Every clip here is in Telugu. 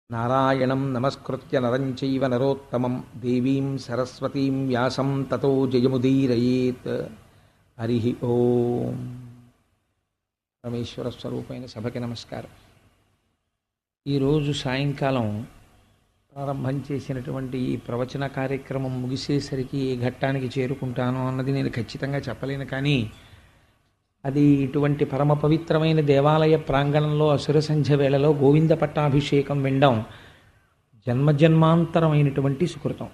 నారాయణం నమస్కృత్య నరం చైవ నరోత్తమం దేవీం సరస్వతీం వ్యాసం తతో జయముదీరయేత్. హరి ఓం. పరమేశ్వర స్వరూపమైన సభకి నమస్కారం. ఈరోజు సాయంకాలం ప్రారంభం చేసినటువంటి ఈ ప్రవచన కార్యక్రమం ముగిసేసరికి ఏ ఘట్టానికి చేరుకుంటానో అన్నది నేను ఖచ్చితంగా చెప్పలేను. కానీ అది ఇటువంటి పరమ పవిత్రమైన దేవాలయ ప్రాంగణంలో అసుర సంధ్య వేళలో గోవింద పట్టాభిషేకం వినడం జన్మజన్మాంతరమైనటువంటి సుకృతం.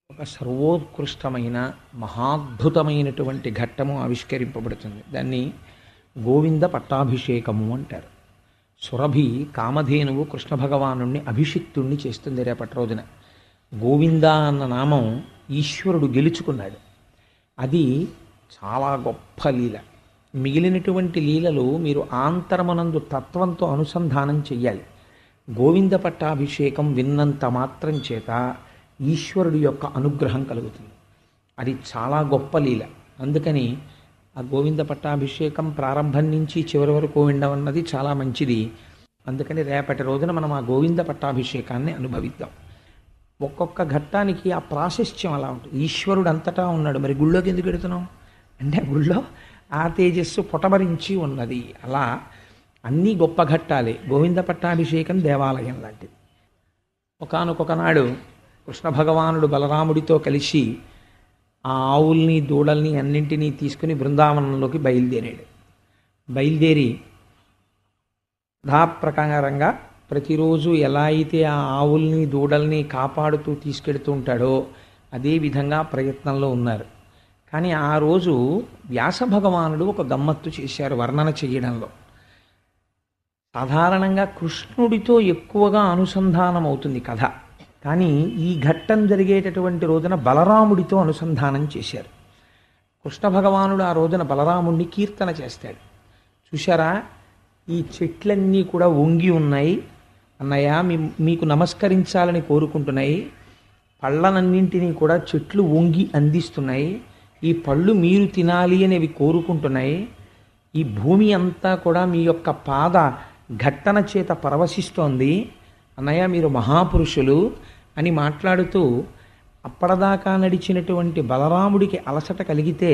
ఒక సర్వోత్కృష్టమైన మహాద్భుతమైనటువంటి ఘట్టము ఆవిష్కరింపబడుతుంది. దాన్ని గోవింద పట్టాభిషేకము అంటారు. సురభి కామధేనువు కృష్ణ భగవానుణ్ణి అభిషిక్తుణ్ణి చేస్తుంది రేపటి రోజున. గోవింద అన్న నామం ఈశ్వరుడు గెలుచుకున్నాడు. అది చాలా గొప్ప లీల. మిగిలినటువంటి లీలలు మీరు ఆంతరమనందు తత్వంతో అనుసంధానం చెయ్యాలి. గోవింద పట్టాభిషేకం విన్నంత మాత్రం చేత ఈశ్వరుడి యొక్క అనుగ్రహం కలుగుతుంది. అది చాలా గొప్ప లీల. అందుకని ఆ గోవింద పట్టాభిషేకం ప్రారంభం నుంచి చివరి వరకు వినడం అన్నది చాలా మంచిది. అందుకని రేపటి రోజున మనం ఆ గోవింద పట్టాభిషేకాన్ని అనుభవిద్దాం. ఒక్కొక్క ఘట్టానికి ఆ ప్రాశస్త్యం అలా ఉంటుంది. ఈశ్వరుడు అంతటా ఉన్నాడు, మరి గుళ్ళోకి ఎందుకు పెడుతున్నాం అంటే గుళ్ళో ఆ తేజస్సు పొటమరించి ఉన్నది. అలా అన్నీ గొప్ప ఘట్టాలే. గోవింద పట్టాభిషేకం దేవాలయం లాంటిది. ఒకానొకనాడు కృష్ణ భగవానుడు బలరాముడితో కలిసి ఆ ఆవుల్ని దూడల్ని అన్నింటినీ తీసుకుని బృందావనంలోకి బయలుదేరి యథాప్రకారంగా ప్రతిరోజు ఎలా అయితే ఆ ఆవుల్ని దూడల్ని కాపాడుతూ తీసుకెడుతూ ఉంటాడో అదేవిధంగా ప్రయత్నంలో ఉన్నారు. కానీ ఆ రోజు వ్యాస భగవానుడు ఒక గమ్మత్తు చేశారు వర్ణన చేయడంలో. సాధారణంగా కృష్ణుడితో ఎక్కువగా అనుసంధానం అవుతుంది కథ. కానీ ఈ ఘట్టం జరిగేటటువంటి రోజున బలరాముడితో అనుసంధానం చేశారు. కృష్ణ భగవానుడు ఆ రోజున బలరాముడిని కీర్తన చేస్తాడు. చూశారా, ఈ చెట్లన్నీ కూడా వంగి ఉన్నాయి అన్నయ్య, మీకు నమస్కరించాలని కోరుకుంటున్నాయి. పళ్ళనన్నింటినీ కూడా చెట్లు వంగి అందిస్తున్నాయి. ఈ పళ్ళు మీరు తినాలి అనేవి కోరుకుంటున్నాయి. ఈ భూమి అంతా కూడా మీ యొక్క పాద ఘట్టన చేత పరవశిస్తోంది. అన్నయ్య, మీరు మహాపురుషులు అని మాట్లాడుతూ అప్పటిదాకా నడిచినటువంటి బలరాముడికి అలసట కలిగితే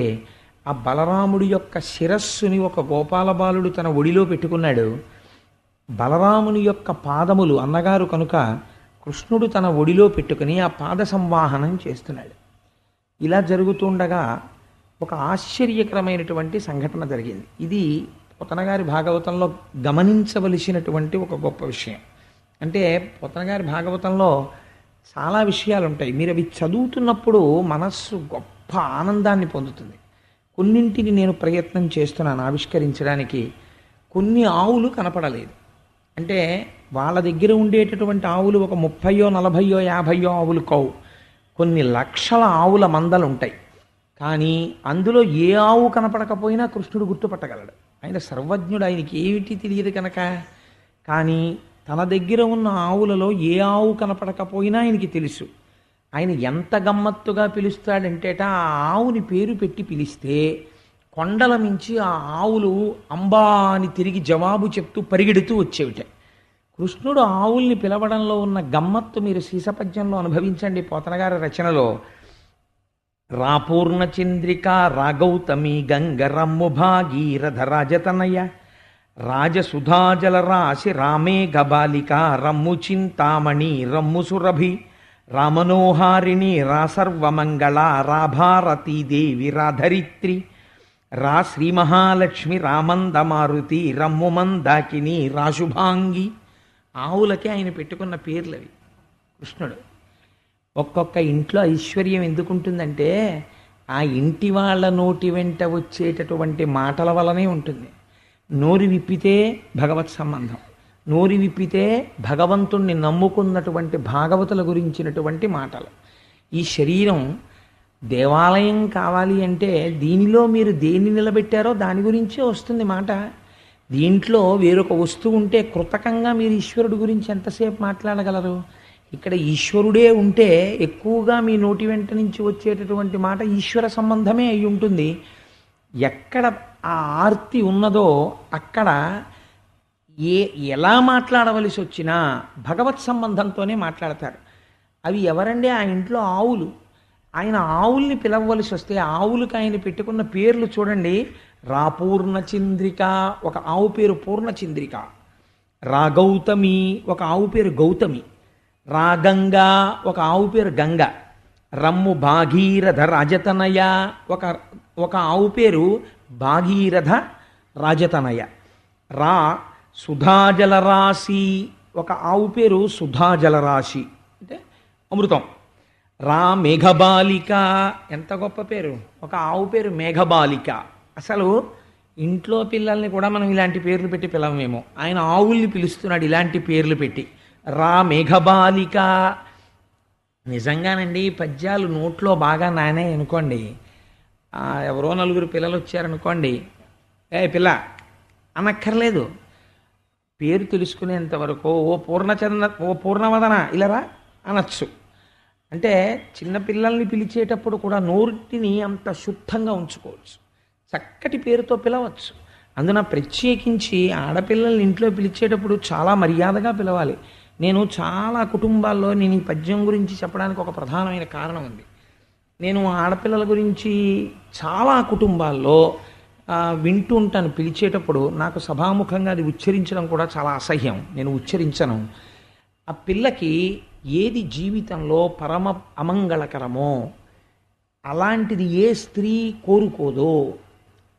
ఆ బలరాముడి యొక్క శిరస్సుని ఒక గోపాలబాలుడు తన ఒడిలో పెట్టుకున్నాడు. బలరాముని యొక్క పాదములు అన్నగారు కనుక కృష్ణుడు తన ఒడిలో పెట్టుకుని ఆ పాద సంవాహనం చేస్తున్నాడు. ఇలా జరుగుతుండగా ఒక ఆశ్చర్యకరమైనటువంటి సంఘటన జరిగింది. ఇది పోతనగారి భాగవతంలో గమనించవలసినటువంటి ఒక గొప్ప విషయం. అంటే పోతనగారి భాగవతంలో చాలా విషయాలు ఉంటాయి. మీరు అవి చదువుతున్నప్పుడు మనస్సు గొప్ప ఆనందాన్ని పొందుతుంది. కొన్నింటిని నేను ప్రయత్నం చేస్తున్నాను ఆవిష్కరించడానికి. కొన్ని ఆవులు కనపడలేదు. అంటే వాళ్ళ దగ్గర ఉండేటటువంటి ఆవులు ఒక 30, 40, 50 ఆవులు కావు. కొన్ని లక్షల ఆవుల మందలు ఉంటాయి. కానీ అందులో ఏ ఆవు కనపడకపోయినా కృష్ణుడు గుర్తుపట్టగలడు. ఆయన సర్వజ్ఞుడు, ఆయనకి ఏమిటి తెలియదు కనుక. కానీ తన దగ్గర ఉన్న ఆవులలో ఏ ఆవు కనపడకపోయినా ఆయనకి తెలుసు. ఆయన ఎంత గమ్మత్తుగా పిలుస్తాడంటేట, ఆ ఆవుని పేరు పెట్టి పిలిస్తే కొండల మించి ఆ ఆవులు అంబా అని తిరిగి జవాబు చెప్తూ పరిగెడుతూ వచ్చేవిట. కృష్ణుడు ఆవుల్ని పిలవడంలో ఉన్న గమ్మత్తు మీరు శీసపద్యంలో అనుభవించండి. పోతనగారి రచనలో రాపూర్ణ చంద్రిక రాగౌతమి గంగరమ్ము భాగీరథ రాజతనయ రాజసుధాజల రాశి రామేఘ బాలిక రమ్ము చింతామణి రమ్ము సురభి రామనోహారిణి రాసర్వమంగళ రాభారతీదేవి రాధరిత్రి రా శ్రీ మహాలక్ష్మి రామందమారుతి రమ్ము మందాకిని రాశుభాంగి. ఆవులకి ఆయన పెట్టుకున్న పేర్లవి. కృష్ణుడు ఒక్కొక్క ఇంట్లో ఐశ్వర్యం ఎందుకుంటుందంటే ఆ ఇంటి వాళ్ళ నోటి వెంట వచ్చేటటువంటి మాటల వలనే ఉంటుంది. నోరు విప్పితే భగవత్ సంబంధం, నోరు విప్పితే భగవంతుణ్ణి నమ్ముకున్నటువంటి భాగవతుల గురించినటువంటి మాటలు. ఈ శరీరం దేవాలయం కావాలి అంటే దీనిలో మీరు దేన్ని నిలబెట్టారో దాని గురించే వస్తుంది మాట. దీంట్లో వేరొక వస్తువు ఉంటే కృతకంగా మీరు ఈశ్వరుడు గురించి ఎంతసేపు మాట్లాడగలరు? ఇక్కడ ఈశ్వరుడే ఉంటే ఎక్కువగా మీ నోటి వెంట నుంచి వచ్చేటటువంటి మాట ఈశ్వర సంబంధమే అయి ఉంటుంది. ఎక్కడ ఆ ఆర్తి ఉన్నదో అక్కడ ఏ ఎలా మాట్లాడవలసి వచ్చినా భగవత్ సంబంధంతోనే మాట్లాడతారు. అవి ఎవరండి? ఆ ఇంట్లో ఆవులు. ఆయన ఆవుల్ని పిలవవలసి వస్తే ఆవులకు ఆయన పెట్టుకున్న పేర్లు చూడండి. రా పూర్ణచంద్రిక, ఒక ఆవు పేరు పూర్ణచంద్రిక. రా గౌతమి, ఒక ఆవు పేరు గౌతమి. రా గంగా, ఒక ఆవు పేరు గంగ. రమ్ము భాగీరథ రాజతనయ, ఒక ఆవు పేరు భాగీరథ రాజతనయ. రా సుధాజలరాశి, ఒక ఆవు పేరు సుధాజలరాశి అంటే అమృతం. రా మేఘబాలిక, ఎంత గొప్ప పేరు! ఒక ఆవు పేరు మేఘబాలిక. అసలు ఇంట్లో పిల్లల్ని కూడా మనం ఇలాంటి పేర్లు పెట్టి పిలవమేమో, ఆయన ఆవుల్ని పిలుస్తున్నాడు ఇలాంటి పేర్లు పెట్టి. రా మేఘబాలిక. నిజంగానండి పద్యాలు నోట్లో బాగా నానే అనుకోండి, ఎవరో నలుగురు పిల్లలు వచ్చారనుకోండి, ఏ పిల్ల అనక్కర్లేదు, పేరు తెలుసుకునేంత వరకు ఓ పూర్ణవదన ఇలారా అనొచ్చు. అంటే చిన్నపిల్లల్ని పిలిచేటప్పుడు కూడా నోటిని అంత శుద్ధంగా ఉంచుకోవచ్చు, చక్కటి పేరుతో పిలవచ్చు. అందున ప్రత్యేకించి ఆడపిల్లల్ని ఇంట్లో పిలిచేటప్పుడు చాలా మర్యాదగా పిలవాలి. నేను చాలా కుటుంబాల్లో నేను ఈ పద్యం గురించి చెప్పడానికి ఒక ప్రధానమైన కారణం ఉంది. నేను ఆడపిల్లల గురించి చాలా కుటుంబాల్లో వింటూ ఉంటాను. పిలిచేటప్పుడు నాకు సభాముఖంగా అది ఉచ్చరించడం కూడా చాలా అసహ్యం, నేను ఉచ్చరించను. ఆ పిల్లకి ఏది జీవితంలో పరమ అమంగళకరమో అలాంటిది ఏ స్త్రీ కోరుకోదో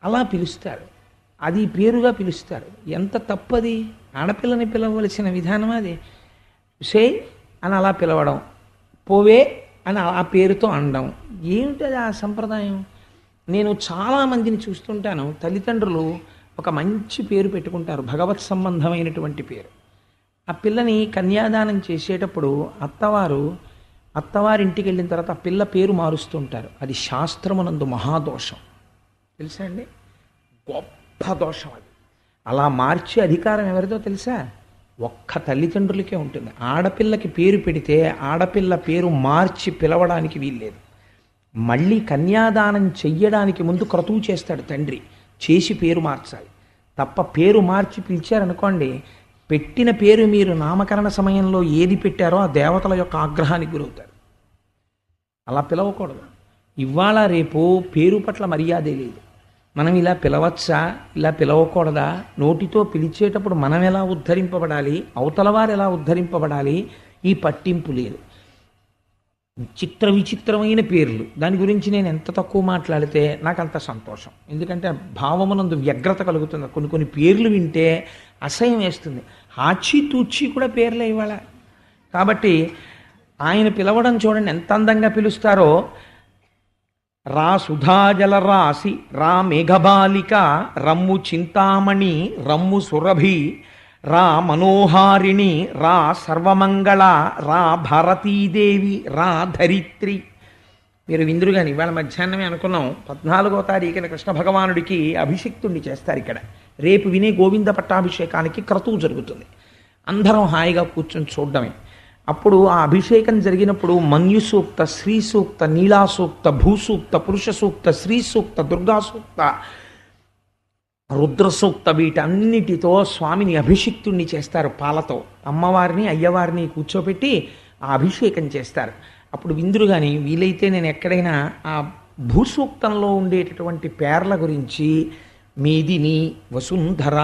అలా పిలుస్తారు, అది పేరుగా పిలుస్తారు. ఎంత తప్పది! ఆడపిల్లని పిలవలసిన విధానం అది. సే అని అలా పిలవడం, పోవే అని ఆ పేరుతో అనడం, ఏమిటది ఆ సంప్రదాయం? నేను చాలామందిని చూస్తుంటాను, తల్లిదండ్రులు ఒక మంచి పేరు పెట్టుకుంటారు, భగవత్ సంబంధమైనటువంటి పేరు. ఆ పిల్లని కన్యాదానం చేసేటప్పుడు అత్తవారింటికి వెళ్ళిన తర్వాత ఆ పిల్ల పేరు మారుస్తుంటారు. అది శాస్త్రమునందు మహాదోషం, తెలుసా అండి? గొప్ప దోషం అది. అలా మార్చే అధికారం ఎవరిదో తెలుసా? ఒక్క తల్లిదండ్రులకే ఉంటుంది. ఆడపిల్లకి పేరు పెడితే ఆడపిల్ల పేరు మార్చి పిలవడానికి వీల్లేదు. మళ్ళీ కన్యాదానం చెయ్యడానికి ముందు క్రతువు చేస్తాడు తండ్రి, చేసి పేరు మార్చాలి. తప్ప పేరు మార్చి పిలిచారనుకోండి, పెట్టిన పేరు మీరు నామకరణ సమయంలో ఏది పెట్టారో ఆ దేవతల యొక్క ఆగ్రహానికి గురవుతారు. అలా పిలవకూడదు. ఇవాళ రేపు పేరు పట్ల మర్యాదే లేదు. మనం ఇలా పిలవచ్చా, ఇలా పిలవకూడదా, నోటితో పిలిచేటప్పుడు మనం ఎలా ఉద్ధరింపబడాలి, అవతల వారు ఎలా ఉద్ధరింపబడాలి, ఈ పట్టింపు లేదు. విచిత్రమైన పేర్లు, దాని గురించి నేను ఎంత తక్కువ మాట్లాడితే నాకు అంత సంతోషం. ఎందుకంటే భావమునందు వ్యగ్రత కలుగుతుంది. కొన్ని పేర్లు వింటే అసహ్యం వేస్తుంది. ఆచి తూచి కూడా పేర్లే ఇవాళ. కాబట్టి ఆయన పిలవడం చూడండి ఎంత అందంగా పిలుస్తారో. రా సుధాజల రాశి, రా మేఘబాలిక, రమ్ము చింతామణి, రమ్ము సురభి, రా మనోహారిణి, రా సర్వమంగళ, రా భారతీదేవి, రా ధరిత్రి. మీరు విందురు కానీ ఇవాళ మధ్యాహ్నమే అనుకున్నాం, 14వ తారీఖున కృష్ణ భగవానుడికి అభిషిక్తుణ్ణి చేస్తారు ఇక్కడ. రేపు వినే గోవింద పట్టాభిషేకానికి క్రతువు జరుగుతుంది. అందరం హాయిగా కూర్చొని చూడడమే. అప్పుడు ఆ అభిషేకం జరిగినప్పుడు మన్యు సూక్త, శ్రీ సూక్త, నీలా సూక్త, భూసూక్త, పురుష సూక్త, శ్రీ సూక్త, దుర్గా సూక్త, రుద్ర సూక్త, వీటన్నిటితో స్వామిని అభిషిక్తుణ్ణి చేస్తారు. పాలతో అమ్మవారిని అయ్యవారిని కూర్చోబెట్టి ఆ అభిషేకం చేస్తారు. అప్పుడు విందురు కానీ వీలైతే నేను ఎక్కడైనా ఆ భూసూక్తంలో ఉండేటటువంటి పేర్ల గురించి మేదిని, వసుంధర,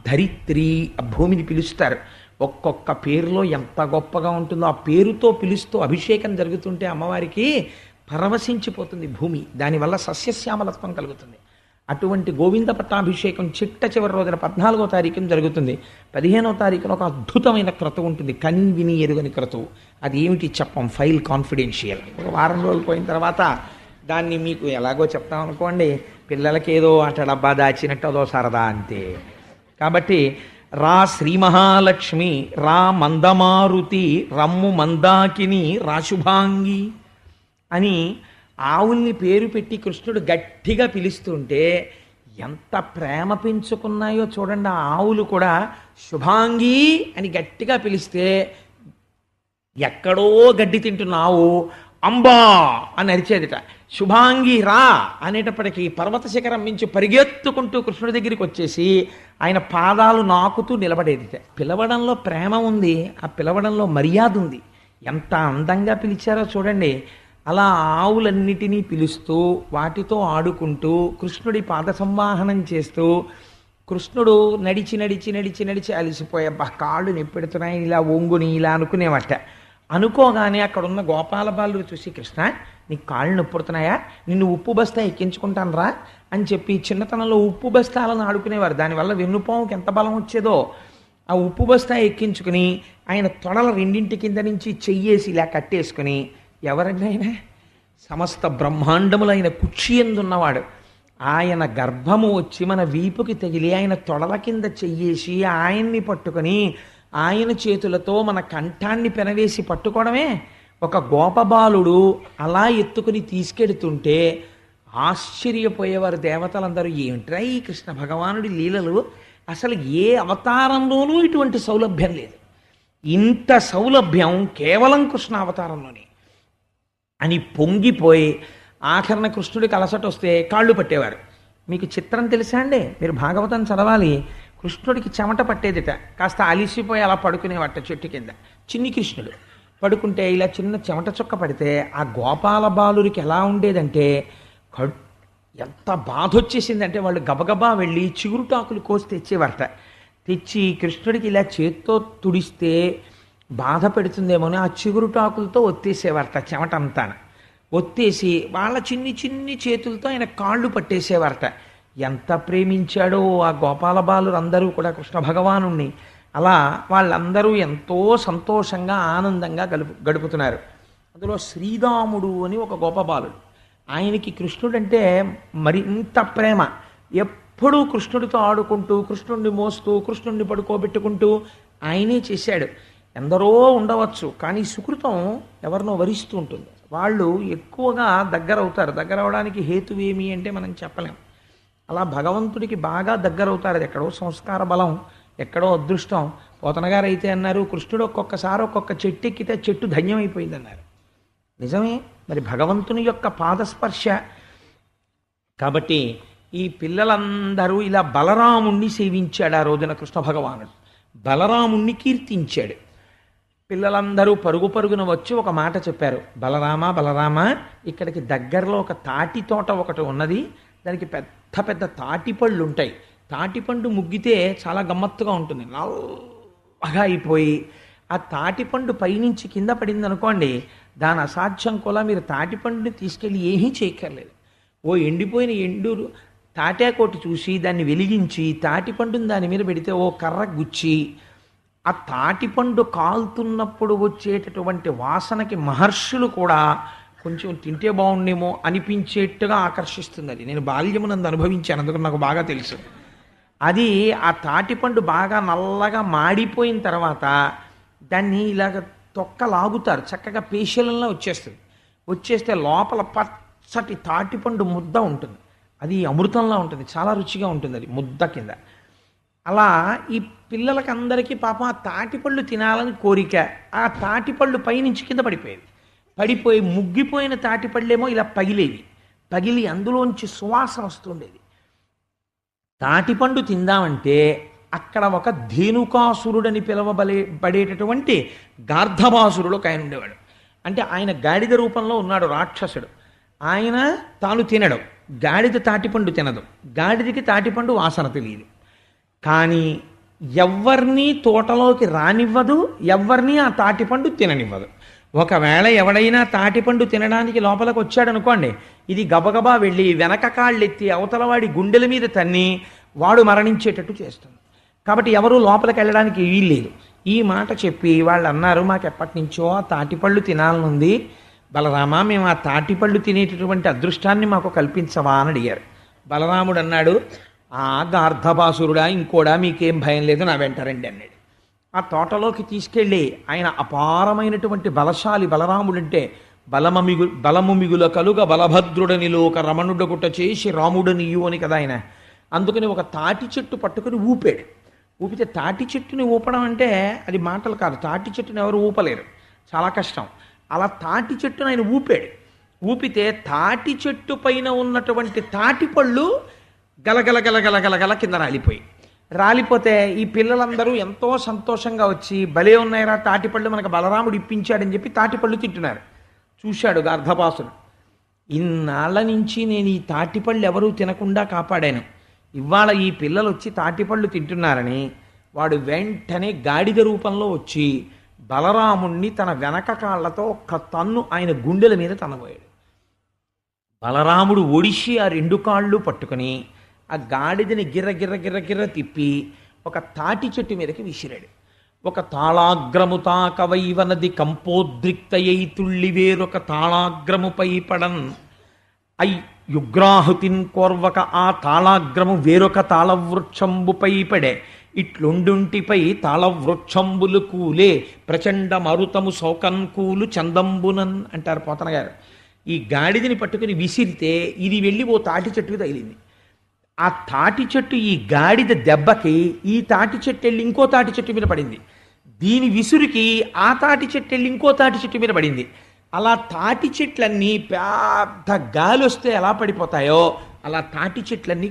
ధరిత్రి, ఆ భూమిని పిలుస్తారు. ఒక్కొక్క పేరులో ఎంత గొప్పగా ఉంటుందో ఆ పేరుతో పిలుస్తూ అభిషేకం జరుగుతుంటే అమ్మవారికి పరవశించిపోతుంది భూమి. దానివల్ల సస్యశ్యామలత్వం కలుగుతుంది. అటువంటి గోవింద పట్టాభిషేకం చిట్ట చివరి రోజున 14వ తారీఖున జరుగుతుంది. 15వ తారీఖున ఒక అద్భుతమైన క్రతువు ఉంటుంది, కని విని ఎరుగని క్రతువు. అది ఏమిటి చెప్పం, ఫైల్ కాన్ఫిడెన్షియల్. ఒక వారం రోజులు పోయిన తర్వాత దాన్ని మీకు ఎలాగో చెప్తాం అనుకోండి, పిల్లలకి ఏదో అట డబ్బా దాచినట్టు అదో సరదా అంతే. కాబట్టి రా శ్రీ మహాలక్ష్మి, రా మందమారుతి, రమ్ము మందాకిని, రాశుభాంగి అని ఆవుల్ని పేరు పెట్టి కృష్ణుడు గట్టిగా పిలుస్తుంటే ఎంత ప్రేమ పెంచుకున్నాయో చూడండి. ఆ ఆవులు కూడా శుభాంగి అని గట్టిగా పిలిస్తే ఎక్కడో గడ్డి తింటున్న ఆవు అంబా అని అరిచేదిట. శుభాంగి రా అనేటప్పటికీ పర్వత శిఖరం మించి పరిగెత్తుకుంటూ కృష్ణుడి దగ్గరికి వచ్చేసి ఆయన పాదాలు నాకుతూ నిలబడేది. పిలవడంలో ప్రేమ ఉంది, ఆ పిలవడంలో మర్యాద ఉంది. ఎంత అందంగా పిలిచారో చూడండి. అలా ఆవులన్నిటినీ పిలుస్తూ వాటితో ఆడుకుంటూ కృష్ణుడి పాద సంవాహనం చేస్తూ కృష్ణుడు నడిచి నడిచి నడిచి నడిచి అలసిపోయే కాళ్ళు నొప్పెడుతున్నాయి, ఇలా ఒంగుని ఇలా అనుకునేవట. అనుకోగానే అక్కడున్న గోపాల బాలుడు చూసి, కృష్ణ నీకు కాళ్ళు నొప్పుడుతున్నాయా, నిన్ను ఉప్పు బస్తా ఎక్కించుకుంటాను రా అని చెప్పి చిన్నతనంలో ఉప్పు బస్తాలను ఆడుకునేవారు. దానివల్ల వెన్నుపాముకి ఎంత బలం వచ్చేదో. ఆ ఉప్పు బస్తా ఎక్కించుకుని ఆయన తొడల రెండింటి కింద నుంచి చెయ్యేసి ఇలా కట్టేసుకుని, ఎవరండి ఆయన? సమస్త బ్రహ్మాండములైన కుక్షి ఎందున్నవాడు. ఆయన గర్భము వచ్చి మన వీపుకి తగిలి ఆయన తొడల కింద చెయ్యేసి ఆయన్ని పట్టుకొని ఆయన చేతులతో మన కంఠాన్ని పెనవేసి పట్టుకోవడమే. ఒక గోపబాలుడు అలా ఎత్తుకుని తీసుకెడుతుంటే ఆశ్చర్యపోయేవారు దేవతలందరూ. ఏమిట్రా ఈ కృష్ణ భగవానుడి లీలలు, అసలు ఏ అవతారంలోనూ ఇటువంటి సౌలభ్యం లేదు, ఇంత సౌలభ్యం కేవలం కృష్ణ అవతారంలోనే అని పొంగిపోయి ఆఖరణ కృష్ణుడికి అలసట వస్తే కాళ్ళు పట్టేవారు. మీకు చిత్రం తెలుసా అండి? మీరు భాగవతం చదవాలి. కృష్ణుడికి చెమట పట్టేదిట, కాస్త అలిసిపోయి అలా పడుకునేవట చెట్టు కింద. చిన్ని కృష్ణుడు పడుకుంటే ఇలా చిన్న చెమట చుక్క పడితే ఆ గోపాల బాలురికి ఎలా ఉండేదంటే ఎంత బాధ వచ్చేసిందంటే వాళ్ళు గబగబా వెళ్ళి చిగురుటాకులు కోసి తెచ్చేవారట. తెచ్చి కృష్ణుడికి ఇలా చేత్తో తుడిస్తే బాధ పెడుతుందేమోని ఆ చిగురుటాకులతో ఒత్తేసేవారట చెమట అంతా. ఒత్తేసి వాళ్ళ చిన్ని చిన్ని చేతులతో ఆయన కాళ్ళు పట్టేసేవారట. ఎంత ప్రేమించాడో ఆ గోపాల బాలురు అందరూ కూడా కృష్ణ భగవానుణ్ణి. అలా వాళ్ళందరూ ఎంతో సంతోషంగా ఆనందంగా గడుపుతున్నారు. అందులో శ్రీరాముడు అని ఒక గోపబాలుడు. ఆయనకి కృష్ణుడంటే మరింత ప్రేమ. ఎప్పుడూ కృష్ణుడితో ఆడుకుంటూ కృష్ణుడిని మోస్తూ కృష్ణుడిని పడుకోబెట్టుకుంటూ ఆయనే చేశాడు. ఎందరో ఉండవచ్చు, కానీ సుకృతం ఎవరినో వరిస్తూ ఉంటుంది. వాళ్ళు ఎక్కువగా దగ్గర అవుతారు. దగ్గర అవడానికి హేతు ఏమి అంటే మనం చెప్పలేం. అలా భగవంతుడికి బాగా దగ్గర అవుతారు. అది ఎక్కడో సంస్కార బలం, ఎక్కడో అదృష్టం. పోతన గారు అయితే అన్నారు, కృష్ణుడు ఒక్కొక్కసారి ఒక్కొక్క చెట్టు ఎక్కితే చెట్టు ధన్యమైపోయింది అన్నారు. నిజమే, మరి భగవంతుని యొక్క పాదస్పర్శ. కాబట్టి ఈ పిల్లలందరూ ఇలా బలరాముణ్ణి సేవించాడు ఆ రోజున కృష్ణ భగవానుడు. బలరాముణ్ణి కీర్తించాడు. పిల్లలందరూ పరుగు పరుగున వచ్చి ఒక మాట చెప్పారు, బలరామ బలరామ, ఇక్కడికి దగ్గరలో ఒక తాటి తోట ఒకటి ఉన్నది, దానికి పెద్ద పెద్ద తాటిపళ్ళు ఉంటాయి. తాటిపండు ముగ్గితే చాలా గమ్మత్తుగా ఉంటుంది, నల్లగా అయిపోయి ఆ తాటిపండు పైనుంచి కింద పడింది అనుకోండి, దాని అసాధ్యం కూడా మీరు తాటిపండుని తీసుకెళ్ళి ఏమీ చేయక్కర్లేదు. ఓ ఎండిపోయిన ఎండూరు తాటాకోటి చూసి దాన్ని వెలిగించి తాటిపండుని దాని మీద పెడితే ఓ కర్ర గుచ్చి ఆ తాటిపండు కాలుతున్నప్పుడు వచ్చేటటువంటి వాసనకి మహర్షులు కూడా కొంచెం తింటే బాగుండేమో అనిపించేట్టుగా ఆకర్షిస్తుంది. అది నేను బాల్యమునందు అనుభవించాను, అందుకని నాకు బాగా తెలుసు. అది ఆ తాటిపండు బాగా నల్లగా మాడిపోయిన తర్వాత దాన్ని ఇలాగ తొక్క లాగుతారు, చక్కగా పేషలంలా వచ్చేస్తుంది. వచ్చేస్తే లోపల పచ్చటి తాటిపండు ముద్ద ఉంటుంది. అది అమృతంలా ఉంటుంది, చాలా రుచిగా ఉంటుంది అది ముద్ద కింద. అలా ఈ పిల్లలకి అందరికీ పాపం ఆ తాటిపళ్ళు తినాలని కోరిక. ఆ తాటిపళ్ళు పైనుంచి కింద పడిపోయేవి. పడిపోయి ముగ్గిపోయిన తాటిపళ్ళేమో ఇలా పగిలేవి. పగిలి అందులోంచి సువాసన వస్తుండేది. తాటిపండు తిందామంటే అక్కడ ఒక ధేనుకాసురుడని పడేటటువంటి గార్ధబాసురుడు ఒక ఆయన ఉండేవాడు. అంటే ఆయన గాడిద రూపంలో ఉన్నాడు, రాక్షసుడు. ఆయన తాను తినడు, గాడిద తాటిపండు తినదు, గాడిదకి తాటిపండు వాసన తెలియదు. కానీ ఎవ్వరినీ తోటలోకి రానివ్వదు, ఎవ్వరినీ ఆ తాటిపండు తిననివ్వదు. ఒకవేళ ఎవడైనా తాటిపండు తినడానికి లోపలికి వచ్చాడు అనుకోండి, ఇది గబగబా వెళ్ళి వెనక కాళ్ళెత్తి అవతలవాడి గుండెల మీద తన్ని వాడు మరణించేటట్టు చేస్తుంది. కాబట్టి ఎవరు లోపలికి వెళ్ళడానికి వీల్లేదు. ఈ మాట చెప్పి వాళ్ళు అన్నారు, మాకు ఎప్పటి నుంచో ఆ తాటిపళ్ళు తినాలనుంది బలరామ, మేము ఆ తాటిపళ్ళు తినేటటువంటి అదృష్టాన్ని మాకు కల్పించవా అని అడిగారు. బలరాముడు అన్నాడు, ఆ గార్ధబాసురుడా ఇంకోడా, మీకేం భయం లేదు, నా వెంటరండి అన్నాడు. ఆ తోటలోకి తీసుకెళ్ళి ఆయన అపారమైనటువంటి బలశాలి బలరాముడంటే బలము మిగుల కలుగ బలభద్రుడనిలోక రమణుడగుట చేసి రాముడనియు అని కదా ఆయన. అందుకని ఒక తాటి చెట్టు పట్టుకుని ఊపాడు. ఊపితే తాటి చెట్టుని ఊపడం అంటే అది మాటలు కాదు, తాటి చెట్టుని ఎవరు ఊపలేరు, చాలా కష్టం. అలా తాటి చెట్టును ఆయన ఊపాడు. ఊపితే తాటి చెట్టు పైన ఉన్నటువంటి తాటి పళ్ళు గలగల గలగల గలగల కింద రాలిపోతే ఈ పిల్లలందరూ ఎంతో సంతోషంగా వచ్చి భలే ఉన్నాయిరా తాటిపళ్ళు మనకు బలరాముడు ఇప్పించాడని చెప్పి తాటిపళ్ళు తింటున్నారు. చూశాడు గర్ధపాసుడు, ఇన్నాళ్ల నుంచి నేను ఈ తాటిపళ్ళు ఎవరూ తినకుండా కాపాడాను, ఇవాళ ఈ పిల్లలు వచ్చి తాటిపళ్ళు తింటున్నారని వాడు వెంటనే గాడిద రూపంలో వచ్చి బలరాముణ్ణి తన వెనక కాళ్లతో ఒక్క తన్ను ఆయన గుండెల మీద తనబోయాడు. బలరాముడు ఒడిసి ఆ రెండు కాళ్ళు పట్టుకుని ఆ గాడిదని గిర్ర గిర్ర గిర్ర గిర్ర తిప్పి ఒక తాటి చెట్టు మీదకి విసిరాడు. ఒక తాళాగ్రము తాకవైవనది కంపోద్రిక్తయై తుళ్ళి వేరొక తాళాగ్రముపై పడన్ ఐ యుగ్రాహుతిన్ కోర్వక ఆ తాళాగ్రము వేరొక తాళవృక్షంబుపై పడే ఇట్లుండుంటిపై తాళవృక్షంబులు కూలే ప్రచండ మరుతము శోకన్కూలు చందంబునన్ అంటారు పోతన గారు. ఈ గాడిదని పట్టుకుని విసిరితే ఇది వెళ్ళి ఓ తాటి చెట్టుకు తగిలింది. ఆ తాటి చెట్టు ఈ గాడిద దెబ్బకి ఈ తాటి చెట్టు వెళ్ళి ఇంకో తాటి చెట్టు మీద పడింది. దీని విసురుకి ఆ తాటి చెట్టు వెళ్ళి ఇంకో తాటి చెట్టు మీద పడింది. అలా తాటి చెట్లన్నీ పెద్ద గాలి వస్తే ఎలా పడిపోతాయో అలా తాటి చెట్లన్నీ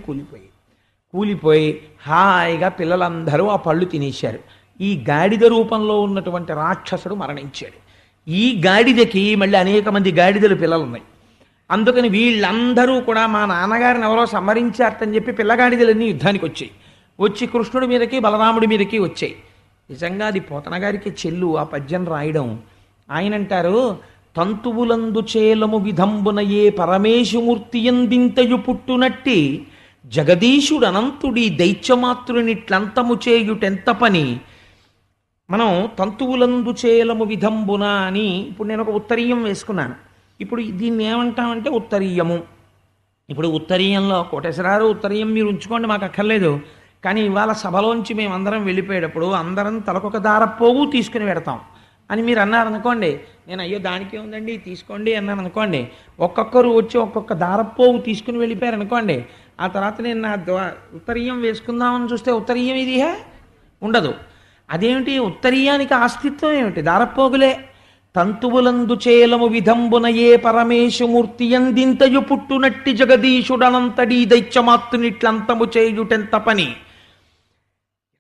కూలిపోయి హాయిగా పిల్లలందరూ ఆ పళ్ళు తినేశారు. ఈ గాడిద రూపంలో ఉన్నటువంటి రాక్షసుడు మరణించాడు. ఈ గాడిదకి మళ్ళీ అనేక మంది గాడిదలు పిల్లలు ఉన్నాయి. అందుకని వీళ్ళందరూ కూడా మా నాన్నగారిని ఎవరో సంహరించారని చెప్పి పిల్లగాడిదలన్నీ యుద్ధానికి వచ్చి కృష్ణుడి మీదకి బలరాముడి మీదకి వచ్చాయి. నిజంగా అది పోతన గారికి చెల్లు ఆ పద్యం రాయడం. ఆయన అంటారు, తంతువులందు చేలము విధంబున ఏ పరమేశుమూర్తి ఎందింతయు పుట్టునట్టి జగదీశుడు అనంతుడి దైత్యమాతృనిట్లంతము చేయుటెంత పని. మనం తంతువులందు చేలము విధంబున అని ఇప్పుడు నేను ఒక ఉత్తరీయం వేసుకున్నాను. ఇప్పుడు దీన్ని ఏమంటామంటే ఉత్తరీయము. ఇప్పుడు ఉత్తరీయంలో కోటేశ్వరారు ఉత్తరీయం మీరు ఉంచుకోండి మాకు అక్కర్లేదు, కానీ ఇవాళ సభలోంచి మేమందరం వెళ్ళిపోయేటప్పుడు అందరం తలకొక దారపోగు తీసుకుని పెడతాం అని మీరు అన్నారనుకోండి, నేను అయ్యో దానికే ఉందండి తీసుకోండి అన్నాను అనుకోండి, ఒక్కొక్కరు వచ్చి ఒక్కొక్క దారపోగు తీసుకుని వెళ్ళిపోయారు అనుకోండి, ఆ తర్వాత నేను నా ఉత్తరీయం వేసుకుందామని చూస్తే ఉత్తరీయం ఇది ఉండదు. అదేమిటి ఉత్తరీయానికి ఆస్తిత్వం ఏమిటి? దారపోగులే. తంతువులందు చేలము విధంబున ఏ పరమేశుమూర్తి ఎందింతయు పుట్టునట్టి జగదీశుడనంతడీ దైత్యమాత్రునిట్లంతము చేయుటెంత పని.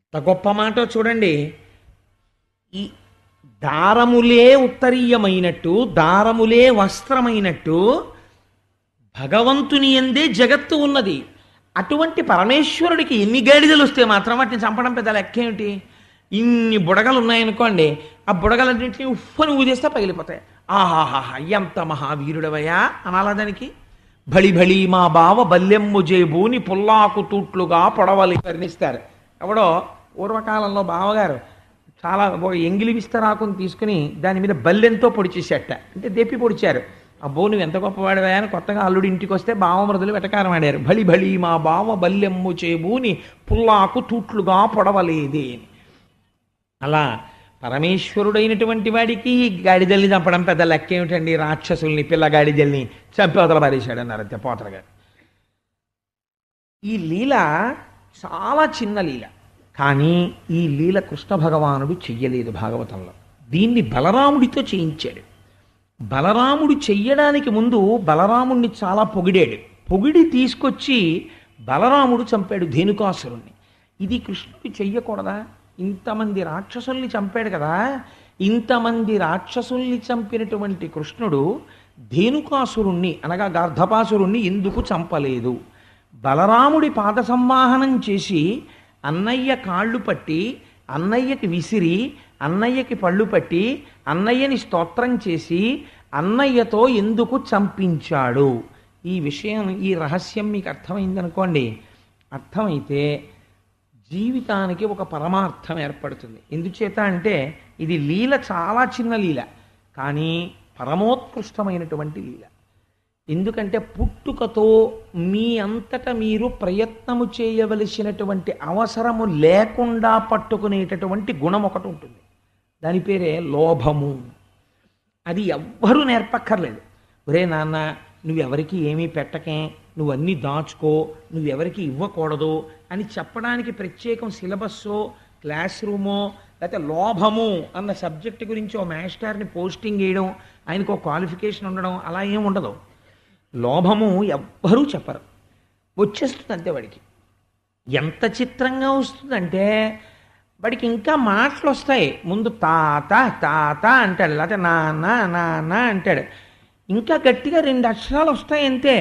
ఎంత గొప్ప మాట చూడండి. ఈ దారములే ఉత్తరీయమైనట్టు, దారములే వస్త్రమైనట్టు భగవంతుని ఎందే జగత్తు ఉన్నది. అటువంటి పరమేశ్వరుడికి ఎన్ని గాడిదలు వస్తే మాత్రం వాటిని చంపడం పెద్ద లెక్కేమిటి? ఇన్ని బుడగలు ఉన్నాయనుకోండి, ఆ బుడగలన్నింటినీ ఉఫ్ఫని ఊదేస్తే పగిలిపోతాయి. ఆహాహా ఎంత మహావీరుడవయ్యా అనాలా దానికి. బళి బళి మా బావ బల్లెమ్ము జేబూని పుల్లాకు తూట్లుగా పొడవలి వర్ణిస్తారు. ఎవడో పూర్వకాలంలో బావగారు చాలా ఎంగిలి విస్తరాకుని తీసుకుని దాని మీద బల్లెంతో పొడిచేసేట, అంటే దెప్పి పొడిచారు. అబ్బో నువ్వు ఎంత గొప్పవాడివా అని కొత్తగా అల్లుడి ఇంటికి వస్తే బావమరుదులు వెటకారం ఆడారు. బళి బళి మా బావ బల్లెమ్ము చేబూని పుల్లాకు తూట్లుగా పొడవలేదే అని. అలా పరమేశ్వరుడైనటువంటి వాడికి గాడిదల్ని చంపడం పెద్ద లెక్క ఏమిటండి? రాక్షసుల్ని పిల్లగాడిదల్ని చంపి అవతల పారేశాడు అన్నారు అంతే పోతన గారు. ఈ లీల చాలా చిన్న లీల, కానీ ఈ లీల కృష్ణ భగవానుడు చెయ్యలేదు భాగవతంలో. దీన్ని బలరాముడితో చేయించాడు. బలరాముడు చెయ్యడానికి ముందు బలరాముడిని చాలా పొగిడి తీసుకొచ్చి బలరాముడు చంపాడు ధేనుకాసురుణ్ణి. ఇది కృష్ణుడు చెయ్యకూడదా? ఇంతమంది రాక్షసుల్ని చంపాడు కదా, ఇంతమంది రాక్షసుల్ని చంపినటువంటి కృష్ణుడు ధేనుకాసురుణ్ణి అనగా గర్ధపాసురుణ్ణి ఎందుకు చంపలేదు? బలరాముడి పాద సంవాహనం చేసి అన్నయ్య కాళ్ళు పట్టి అన్నయ్యకి విసిరి అన్నయ్యకి పళ్ళు పట్టి అన్నయ్యని స్తోత్రం చేసి అన్నయ్యతో ఎందుకు చంపించాడు? ఈ విషయం, ఈ రహస్యం మీకు అర్థమైందనుకోండి, అర్థమైతే జీవితానికి ఒక పరమార్థం ఏర్పడుతుంది. ఎందుచేత అంటే ఇది లీల చాలా చిన్న లీల, కానీ పరమోత్కృష్టమైనటువంటి లీల. ఎందుకంటే పుట్టుకతో మీ అంతట మీరు ప్రయత్నము చేయవలసినటువంటి అవసరము లేకుండా పట్టుకునేటటువంటి గుణం ఒకటి ఉంటుంది. దాని పేరే లోభము. అది ఎవ్వరూ నేర్పక్కర్లేదు. ఒరే నాన్న నువ్వెవరికి ఏమీ పెట్టకే, నువ్వన్నీ దాచుకో, నువ్వెవరికి ఇవ్వకూడదు అని చెప్పడానికి ప్రత్యేకం సిలబస్సో క్లాస్ రూమో లేకపోతే లోభము అన్న సబ్జెక్ట్ గురించి ఓ మాస్టర్ని పోస్టింగ్ వేయడం, ఆయనకు ఒక క్వాలిఫికేషన్ ఉండడం అలా ఏం ఉండదు. లోభము ఎవ్వరూ చెప్పరు, వచ్చేస్తుంది అంతే వాడికి. ఎంత చిత్రంగా వస్తుందంటే వాడికి ఇంకా మాటలు వస్తాయి. ముందు తాత తాత అంటాడు, లేకపోతే నాన్న నాన్న అంటాడు, ఇంకా గట్టిగా 2 అక్షరాలు వస్తాయి అంతే.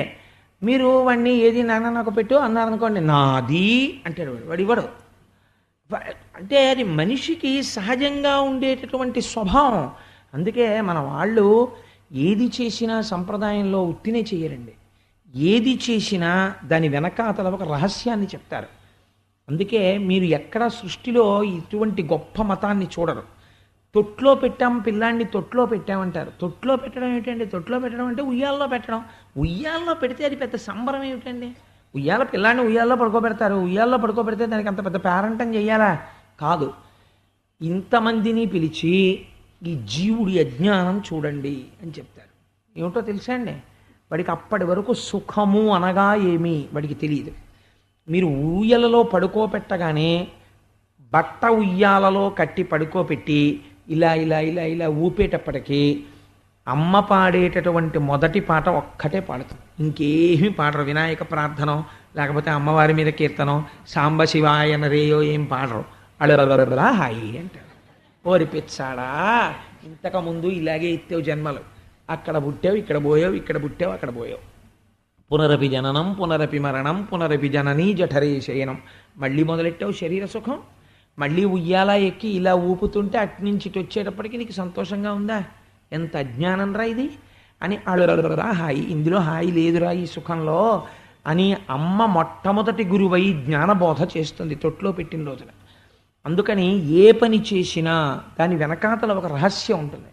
మీరు వాడిని ఏది నాన్న నాకు పెట్టు అన్నారనుకోండి, నాది అంటాడు వాడు ఇవ్వడు. అంటే అది మనిషికి సహజంగా ఉండేటటువంటి స్వభావం. అందుకే మన వాళ్ళు ఏది చేసినా సంప్రదాయంలో ఉత్తినే చేయరండి. ఏది చేసినా దాని వెనకాతల ఒక రహస్యాన్ని చెప్తారు. అందుకే మీరు ఎక్కడ సృష్టిలో ఇటువంటి గొప్ప మతాన్ని చూడరు. తొట్లో పెట్టాం పిల్లాన్ని తొట్లో పెట్టామంటారు. తొట్లో పెట్టడం ఏమిటండి? తొట్లో పెట్టడం అంటే ఉయ్యాల్లో పెట్టడం. ఉయ్యాల్లో పెడితే అది పెద్ద సంబరం ఏమిటండి? పిల్లాన్ని ఉయ్యాల్లో పడుకోబెడతారు. ఉయ్యాల్లో పడుకోబెడితే దానికి అంత పెద్ద పేరంటం చెయ్యాలా? కాదు. ఇంతమందిని పిలిచి ఈ జీవుడి అజ్ఞానం చూడండి అని చెప్తారు. ఏమిటో తెలుసా అండి? వాడికి అప్పటి వరకు సుఖము అనగా ఏమి వాడికి తెలియదు. మీరు ఊయలలో పడుకోబెట్టగానే బట్ట ఉయ్యాలలో కట్టి పడుకోబెట్టి ఇలా ఇలా ఇలా ఇలా ఊపేటప్పటికీ అమ్మ పాడేటటువంటి మొదటి పాట ఒక్కటే పాడుతుంది, ఇంకేమీ పాడరు. వినాయక ప్రార్థన లేకపోతే అమ్మవారి మీద కీర్తనం, సాంబ శివాయన రేయో ఏం పాడరు. అలా హాయి అంటారు. ఓరిపిచ్చాడా, ఇంతకుముందు ఇలాగే ఇచ్చావు జన్మలు, అక్కడ పుట్టావు ఇక్కడ పోయావు, ఇక్కడ పుట్టావు అక్కడ పోయావు. పునరపి జననం పునరపి మరణం పునరపి జననీ జఠరే శయనం. మళ్ళీ మొదలెట్టావు శరీర సుఖం, మళ్ళీ ఉయ్యాలా ఎక్కి ఇలా ఊపుతుంటే అట్నుంచి ఇటు వచ్చేటప్పటికి నీకు సంతోషంగా ఉందా? ఎంత అజ్ఞానం రా ఇది అని అడురా హాయి, ఇందులో హాయి లేదురా ఈ సుఖంలో అని అమ్మ మొట్టమొదటి గురువై జ్ఞానబోధ చేస్తుంది తొట్లో పెట్టిన రోజున. అందుకని ఏ పని చేసినా దాని వెనకాతల ఒక రహస్యం ఉంటుంది.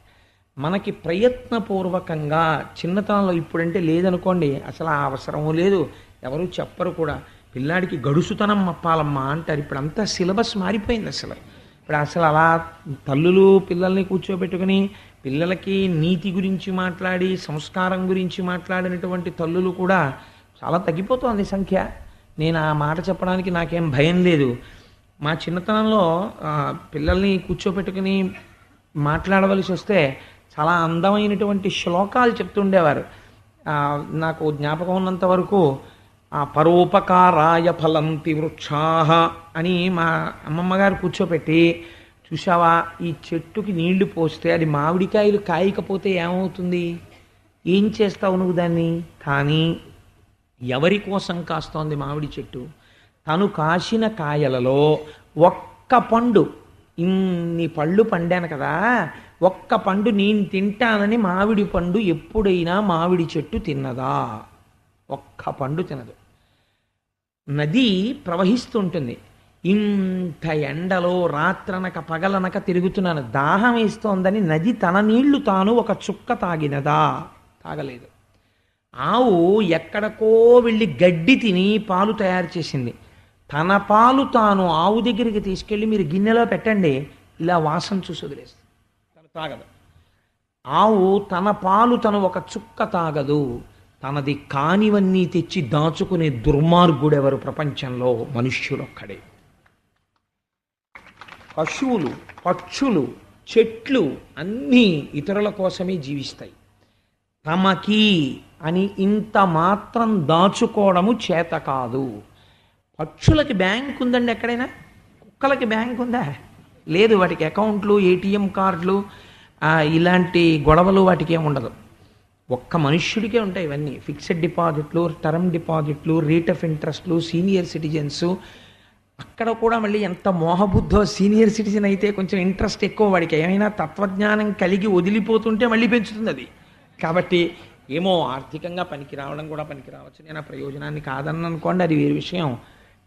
మనకి ప్రయత్నపూర్వకంగా చిన్నతనంలో, ఇప్పుడంటే లేదనుకోండి, అసలు ఆ అవసరము లేదు, ఎవరు చెప్పరు కూడా. పిల్లాడికి గడుసుతనం మప్పాలమ్మా అంటారు. ఇప్పుడు అంతా సిలబస్ మారిపోయింది. ఇప్పుడు అసలు అలా తల్లులు పిల్లల్ని కూర్చోబెట్టుకుని పిల్లలకి నీతి గురించి మాట్లాడి సంస్కారం గురించి మాట్లాడినటువంటి తల్లులు కూడా చాలా తగ్గిపోతుంది సంఖ్య. నేను ఆ మాట చెప్పడానికి నాకేం భయం లేదు. మా చిన్నతనంలో పిల్లల్ని కూర్చోబెట్టుకుని మాట్లాడవలసి వస్తే చాలా అందమైనటువంటి శ్లోకాలు చెప్తుండేవారు. నాకు జ్ఞాపకం ఉన్నంత వరకు పరోపకారాయ ఫలంతి వృక్షాః అని మా అమ్మమ్మ గారు కూర్చోపెట్టి, చూసావా ఈ చెట్టుకి నీళ్లు పోస్తే అది మామిడికాయలు కాయకపోతే ఏమవుతుంది? ఏం చేస్తావు నువ్వు దాన్ని? కానీ ఎవరి కోసం కాస్తోంది మామిడి చెట్టు? తను కాసిన కాయలలో ఒక్క పండు, ఇన్ని పళ్ళు పండాను కదా, ఒక్క పండు నేను తింటానని మామిడి పండు ఎప్పుడైనా మామిడి చెట్టు తిన్నదా? ఒక్క పండు తినదు. నది ప్రవహిస్తుంటుంది. ఇంత ఎండలో రాత్రనక పగలనక తిరుగుతున్నాను, దాహం వేస్తోందని నది తన నీళ్లు తాను ఒక చుక్క తాగినదా? తాగలేదు. ఆవు ఎక్కడికో వెళ్ళి గడ్డి తిని పాలు తయారు చేసింది. తన పాలు తాను ఆవు దగ్గరికి తీసుకెళ్ళి మీరు గిన్నెలో పెట్టండి, ఇలా వాసన చూసి వదిలేస్తుంది, తను తాగదు. ఆవు తన పాలు తను ఒక చుక్క తాగదు. తనది కానివన్నీ తెచ్చి దాచుకునే దుర్మార్గుడెవరు ప్రపంచంలో? మనుష్యులొక్కడే. పశువులు, పక్షులు, చెట్లు అన్నీ ఇతరుల కోసమే జీవిస్తాయి. తమకి అని ఇంత మాత్రం దాచుకోవడము చేత కాదు. పక్షులకి బ్యాంక్ ఉందండి ఎక్కడైనా? కుక్కలకి బ్యాంక్ ఉందా? లేదు. వాటికి అకౌంట్లు, ఏటీఎం కార్డులు, ఇలాంటి గొడవలు వాటికి ఏమి ఉండదు. ఒక్క మనుష్యుడికే ఉంటాయి ఇవన్నీ. ఫిక్స్డ్ డిపాజిట్లు, టర్మ్ డిపాజిట్లు, రేట్ ఆఫ్ ఇంట్రెస్ట్లు, సీనియర్ సిటిజన్స్. అక్కడ కూడా మళ్ళీ ఎంత మోహబుద్ధో, సీనియర్ సిటిజన్ అయితే కొంచెం ఇంట్రెస్ట్ ఎక్కువ, వాడికి ఏమైనా తత్వజ్ఞానం కలిగి వదిలిపోతుంటే మళ్ళీ పెంచుతుంది అది. కాబట్టి ఏమో ఆర్థికంగా పనికి రావడం కూడా పనికి రావచ్చు, నేను ఆ ప్రయోజనాన్ని కాదని అనుకోండి, అది వేరే విషయం.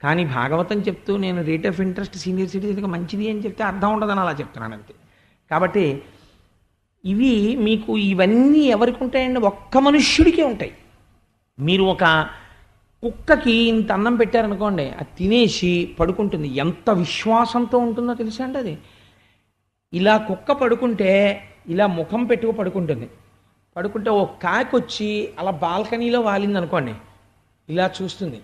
కానీ భాగవతం చెప్తూ నేను రేట్ ఆఫ్ ఇంట్రెస్ట్ సీనియర్ సిటిజన్కి మంచిది అని చెప్తే అర్థం ఉండదని అలా చెప్తున్నాను అంతే. కాబట్టి ఇవి మీకు ఇవన్నీ ఎవరికి ఉంటాయండి? ఒక్క మనుష్యుడికే ఉంటాయి. మీరు ఒక కుక్కకి ఇంత అన్నం పెట్టారనుకోండి, అది తినేసి పడుకుంటుంది. ఎంత విశ్వాసంతో ఉంటుందో తెలుసా అండి అది? ఇలా కుక్క పడుకుంటే ఇలా ముఖం పెట్టుకు పడుకుంటుంది. పడుకుంటే ఓ కాకి వచ్చి అలా బాల్కనీలో వాలింది అనుకోండి, ఇలా చూస్తుంది.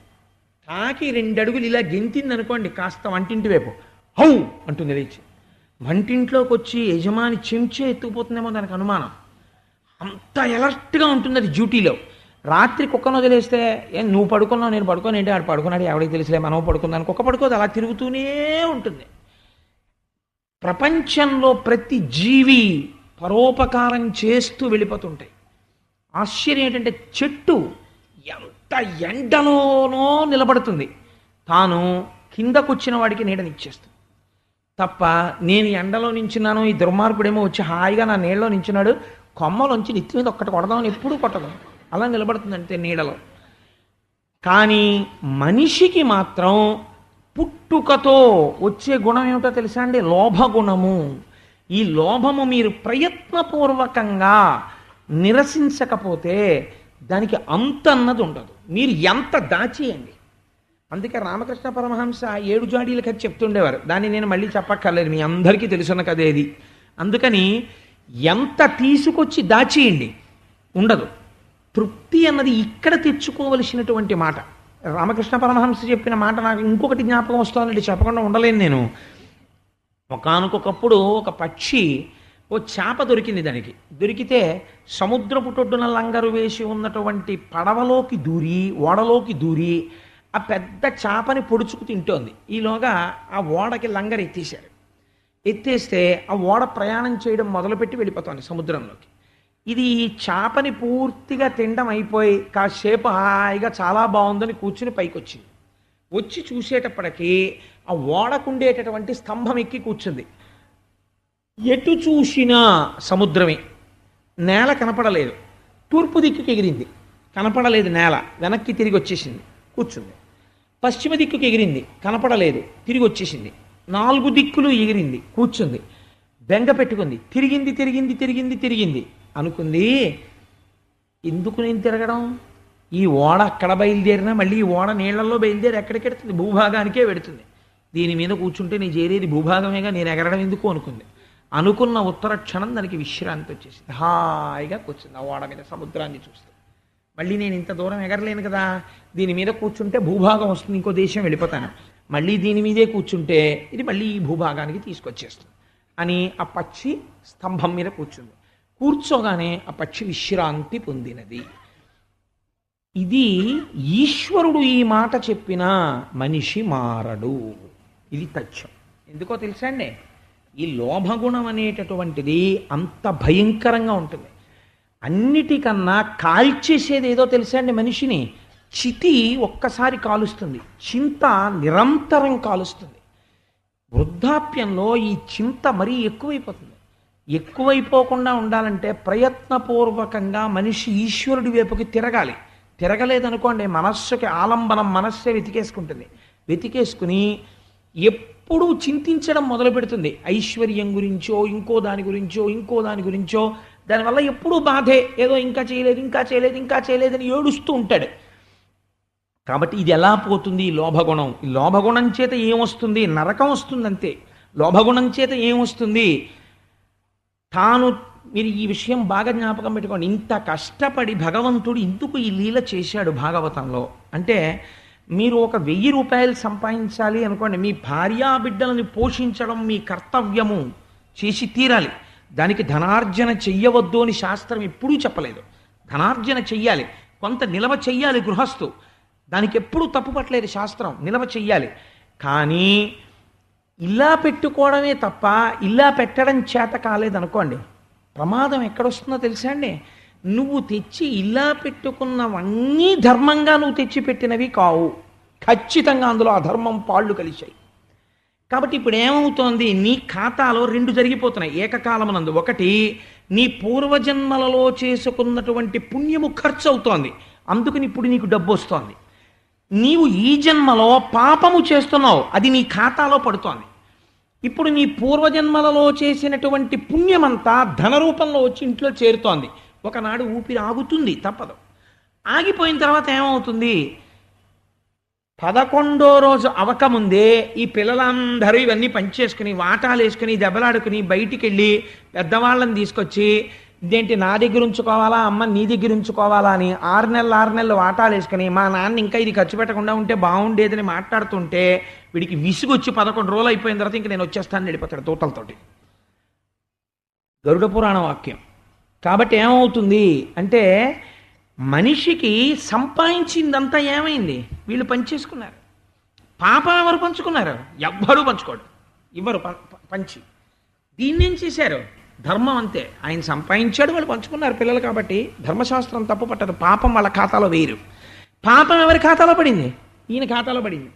కాకి 2 అడుగులు ఇలా గెంతింది అనుకోండి, కాస్త వంటింటి వైపు హౌ అంటుంది లేచి. వంటింట్లోకి వచ్చి యజమాని చెంచే ఎత్తుకుపోతుందేమో దానికి అనుమానం. అంత ఎలర్ట్గా ఉంటుంది అది డ్యూటీలో. రాత్రి కుక్కను వదిలేస్తే నువ్వు పడుకున్నావు నేను పడుకోను ఏంటి, ఆడు పడుకున్నాడు ఎవరికి తెలిసిలే మనం పడుకుందాను, కుక్క పడుకోదు, అలా తిరుగుతూనే ఉంటుంది. ప్రపంచంలో ప్రతి జీవి పరోపకారం చేస్తూ వెళ్ళిపోతుంటాయి. ఆశ్చర్యం ఏంటంటే చెట్టు ఎంత ఎండలోనో నిలబడుతుంది, తాను కిందకొచ్చిన వాడికి నీడనిచ్చేస్తుంది తప్ప నేను ఎండలో నించున్నాను ఈ దుర్మార్గుడేమో వచ్చి హాయిగా నా నీళ్ళలో నించున్నాడు కొమ్మలోంచి నెత్తి మీద ఒక్కటి కొడదామని ఎప్పుడూ కొట్టదు, అలా నిలబడుతుందంటే నీడలో. కానీ మనిషికి మాత్రం పుట్టుకతో వచ్చే గుణం ఏమిటో తెలుసా అండి? లోభగుణము. ఈ లోభము మీరు ప్రయత్నపూర్వకంగా నిరసించకపోతే దానికి అంత అన్నది ఉండదు, మీరు ఎంత దాచేయండి. అందుకే రామకృష్ణ పరమహంస 7 జాడీల కథ చెప్తుండేవారు, దాన్ని నేను మళ్ళీ చెప్పక్కర్లేదు, మీ అందరికీ తెలుసున్న కథేది. అందుకని ఎంత తీసుకొచ్చి దాచేయండి ఉండదు. తృప్తి అన్నది ఇక్కడ తెచ్చుకోవలసినటువంటి మాట. రామకృష్ణ పరమహంస చెప్పిన మాట నాకు ఇంకొకటి జ్ఞాపకం వస్తుందండి, చెప్పకుండా ఉండలేను నేను. ఒకానొకప్పుడు ఒక పక్షి ఓ చేప దొరికింది, దానికి దొరికితే సముద్రపు టొడ్డున లంగరు వేసి ఉన్నటువంటి పడవలోకి దూరి ఓడలోకి దూరి ఆ పెద్ద చేపని పొడుచుకు తింటోంది. ఈలోగా ఆ ఓడకి లంగరు ఎత్తేసారు. ఎత్తేస్తే ఆ ఓడ ప్రయాణం చేయడం మొదలుపెట్టి వెళ్ళిపోతుంది సముద్రంలోకి. ఇది ఈ చేపని పూర్తిగా తినడం అయిపోయి కాసేపు హాయిగా చాలా బాగుందని కూర్చుని పైకి వచ్చింది. వచ్చి చూసేటప్పటికీ ఆ ఓడకుండేటటువంటి స్తంభం ఎక్కి కూర్చుంది. ఎటు చూసినా సముద్రమే, నేల కనపడలేదు. తూర్పు దిక్కుకి ఎగిరింది, కనపడలేదు నేల, వెనక్కి తిరిగి వచ్చేసింది, కూర్చుంది. పశ్చిమ దిక్కుకి ఎగిరింది, కనపడలేదు, తిరిగి వచ్చేసింది. 4 దిక్కులు ఎగిరింది, కూర్చుంది. బెంగ పెట్టుకుంది, తిరిగింది తిరిగింది తిరిగింది తిరిగింది అనుకుంది, ఎందుకు నేను తిరగడం, ఈ ఓడ అక్కడ బయలుదేరినా మళ్ళీ ఈ ఓడ నీళ్లలో బయలుదేరి ఎక్కడికి వెడుతుంది, భూభాగానికే వెడుతుంది. దీని మీద కూర్చుంటే నేను చేరేది భూభాగమేగా, నేను ఎగరడం ఎందుకు అనుకుంది. అనుకున్న ఉత్తర క్షణం దానికి విశ్రాంతి వచ్చేసింది, హాయిగా కూర్చుంది ఆ ఓడ మీద సముద్రాన్ని చూస్తే. మళ్ళీ నేను ఇంత దూరం ఎగరలేను కదా, దీని మీద కూర్చుంటే భూభాగం వస్తుంది, ఇంకో దేశం వెళ్ళిపోతాను, మళ్ళీ దీని మీదే కూర్చుంటే ఇది మళ్ళీ ఈ భూభాగానికి తీసుకొచ్చేస్తుంది అని ఆ పక్షి స్తంభం మీద కూర్చుంది. కూర్చోగానే ఆ పక్షి విశ్రాంతి పొందినది. ఇది ఈశ్వరుడు ఈ మాట చెప్పినా మనిషి మారడు, ఇది తథ్యం. ఎందుకో తెలుసా అండి, ఈ లోభగుణం అనేటటువంటిది అంత భయంకరంగా ఉంటుంది. అన్నిటికన్నా కాల్చేసేది ఏదో తెలుసా అండి మనిషిని, చితి ఒక్కసారి కాలుస్తుంది, చింత నిరంతరం కాలుస్తుంది. వృద్ధాప్యంలో ఈ చింత మరీ ఎక్కువైపోతుంది. ఎక్కువైపోకుండా ఉండాలంటే ప్రయత్నపూర్వకంగా మనిషి ఈశ్వరుడి వైపుకి తిరగాలి. తిరగలేదనుకోండి మనస్సుకి ఆలంబనం, మనస్సే వెతికేసుకుంటుంది. వెతికేసుకుని ఎప్పుడూ చింతించడం మొదలు పెడుతుంది, ఐశ్వర్యం గురించో ఇంకో దాని గురించో ఇంకో దాని గురించో. దానివల్ల ఎప్పుడూ బాధే, ఏదో ఇంకా చేయలేదు ఇంకా చేయలేదు ఇంకా చేయలేదని ఏడుస్తూ ఉంటాడు. కాబట్టి ఇది ఎలా పోతుంది ఈ లోభగుణం? ఈ లోభగుణం చేత ఏమొస్తుంది? నరకం వస్తుంది అంతే. లోభగుణం చేత ఏమొస్తుంది? తాను, మీరు ఈ విషయం బాగా జ్ఞాపకం పెట్టుకోండి, ఇంత కష్టపడి భగవంతుడు ఎందుకు ఈ లీల చేశాడు భాగవతంలో అంటే, మీరు ఒక 1000 రూపాయలు సంపాదించాలి అనుకోండి, మీ భార్యాబిడ్డలను పోషించడం మీ కర్తవ్యము, చేసి తీరాలి. దానికి ధనార్జన చెయ్యవద్దు అని శాస్త్రం ఎప్పుడూ చెప్పలేదు. ధనార్జన చెయ్యాలి, కొంత నిలవ చెయ్యాలి గృహస్థు, దానికి ఎప్పుడూ తప్పుపట్టలేదు శాస్త్రం, నిలవ చెయ్యాలి. కానీ ఇలా పెట్టుకోవడమే తప్ప ఇలా పెట్టడం చేత కాలేదనుకోండి, ప్రమాదం ఎక్కడొస్తుందో తెలుసా అండి? నువ్వు తెచ్చి ఇలా పెట్టుకున్నవన్నీ ధర్మంగా నువ్వు తెచ్చి పెట్టినవి కావు, ఖచ్చితంగా అందులో అధర్మం పాళ్ళు కలిశాయి. కాబట్టి ఇప్పుడు ఏమవుతోంది, నీ ఖాతాలో 2 జరిగిపోతున్నాయి ఏకకాలమునందు. ఒకటి, నీ పూర్వజన్మలలో చేసుకున్నటువంటి పుణ్యము ఖర్చు అవుతోంది, అందుకని ఇప్పుడు నీకు డబ్బు వస్తోంది. నీవు ఈ జన్మలో పాపము చేస్తున్నావు, అది నీ ఖాతాలో పడుతోంది. ఇప్పుడు నీ పూర్వజన్మలలో చేసినటువంటి పుణ్యమంతా ధన రూపంలో వచ్చి ఇంట్లో చేరుతోంది. ఒకనాడు ఊపిరి ఆగుతుంది, తప్పదు. ఆగిపోయిన తర్వాత ఏమవుతుంది, 11వ రోజు అవకముందే ఈ పిల్లలందరూ ఇవన్నీ పంచేసుకుని వాటాలు వేసుకుని దెబ్బలాడుకుని బయటికి వెళ్ళి పెద్దవాళ్ళని తీసుకొచ్చి, ఇదేంటి నా దగ్గర ఉంచుకోవాలా అమ్మ నీ దగ్గర ఉంచుకోవాలా అని 6 నెలలు వాటాలు వేసుకుని, మా నాన్న ఇంకా ఇది ఖర్చు పెట్టకుండా ఉంటే బాగుండేదని మాట్లాడుతుంటే వీడికి విసుగొచ్చి 11 రోజులు అయిపోయిన తర్వాత ఇంక నేను వచ్చేస్తానని వెళ్ళిపోతాడు తోటలతోటి. గరుడ పురాణ వాక్యం. కాబట్టి ఏమవుతుంది అంటే మనిషికి సంపాదించిందంతా ఏమైంది? వీళ్ళు పంచేసుకున్నారు. పాపం ఎవరు పంచుకున్నారు? ఎవ్వరూ పంచుకోడు, ఇవ్వరు పంచి. దీన్నేం చేశారు? ధర్మం అంతే. ఆయన సంపాదించాడు, వాళ్ళు పంచుకున్నారు పిల్లలు కాబట్టి. ధర్మశాస్త్రం తప్పు పట్టదు. పాపం వాళ్ళ ఖాతాలో వేయరు. పాపం ఎవరి ఖాతాలో పడింది? ఈయన ఖాతాలో పడింది.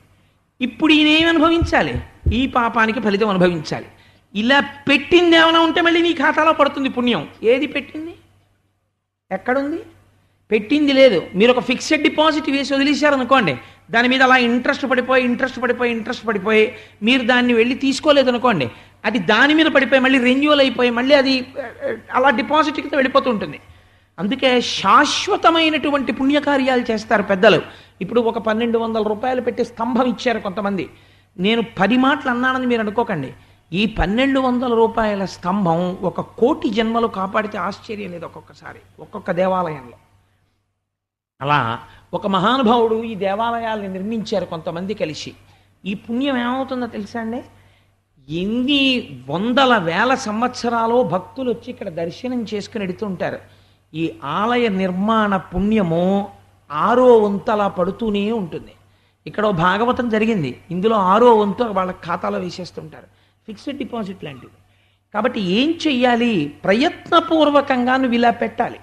ఇప్పుడు ఈయన ఏమి అనుభవించాలి? ఈ పాపానికి ఫలితం అనుభవించాలి. ఇలా పెట్టింది ఏమైనా ఉంటే మళ్ళీ నీ ఖాతాలో పడుతుంది పుణ్యం. ఏది పెట్టింది? ఎక్కడుంది? పెట్టింది లేదు. మీరు ఒక ఫిక్స్డ్ డిపాజిట్ వేసి వదిలేశారనుకోండి, దాని మీద అలా ఇంట్రెస్ట్ పడిపోయి మీరు దాన్ని వెళ్ళి తీసుకోలేదు అనుకోండి, అది దాని మీద పడిపోయి మళ్ళీ రెన్యూవల్ అయిపోయి మళ్ళీ అది అలా డిపాజిట్కి వెళ్ళిపోతూ ఉంటుంది. అందుకే శాశ్వతమైనటువంటి పుణ్యకార్యాలు చేస్తారు పెద్దలు. ఇప్పుడు ఒక 1200 రూపాయలు పెట్టి స్తంభం ఇచ్చారు కొంతమంది. నేను 10 మాటలు అన్నానని మీరు అనుకోకండి. ఈ 1200 రూపాయల స్తంభం 1,000,000 జన్మలు కాపాడితే ఆశ్చర్యం లేదు. ఒక్కొక్కసారి ఒక్కొక్క దేవాలయంలో అలా ఒక మహానుభావుడు ఈ దేవాలయాల్ని నిర్మించారు కొంతమంది కలిసి. ఈ పుణ్యం ఏమవుతుందో తెలుసా అండి? ఎన్ని వందల వేల సంవత్సరాలు భక్తులు వచ్చి ఇక్కడ దర్శనం చేసుకుని ఎడుతుంటారు. ఈ ఆలయ నిర్మాణ పుణ్యము 6వ వంతు అలా పడుతూనే ఉంటుంది. ఇక్కడ భాగవతం జరిగింది, ఇందులో 6వ వంతు వాళ్ళ ఖాతాలో వేసేస్తుంటారు. ఫిక్స్డ్ డిపాజిట్ లాంటిది. కాబట్టి ఏం చెయ్యాలి? ప్రయత్నపూర్వకంగా నువ్వు ఇలా పెట్టాలి.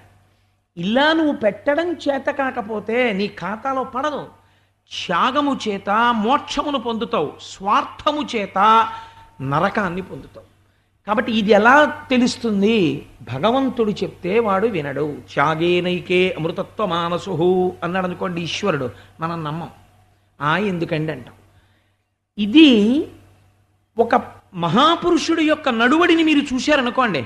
ఇలా నువ్వు పెట్టడం చేత కాకపోతే నీ ఖాతాలో పడదు. త్యాగము చేత మోక్షమును పొందుతావు, స్వార్థము చేత నరకాన్ని పొందుతావు. కాబట్టి ఇది ఎలా తెలుస్తుంది? భగవంతుడు చెప్తే వాడు వినడు. త్యాగేనైకే అమృతత్వ మానసు అన్నాడు అనుకోండి ఈశ్వరుడు, మనం నమ్మం. ఎందుకండి అంటాం. ఇది ఒక మహాపురుషుడి యొక్క నడువడిని మీరు చూశారనుకోండి,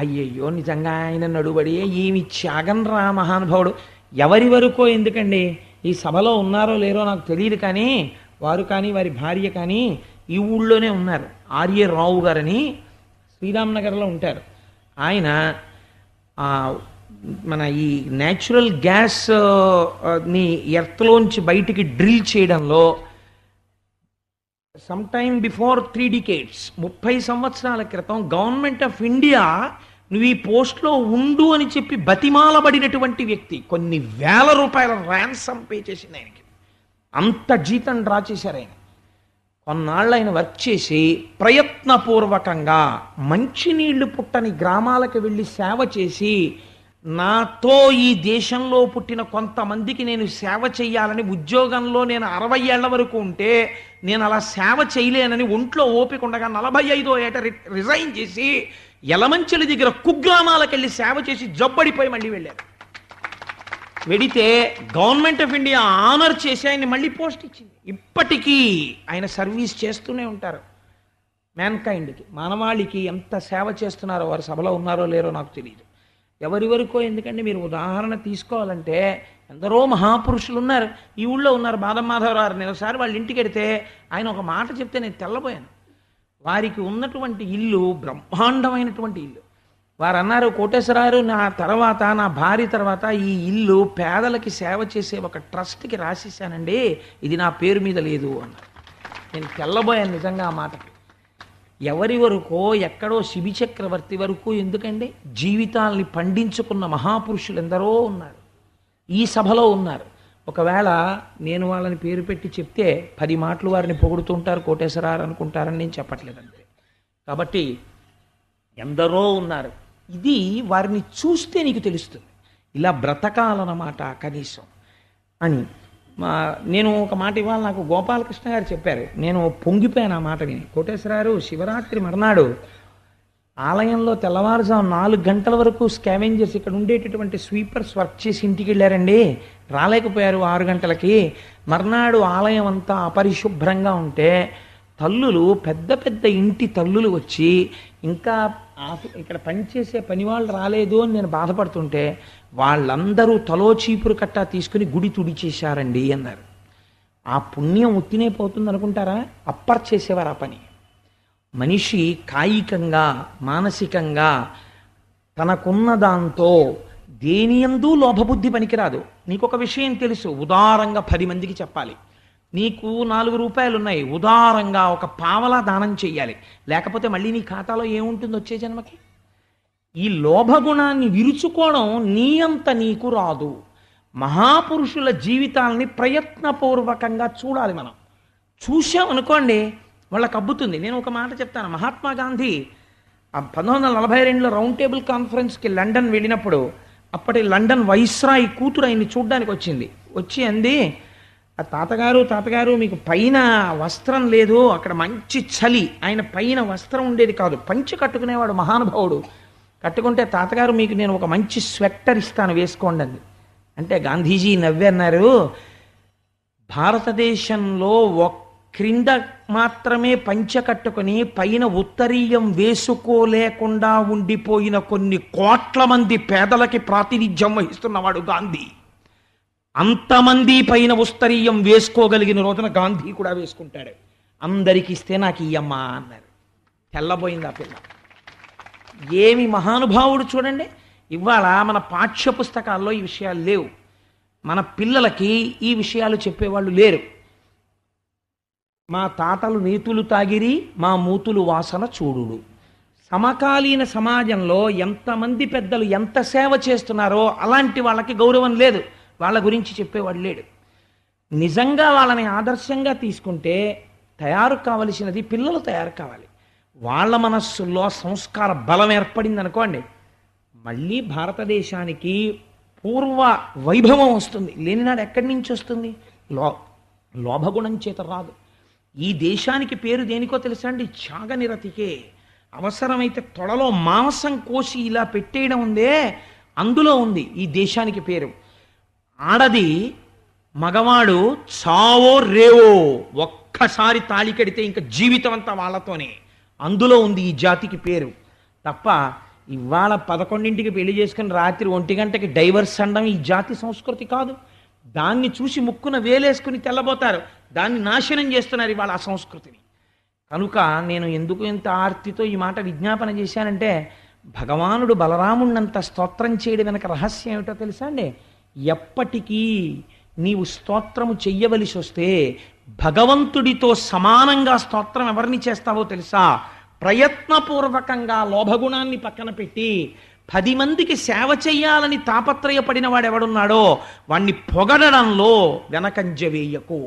అయ్యయ్యో నిజంగా ఆయన నడువడి ఏమి త్యాగం రా మహానుభావుడు. ఎవరి వరకో ఎందుకండి, ఈ సభలో ఉన్నారో లేరో నాకు తెలియదు, కానీ వారు కానీ వారి భార్య కానీ ఈ ఊళ్ళోనే ఉన్నారు. ఆర్య రావు గారని శ్రీరామ్నగర్లో ఉంటారు. ఆయన మన ఈ న్యాచురల్ గ్యాస్ ని ఎర్త్లోంచి బయటికి డ్రిల్ చేయడంలో సమ్ టైమ్ బిఫోర్ 3 decades 30 సంవత్సరాల క్రితం గవర్నమెంట్ ఆఫ్ ఇండియా నువ్వు ఈ పోస్ట్లో ఉండు అని చెప్పి బతిమాలబడినటువంటి వ్యక్తి. కొన్ని వేల రూపాయల ర్యాన్సమ్ పే చేసింది ఆయనకి. అంత జీతం డ్రా చేశారు ఆయన. కొన్నాళ్ళు ఆయన వర్క్ చేసి ప్రయత్నపూర్వకంగా మంచినీళ్లు పుట్టని గ్రామాలకు వెళ్ళి సేవ చేసి, నాతో ఈ దేశంలో పుట్టిన కొంతమందికి నేను సేవ చెయ్యాలని ఉద్యోగంలో నేను 60 ఏళ్ల వరకు ఉంటే నేను అలా సేవ చేయలేనని ఒంట్లో ఓపిక ఉండగా 45వ ఏట రిజైన్ చేసి యలమంచిలి దగ్గర కుగ్రామాలకు వెళ్ళి సేవ చేసి జబ్బడిపోయి మళ్ళీ వెళ్ళారు. వెడితే గవర్నమెంట్ ఆఫ్ ఇండియా ఆనర్ చేసి ఆయన్ని మళ్ళీ పోస్ట్ ఇచ్చింది. ఇప్పటికీ ఆయన సర్వీస్ చేస్తూనే ఉంటారు. మ్యాన్కైండ్కి, మానవాళికి ఎంత సేవ చేస్తున్నారో, వారు సభలో ఉన్నారో లేరో నాకు తెలియదు. ఎవరి వరకో ఎందుకంటే మీరు ఉదాహరణ తీసుకోవాలంటే ఎందరో మహాపురుషులు ఉన్నారు. ఈ ఊళ్ళో ఉన్నారు బాదం మాధవరావు. నేను ఒకసారి వాళ్ళ ఇంటికి వెడితే ఆయన ఒక మాట చెప్తే నేను తెల్లబోయాను. వారికి ఉన్నటువంటి ఇల్లు బ్రహ్మాండమైనటువంటి ఇల్లు. వారు అన్నారు, కోటేశ్వరరావు నా తర్వాత, నా భార్య తర్వాత ఈ ఇల్లు పేదలకి సేవ చేసే ఒక ట్రస్ట్కి రాసేసానండి, ఇది నా పేరు మీద లేదు అన్నారు. నేను తెల్లబోయాను నిజంగా ఆ మాటకి. ఎవరి వరకో ఎక్కడో శిబి చక్రవర్తి వరకు ఎందుకండి? జీవితాల్ని పండించుకున్న మహాపురుషులు ఎందరో ఉన్నారు, ఈ సభలో ఉన్నారు. ఒకవేళ నేను వాళ్ళని పేరు పెట్టి చెప్తే 10 మాటలు వారిని పొగుడుతుంటారు, కోటేశ్వరరావు అనుకుంటారని నేను చెప్పట్లేదంతే. కాబట్టి ఎందరో ఉన్నారు. ఇది వారిని చూస్తే నీకు తెలుస్తుంది, ఇలా బ్రతకాలన్నమాట కనీసం అని. నేను ఒక మాట ఇవాళ నాకు గోపాలకృష్ణ గారు చెప్పారు, నేను పొంగిపోయాను ఆ మాట విని. కోటేశ్వరరావు శివరాత్రి మర్నాడు ఆలయంలో తెల్లవారుజాము 4 గంటల వరకు స్కావెంజర్స్, ఇక్కడ ఉండేటటువంటి స్వీపర్స్ వర్క్ చేసి ఇంటికి వెళ్ళారండి, రాలేకపోయారు 6 గంటలకి. మర్నాడు ఆలయం అంతా అపరిశుభ్రంగా ఉంటే తల్లులు, పెద్ద పెద్ద ఇంటి తల్లులు వచ్చి, ఇంకా ఇక్కడ పనిచేసే పని వాళ్ళు రాలేదు అని నేను బాధపడుతుంటే వాళ్ళందరూ తలో చీపురు కట్టా తీసుకుని గుడి తుడిచేశారండి అన్నారు. ఆ పుణ్యం ఉత్తినే పోతుంది అనుకుంటారా? అప్పర్ చేసేవారు ఆ పని. మనిషి కాయికంగా మానసికంగా తనకున్న దాంతో దేనియందు లోభబుద్ధి పనికిరాదు. నీకొక విషయం తెలుసు, ఉదారంగా 10 మందికి చెప్పాలి. నీకు 4 రూపాయలు ఉన్నాయి, ఉదారంగా ఒక పావలా దానం చెయ్యాలి. లేకపోతే మళ్ళీ నీ ఖాతాలో ఏముంటుంది వచ్చే జన్మకి? ఈ లోభగుణాన్ని విరుచుకోవడం నీ అంత నీకు రాదు. మహాపురుషుల జీవితాలని ప్రయత్నపూర్వకంగా చూడాలి. మనం చూసామనుకోండి వాళ్ళకి అబ్బుతుంది. నేను ఒక మాట చెప్తాను. మహాత్మా గాంధీ 1942లో రౌండ్ టేబుల్ కాన్ఫరెన్స్కి లండన్ వెళ్ళినప్పుడు అప్పటి లండన్ వైస్రాయ్ కూతురు ఆయన్ని చూడ్డానికి వచ్చింది. వచ్చి అంది, ఆ తాతగారు మీకు పైన వస్త్రం లేదు, అక్కడ మంచి చలి, ఆయన పైన వస్త్రం ఉండేది కాదు, పంచి కట్టుకునేవాడు మహానుభావుడు. కట్టుకుంటే తాతగారు మీకు నేను ఒక మంచి స్వెట్టర్ ఇస్తాను వేసుకోండి అంది. అంటే గాంధీజీ నవ్వన్నారు, భారతదేశంలో క్రింద మాత్రమే పంచె కట్టుకుని పైన ఉత్తరీయం వేసుకోలేకుండా ఉండిపోయిన కొన్ని కోట్ల మంది పేదలకి ప్రాతినిధ్యం వహిస్తున్నవాడు గాంధీ. అంతమంది పైన ఉత్తరీయం వేసుకోగలిగిన రోజున గాంధీ కూడా వేసుకుంటాడు. అందరికి ఇస్తే నాకు ఇయ్యమ్మా అన్నారు. తెల్లబోయింది ఆ పిల్ల. ఏమి మహానుభావుడు చూడండి. ఇవాళ మన పాఠ్య పుస్తకాల్లో ఈ విషయాలు లేవు. మన పిల్లలకి ఈ విషయాలు చెప్పేవాళ్ళు లేరు. మా తాతలు నీతులు తాగిరి, మా మూతులు వాసన చూడుడు. సమకాలీన సమాజంలో ఎంతమంది పెద్దలు ఎంత సేవ చేస్తున్నారో అలాంటి వాళ్ళకి గౌరవం లేదు. వాళ్ళ గురించి చెప్పేవాడు లేడు. నిజంగా వాళ్ళని ఆదర్శంగా తీసుకుంటే తయారు కావలసినది పిల్లలు తయారు కావాలి. వాళ్ళ మనస్సుల్లో సంస్కార బలం ఏర్పడింది అనుకోండి, మళ్ళీ భారతదేశానికి పూర్వ వైభవం వస్తుంది. లేనినాడు ఎక్కడి నుంచి వస్తుంది? లోభగుణం చేత రాదు. ఈ దేశానికి పేరు దేనికో తెలుసా అండి? త్యాగనిరతికే. అవసరమైతే తొడలో మాంసం కోసి ఇలా పెట్టేయడం ఉందే, అందులో ఉంది ఈ దేశానికి పేరు. ఆడది మగవాడు చావో రేవో ఒక్కసారి తాళి కడితే ఇంకా జీవితం అంతా వాళ్ళతోనే, అందులో ఉంది ఈ జాతికి పేరు. తప్ప ఇవాళ 11ంటికి పెళ్లి చేసుకుని రాత్రి 1 గంటకి డైవర్స్ అనడం ఈ జాతి సంస్కృతి కాదు. దాన్ని చూసి ముక్కున వేలేసుకుని తెల్లబోతారు. దాన్ని నాశనం చేస్తున్నారు ఇవాళ ఆ సంస్కృతిని. కనుక నేను ఎందుకు ఇంత ఆర్తితో ఈ మాట విజ్ఞాపన చేశానంటే, భగవానుడు బలరాముణ్ణంత స్తోత్రం చేయడం వెనక రహస్యం ఏమిటో తెలుసా అండి? ఎప్పటికీ నీవు స్తోత్రము చెయ్యవలసి వస్తే భగవంతుడితో సమానంగా స్తోత్రం ఎవరిని చేస్తావో తెలుసా? ప్రయత్నపూర్వకంగా లోభగుణాన్ని పక్కన పెట్టి 10 మందికి సేవ చెయ్యాలని తాపత్రయపడిన వాడు ఎవడున్నాడో వాణ్ణి పొగడడంలో వెనకంజ వేయకు.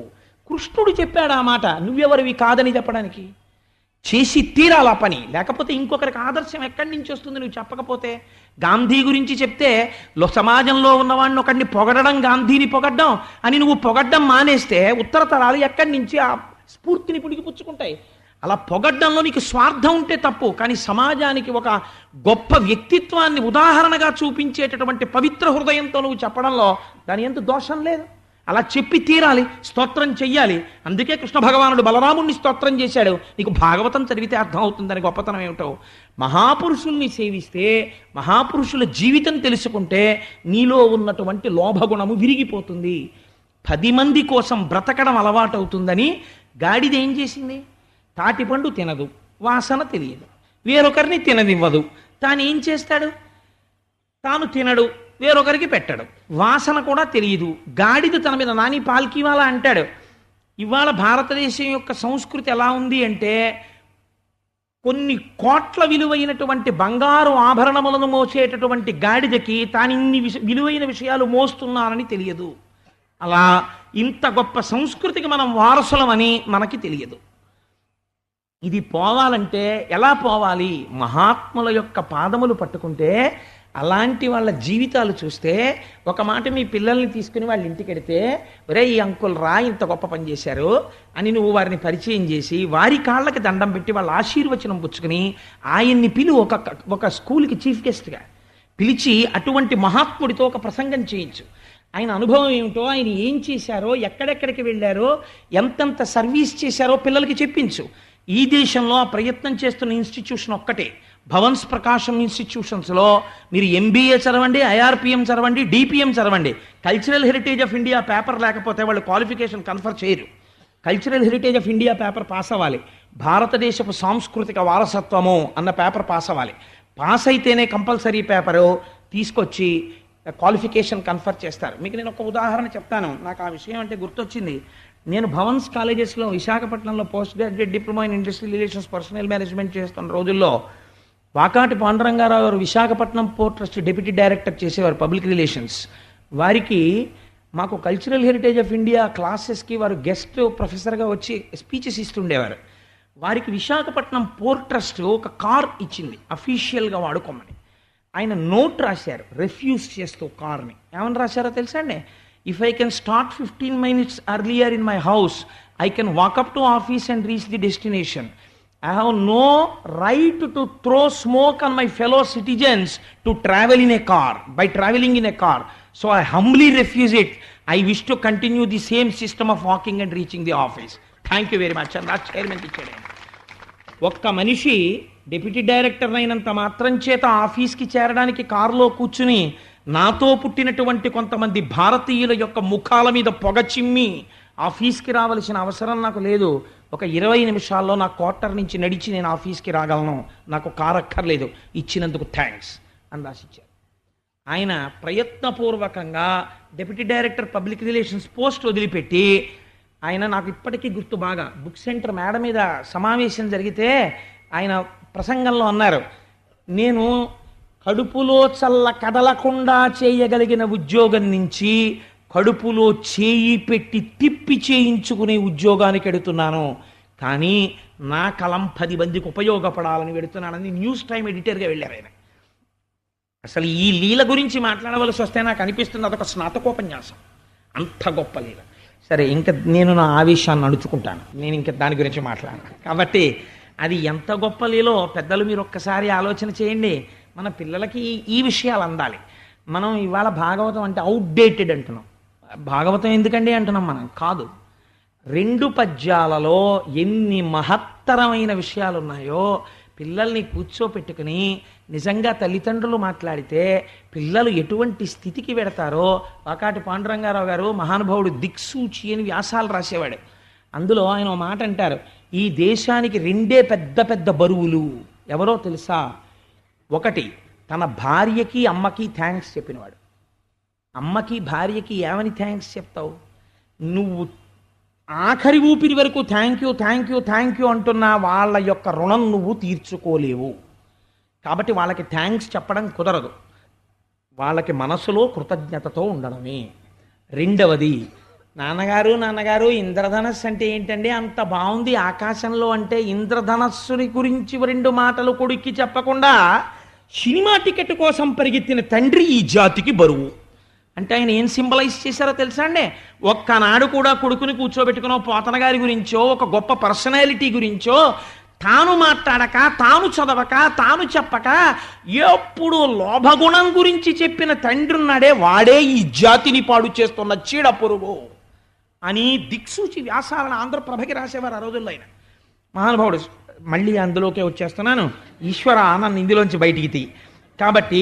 కృష్ణుడు చెప్పాడు ఆ మాట, నువ్వెవరివి కాదని చెప్పడానికి. చేసి తీరాల పని, లేకపోతే ఇంకొకరికి ఆదర్శం ఎక్కడి నుంచి వస్తుంది నువ్వు చెప్పకపోతే? గాంధీ గురించి చెప్తే సమాజంలో ఉన్నవాడిని ఒకడిని పొగడడం, గాంధీని పొగడ్డం అని నువ్వు పొగడ్డం మానేస్తే ఉత్తర తరాలు ఎక్కడి నుంచి ఆ స్ఫూర్తిని పుడిగిపుచ్చుకుంటాయి? అలా పొగడ్డంలో నీకు స్వార్థం ఉంటే తప్పు, కానీ సమాజానికి ఒక గొప్ప వ్యక్తిత్వాన్ని ఉదాహరణగా చూపించేటటువంటి పవిత్ర హృదయంతో నువ్వు చెప్పడంలో దాని ఎంత దోషం లేదు. అలా చెప్పి తీరాలి, స్తోత్రం చెయ్యాలి. అందుకే కృష్ణ భగవానుడు బలరాముణ్ణి స్తోత్రం చేశాడు. నీకు భాగవతం చదివితే అర్థం అవుతుందని గొప్పతనం ఏమిటో. మహాపురుషుల్ని సేవిస్తే, మహాపురుషుల జీవితం తెలుసుకుంటే నీలో ఉన్నటువంటి లోభగుణము విరిగిపోతుంది. 10 మంది కోసం బ్రతకడం అలవాటు అవుతుందని గాడిద ఏం చేసింది? తాటిపండు తినదు, వాసన తెలియదు, వేరొకరిని తిననివ్వదు. తాను ఏం చేస్తాడు? తాను తినడు, వేరొకరికి పెట్టడు, వాసన కూడా తెలియదు. గాడిద తన మీద నాని పాల్కివాలా అంటాడు. ఇవాళ భారతదేశం యొక్క సంస్కృతి ఎలా ఉంది అంటే, కొన్ని కోట్ల విలువైనటువంటి బంగారు ఆభరణములను మోసేటటువంటి గాడిదకి తాను ఇన్ని విలువైన విషయాలు మోస్తున్నానని తెలియదు. అలా ఇంత గొప్ప సంస్కృతికి మనం వారసులమని మనకి తెలియదు. ఇది పోవాలంటే ఎలా పోవాలి? మహాత్ముల యొక్క పాదములు పట్టుకుంటే, అలాంటి వాళ్ళ జీవితాలు చూస్తే, ఒక మాట మీ పిల్లల్ని తీసుకుని వాళ్ళ ఇంటికి వెడితే, ఒరే ఈ అంకుల్ రా ఇంత గొప్ప పని చేశారు అని నువ్వు వారిని పరిచయం చేసి వారి కాళ్ళకి దండం పెట్టి వాళ్ళ ఆశీర్వచనం పుచ్చుకుని ఆయన్ని ఒక స్కూల్కి చీఫ్ గెస్ట్గా పిలిచి అటువంటి మహాత్ముడితో ఒక ప్రసంగం చేయించు. ఆయన అనుభవం ఏమిటో, ఆయన ఏం చేశారో, ఎక్కడెక్కడికి వెళ్ళారో, ఎంతెంత సర్వీస్ చేశారో పిల్లలకి చెప్పించు. ఈ దేశంలో ఆ ప్రయత్నం చేస్తున్న ఇన్స్టిట్యూషన్ ఒక్కటే, భవన్స్ ప్రకాశం ఇన్స్టిట్యూషన్స్లో మీరు ఎంబీఏ చదవండి, ఐఆర్పిఎం చదవండి, డిపిఎం చదవండి, cultural heritage of India paper లేకపోతే వాళ్ళు క్వాలిఫికేషన్ కన్ఫర్ చేయరు. Cultural heritage of India paper pass అవ్వాలి. భారతదేశపు సాంస్కృతిక వారసత్వము అన్న పేపర్ పాస్ అవ్వాలి. పాస్ అయితేనే కంపల్సరీ పేపరు తీసుకొచ్చి క్వాలిఫికేషన్ కన్ఫర్ చేస్తారు. మీకు నేను ఒక ఉదాహరణ చెప్తాను, నాకు ఆ విషయం అంటే గుర్తొచ్చింది. నేను భవన్స్ కాలేజెస్లో విశాఖపట్నంలో post graduate diploma in industrial relations personal management చేస్తున్న రోజుల్లో వాకాటి పాండురంగారావు గారు Visakhapatnam port trust deputy director చేసేవారు పబ్లిక్ రిలేషన్స్. వారికి మాకు కల్చరల్ హెరిటేజ్ ఆఫ్ ఇండియా క్లాసెస్కి వారు గెస్ట్ ప్రొఫెసర్గా వచ్చి స్పీచెస్ ఇస్తుండేవారు. వారికి విశాఖపట్నం పోర్ట్ ట్రస్ట్ ఒక కార్ ఇచ్చింది అఫీషియల్గా వాడుకోమని. ఆయన నోట్ రాశారు రిఫ్యూజ్ చేస్తూ కార్ని. ఏమని రాశారో తెలుసా అండి? If I can start 15 minutes earlier in my house, I can walk up to office and reach the destination. I have no right to throw smoke on my fellow citizens to travel in a car, by traveling in a car. So I humbly refuse it. I wish to continue the same system of walking and reaching the office. Thank you very much. And that's chairman ఇచ్చాడు. ఒక్క మనిషి డిప్యూటీ డైరెక్టర్ అయినంత మాత్రం చేత ఆఫీస్కి చేరడానికి కారులో కూర్చుని నాతో పుట్టినటువంటి కొంతమంది భారతీయుల యొక్క ముఖాల మీద పొగ చిమ్మి ఆఫీస్కి రావాల్సిన అవసరం నాకు లేదు. ఒక 20 నిమిషాల్లో నా క్వార్టర్ నుంచి నడిచి నేను ఆఫీస్కి రాగలను, నాకు కారు అక్కర్లేదు, ఇచ్చినందుకు థ్యాంక్స్ అని రాసిచ్చారు. ఆయన ప్రయత్నపూర్వకంగా deputy director public relations post వదిలిపెట్టి, ఆయన నాకు ఇప్పటికీ గుర్తు బాగా, బుక్ సెంటర్ మేడ మీద సమావేశం జరిగితే ఆయన ప్రసంగంలో అన్నారు, నేను కడుపులో చల్ల కదలకుండా చేయగలిగిన ఉద్యోగం నుంచి కడుపులో చేయి పెట్టి తిప్పి చేయించుకునే ఉద్యోగానికి వెడుతున్నాను, కానీ నా కలం 10 మందికి ఉపయోగపడాలని వెడుతున్నానని న్యూస్ టైం ఎడిటర్గా వెళ్ళారు ఆయన. అసలు ఈ లీల గురించి మాట్లాడవలసి వస్తే నాకు అనిపిస్తుంది అదొక స్నాతకోపన్యాసం, అంత గొప్ప లీల. సరే, ఇంకా నేను నా ఆవేశాన్ని అణుచుకుంటాను, నేను ఇంకా దాని గురించి మాట్లాడను. కాబట్టి అది ఎంత గొప్ప లీలో పెద్దలు మీరు ఒక్కసారి ఆలోచన చేయండి. మన పిల్లలకి ఈ విషయాలు అందాలి. మనం ఇవాళ భాగవతం అంటే అవుట్డేటెడ్ అంటున్నాం. భాగవతం ఎందుకండి అంటున్నాం మనం కాదు. 2 పద్యాలలో ఎన్ని మహత్తరమైన విషయాలు ఉన్నాయో పిల్లల్ని కూర్చోపెట్టుకుని నిజంగా తల్లిదండ్రులు మాట్లాడితే పిల్లలు ఎటువంటి స్థితికి వెడతారో. వాకాటి పాండురంగారావు గారు మహానుభావుడు దిక్సూచి అని వ్యాసాలు రాసేవాడు. అందులో ఆయన ఒక మాట అంటారు, ఈ దేశానికి 2 పెద్ద పెద్ద బరువులు ఎవరో తెలుసా? ఒకటి తన భార్యకి అమ్మకి థ్యాంక్స్ చెప్పినవాడు. అమ్మకి భార్యకి ఏమని థ్యాంక్స్ చెప్తావు? నువ్వు ఆఖరి ఊపిరి వరకు thank you thank you thank you అంటున్నా వాళ్ళ యొక్క రుణం నువ్వు తీర్చుకోలేవు. కాబట్టి వాళ్ళకి థ్యాంక్స్ చెప్పడం కుదరదు, వాళ్ళకి మనసులో కృతజ్ఞతతో ఉండడమే. రెండవది, నాన్నగారు ఇంద్రధనస్సు అంటే ఏంటండి అంత బాగుంది ఆకాశంలో అంటే, ఇంద్రధనస్సుని గురించి 2 మాటలు కొడుక్కి చెప్పకుండా సినిమా టికెట్ కోసం పరిగెత్తిన తండ్రి ఈ జాతికి బరువు అంటే ఆయన ఏం సింబలైజ్ చేశారో తెలుసా అండి? ఒక్కనాడు కూడా కొడుకుని కూర్చోబెట్టుకునో పోతన గారి గురించో ఒక గొప్ప పర్సనాలిటీ గురించో తాను మాట్లాడక, తాను చదవక, తాను చెప్పక ఎప్పుడు లోభగుణం గురించి చెప్పిన తండ్రి ఉన్నాడే వాడే ఈ జాతిని పాడు చేస్తున్న చీడ పురుగు అని దిక్సూచి వ్యాసాలను ఆంధ్రప్రభకి రాసేవారు ఆ రోజుల్లో ఆయన మహానుభావుడు. మళ్ళీ అందులోకే వచ్చేస్తున్నాను, ఈశ్వర నన్ను ఇందులోంచి బయటికి తీ. కాబట్టి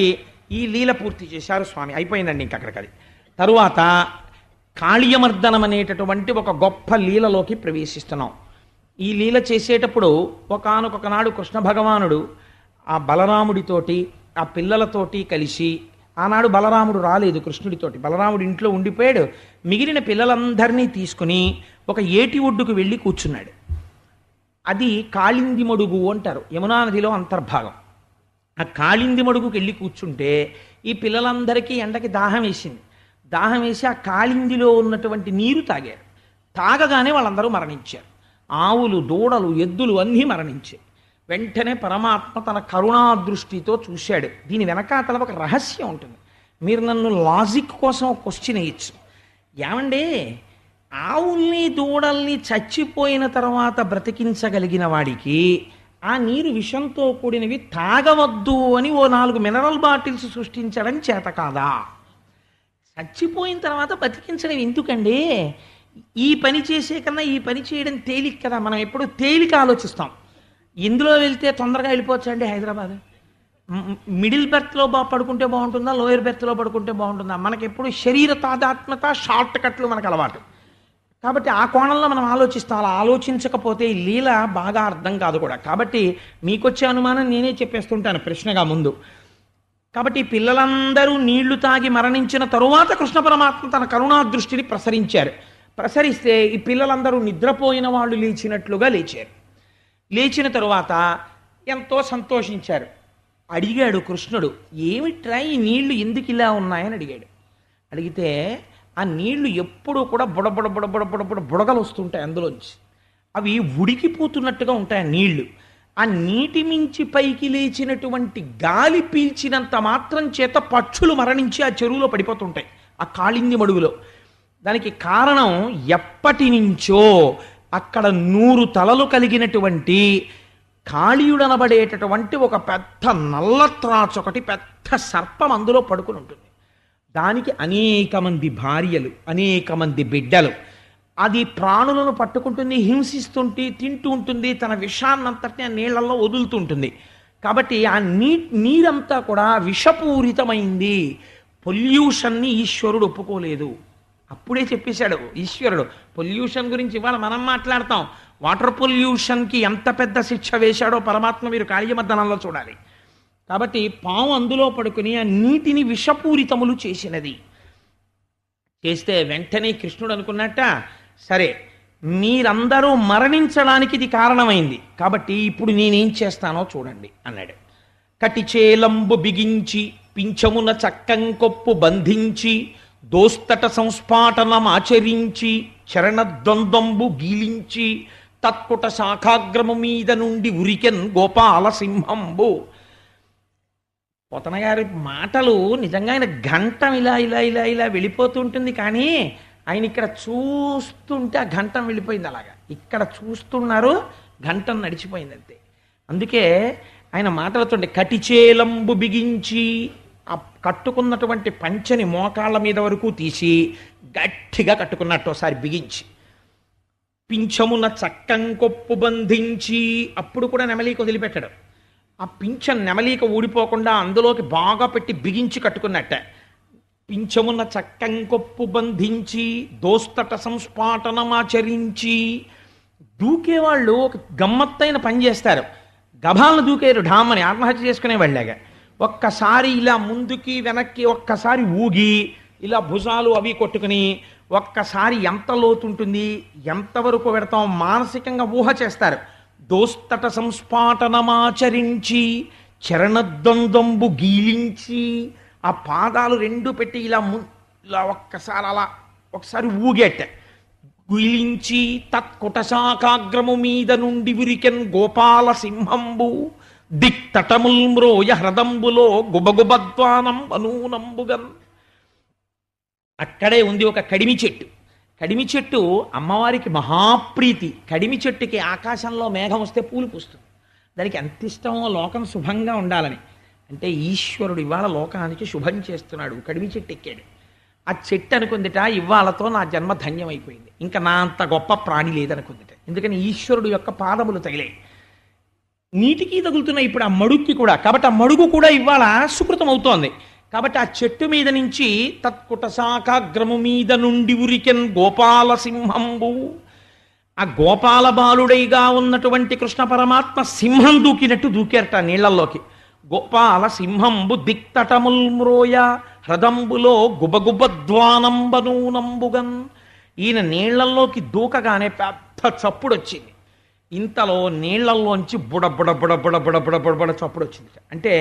ఈ లీల పూర్తి చేశారు స్వామి, అయిపోయిందండి ఇంక అక్కడికి. తరువాత కాళీయమర్దనం అనేటటువంటి ఒక గొప్ప లీలలోకి ప్రవేశిస్తున్నాం. ఈ లీల చేసేటప్పుడు ఒకానొక నాడు కృష్ణ భగవానుడు ఆ బలరాముడితోటి ఆ పిల్లలతోటి కలిసి, ఆనాడు బలరాముడు రాలేదు కృష్ణుడితోటి, బలరాముడు ఇంట్లో ఉండిపోయాడు. మిగిలిన పిల్లలందరినీ తీసుకుని ఒక ఏటి ఒడ్డుకు వెళ్ళి కూర్చున్నాడు. అది కాళింది మడుగు అంటారు, యమునా నదిలో అంతర్భాగం. ఆ కాళింది మడుగుకి వెళ్ళి కూర్చుంటే ఈ పిల్లలందరికీ ఎండకి దాహం వేసింది. దాహం వేసి ఆ కాళిందిలో ఉన్నటువంటి నీరు తాగారు. తాగగానే వాళ్ళందరూ మరణించారు. ఆవులు, దూడలు, ఎద్దులు అన్నీ మరణించాయి. వెంటనే పరమాత్మ తన కరుణా దృష్టితో చూశాడు. దీని వెనకాతల ఒక రహస్యం ఉంటుంది. మీరు నన్ను లాజిక్ కోసం ఒక క్వశ్చన్ వేయచ్చు, ఏమండి ఆవుల్ని దూడల్ని చచ్చిపోయిన తర్వాత బ్రతికించగలిగిన వాడికి ఆ నీరు విషంతో కూడినవి తాగవద్దు అని ఓ 4 మినరల్ బాటిల్స్ సృష్టించడం చేత కాదా? చచ్చిపోయిన తర్వాత బతికించడం ఎందుకండి? ఈ పని చేసే కన్నా ఈ పని చేయడం తేలిక కదా. మనం ఎప్పుడు తేలిక ఆలోచిస్తాం. ఇందులో వెళ్తే తొందరగా వెళ్ళిపోవచ్చు అండి హైదరాబాద్. మిడిల్ బెర్త్లో పడుకుంటే బాగుంటుందా, లోయర్ బెర్త్లో పడుకుంటే బాగుంటుందా? మనకి ఎప్పుడు శరీర తాదాత్మ్యత, షార్ట్ కట్లు మనకు అలవాటు. కాబట్టి ఆ కోణంలో మనం ఆలోచిస్తాం. అలా ఆలోచించకపోతే ఈ లీల బాగా అర్థం కాదు కూడా. కాబట్టి మీకొచ్చే అనుమానం నేనే చెప్పేస్తుంటాను ప్రశ్నగా ముందు. కాబట్టి పిల్లలందరూ నీళ్లు తాగి మరణించిన తరువాత కృష్ణ పరమాత్మ తన కరుణా దృష్టిని ప్రసరించారు. ప్రసరిస్తే ఈ పిల్లలందరూ నిద్రపోయిన వాళ్ళు లేచినట్లుగా లేచారు. లేచిన తరువాత ఎంతో సంతోషించారు. అడిగాడు కృష్ణుడు, ఏమిట్రా ఈ నీళ్లు ఎందుకు ఇలా ఉన్నాయని అడిగాడు. అడిగితే ఆ నీళ్లు ఎప్పుడూ కూడా బుడబుడ బుడబుడ బుడబుడ బుడగలు వస్తుంటాయి అందులోంచి. అవి ఉడికిపోతున్నట్టుగా ఉంటాయి ఆ నీళ్లు. ఆ నీటి మించి పైకి లేచినటువంటి గాలి పీల్చినంత మాత్రం చేత పక్షులు మరణించి ఆ చెరువులో పడిపోతుంటాయి, ఆ కాళింది మడుగులో. దానికి కారణం ఎప్పటి నుంచో అక్కడ 100 తలలు కలిగినటువంటి కాళీయుడనబడేటటువంటి ఒక పెద్ద నల్లత్రాచు, ఒకటి పెద్ద సర్పం అందులో పడుకుని ఉంటుంది. దానికి అనేక మంది భార్యలు, అనేక మంది బిడ్డలు. అది ప్రాణులను పట్టుకుంటుంది, హింసిస్తుంటే తింటూ ఉంటుంది, తన విషాన్నంతటిని ఆ నీళ్లలో వదులుతుంటుంది. కాబట్టి ఆ నీరంతా కూడా విషపూరితమైంది. పొల్యూషన్ని ఈశ్వరుడు ఒప్పుకోలేదు. అప్పుడే చెప్పేశాడు ఈశ్వరుడు. పొల్యూషన్ గురించి ఇవాళ మనం మాట్లాడతాం. వాటర్ పొల్యూషన్కి ఎంత పెద్ద శిక్ష వేశాడో పరమాత్మ మీరు కాళీయమర్దనంలో చూడాలి. కాబట్టి పాము అందులో పడుకుని ఆ నీటిని విషపూరితములు చేసినది. చేస్తే వెంటనే కృష్ణుడు అనుకున్నట్ట, సరే మీరందరూ మరణించడానికి ఇది కారణమైంది, కాబట్టి ఇప్పుడు నేనేం చేస్తానో చూడండి అన్నాడు. కటిచేలంబు బిగించి పింఛమున చక్కంకొప్పు బంధించి దోస్తట సంస్ఫాటనమాచరించి చరణద్వంద్వంబు గీలించి తత్కుట శాఖాగ్రము మీద నుండి ఉరికెన్ గోపాల సింహంబు. పోతన గారి మాటలు నిజంగా ఆయన గంటం ఇలా ఇలా ఇలా ఇలా వెళ్ళిపోతుంటుంది, కానీ ఆయన ఇక్కడ చూస్తుంటే ఆ గంటం వెళ్ళిపోయింది. అలాగా ఇక్కడ చూస్తున్నారు, గంటం నడిచిపోయింది అంతే. అందుకే ఆయన మాటలతోండి కటిచేలంబు బిగించి ఆ కట్టుకున్నటువంటి పంచని మోకాళ్ళ మీద వరకు తీసి గట్టిగా కట్టుకున్నట్టు ఒకసారి బిగించి, పింఛమున చక్కంకొప్పు బంధించి, అప్పుడు కూడా నెమలీక వదిలిపెట్టాడు. ఆ పింఛం నెమలీక ఊడిపోకుండా అందులోకి బాగా పెట్టి బిగించి కట్టుకున్నట్ట. పింఛమున చక్కంకొప్పు బంధించి దోస్తట సంస్ఫాటనమాచరించి. దూకేవాళ్ళు ఒక గమ్మత్తైన పని చేస్తారు. గభాలను దూకేరు ఢామని, ఆత్మహత్య చేసుకునే వాళ్ళగా. ఒక్కసారి ఇలా ముందుకి వెనక్కి ఒక్కసారి ఊగి ఇలా భుజాలు అవి కొట్టుకుని ఒక్కసారి ఎంత లోతుంటుంది, ఎంతవరకు పెడతాం మానసికంగా ఊహ చేస్తారు. దోస్తట సంస్ఫాటనమాచరించి చరణద్వంద్వంబు గీలించి, ఆ పాదాలు రెండు పెట్టి ఇలా ఇలా ఒక్కసారి అలా ఒకసారి ఊగేట గీలించి తత్కుటశాకాగ్రము మీద నుండి ఉరికెన్ గోపాల సింహంబు దిక్తటముల్ మ్రోయ హ్రదంబులో గుబగుబద్వానం అనూనంబుగన్. అక్కడే ఉంది ఒక కడిమి చెట్టు. కడిమి చెట్టు అమ్మవారికి మహాప్రీతి. కడిమి చెట్టుకి ఆకాశంలో మేఘం వస్తే పూలు పూస్తుంది. దానికి ఎంత ఇష్టమో లోకం శుభంగా ఉండాలని. అంటే ఈశ్వరుడు ఇవాళ లోకానికి శుభం చేస్తున్నాడు. కడిమి చెట్టు ఎక్కాడు. ఆ చెట్టు అనుకుందిట, ఇవాళతో నా జన్మ ధన్యమైపోయింది, ఇంకా నా అంత గొప్ప ప్రాణి లేదనుకుందిట. ఎందుకని ఈశ్వరుడు యొక్క పాదములు తగిలాయి. నీటికి తగులుతున్నాయి ఇప్పుడు ఆ మడుగుకి కూడా. కాబట్టి ఆ మడుగు కూడా ఇవాళ సుకృతం అవుతోంది. కాబట్టి ఆ చెట్టు మీద నుంచి తత్కుట శాఖాగ్రము మీద నుండి ఉరికెన్ గోపాల సింహంబు. ఆ గోపాల బాలుడైగా ఉన్నటువంటి కృష్ణ పరమాత్మ సింహం దూకినట్టు దూకేరట నీళ్లలోకి. గోపాల సింహంబు దిక్తటముల్ మ్రోయ హ్రదంబులో గుబగుబద్వానంబనూనంబుగన్. ఈయన నీళ్లల్లోకి దూకగానే పెద్ద చప్పుడు వచ్చింది. ఇంతలో నీళ్లల్లోంచి బుడ బుడ బుడ బుడ బుడ బుడ బుడ బుడ చప్పుడు వచ్చింది. అంటే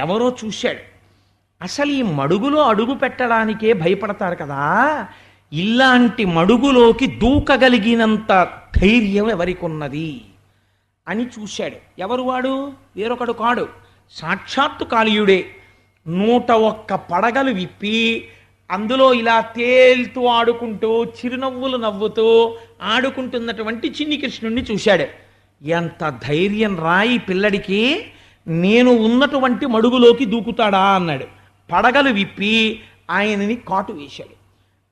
ఎవరో చూశాడు. అసలు ఈ మడుగులో అడుగు పెట్టడానికే భయపడతారు కదా, ఇలాంటి మడుగులోకి దూకగలిగినంత ధైర్యం ఎవరికి ఉన్నది అని చూశాడు. ఎవరు వాడు? వేరొకడు కాడు, సాక్షాత్తు కాళీయుడే. 101 పడగలు విప్పి అందులో ఇలా తేలుతూ ఆడుకుంటూ చిరునవ్వులు నవ్వుతూ ఆడుకుంటున్నటువంటి చిన్ని కృష్ణుణ్ణి చూశాడు. ఎంత ధైర్యం రాయి పిల్లడికి, నేను ఉన్నటువంటి మడుగులోకి దూకుతాడా అన్నాడు. పడగలు విప్పి ఆయనని కాటు వేశాడు.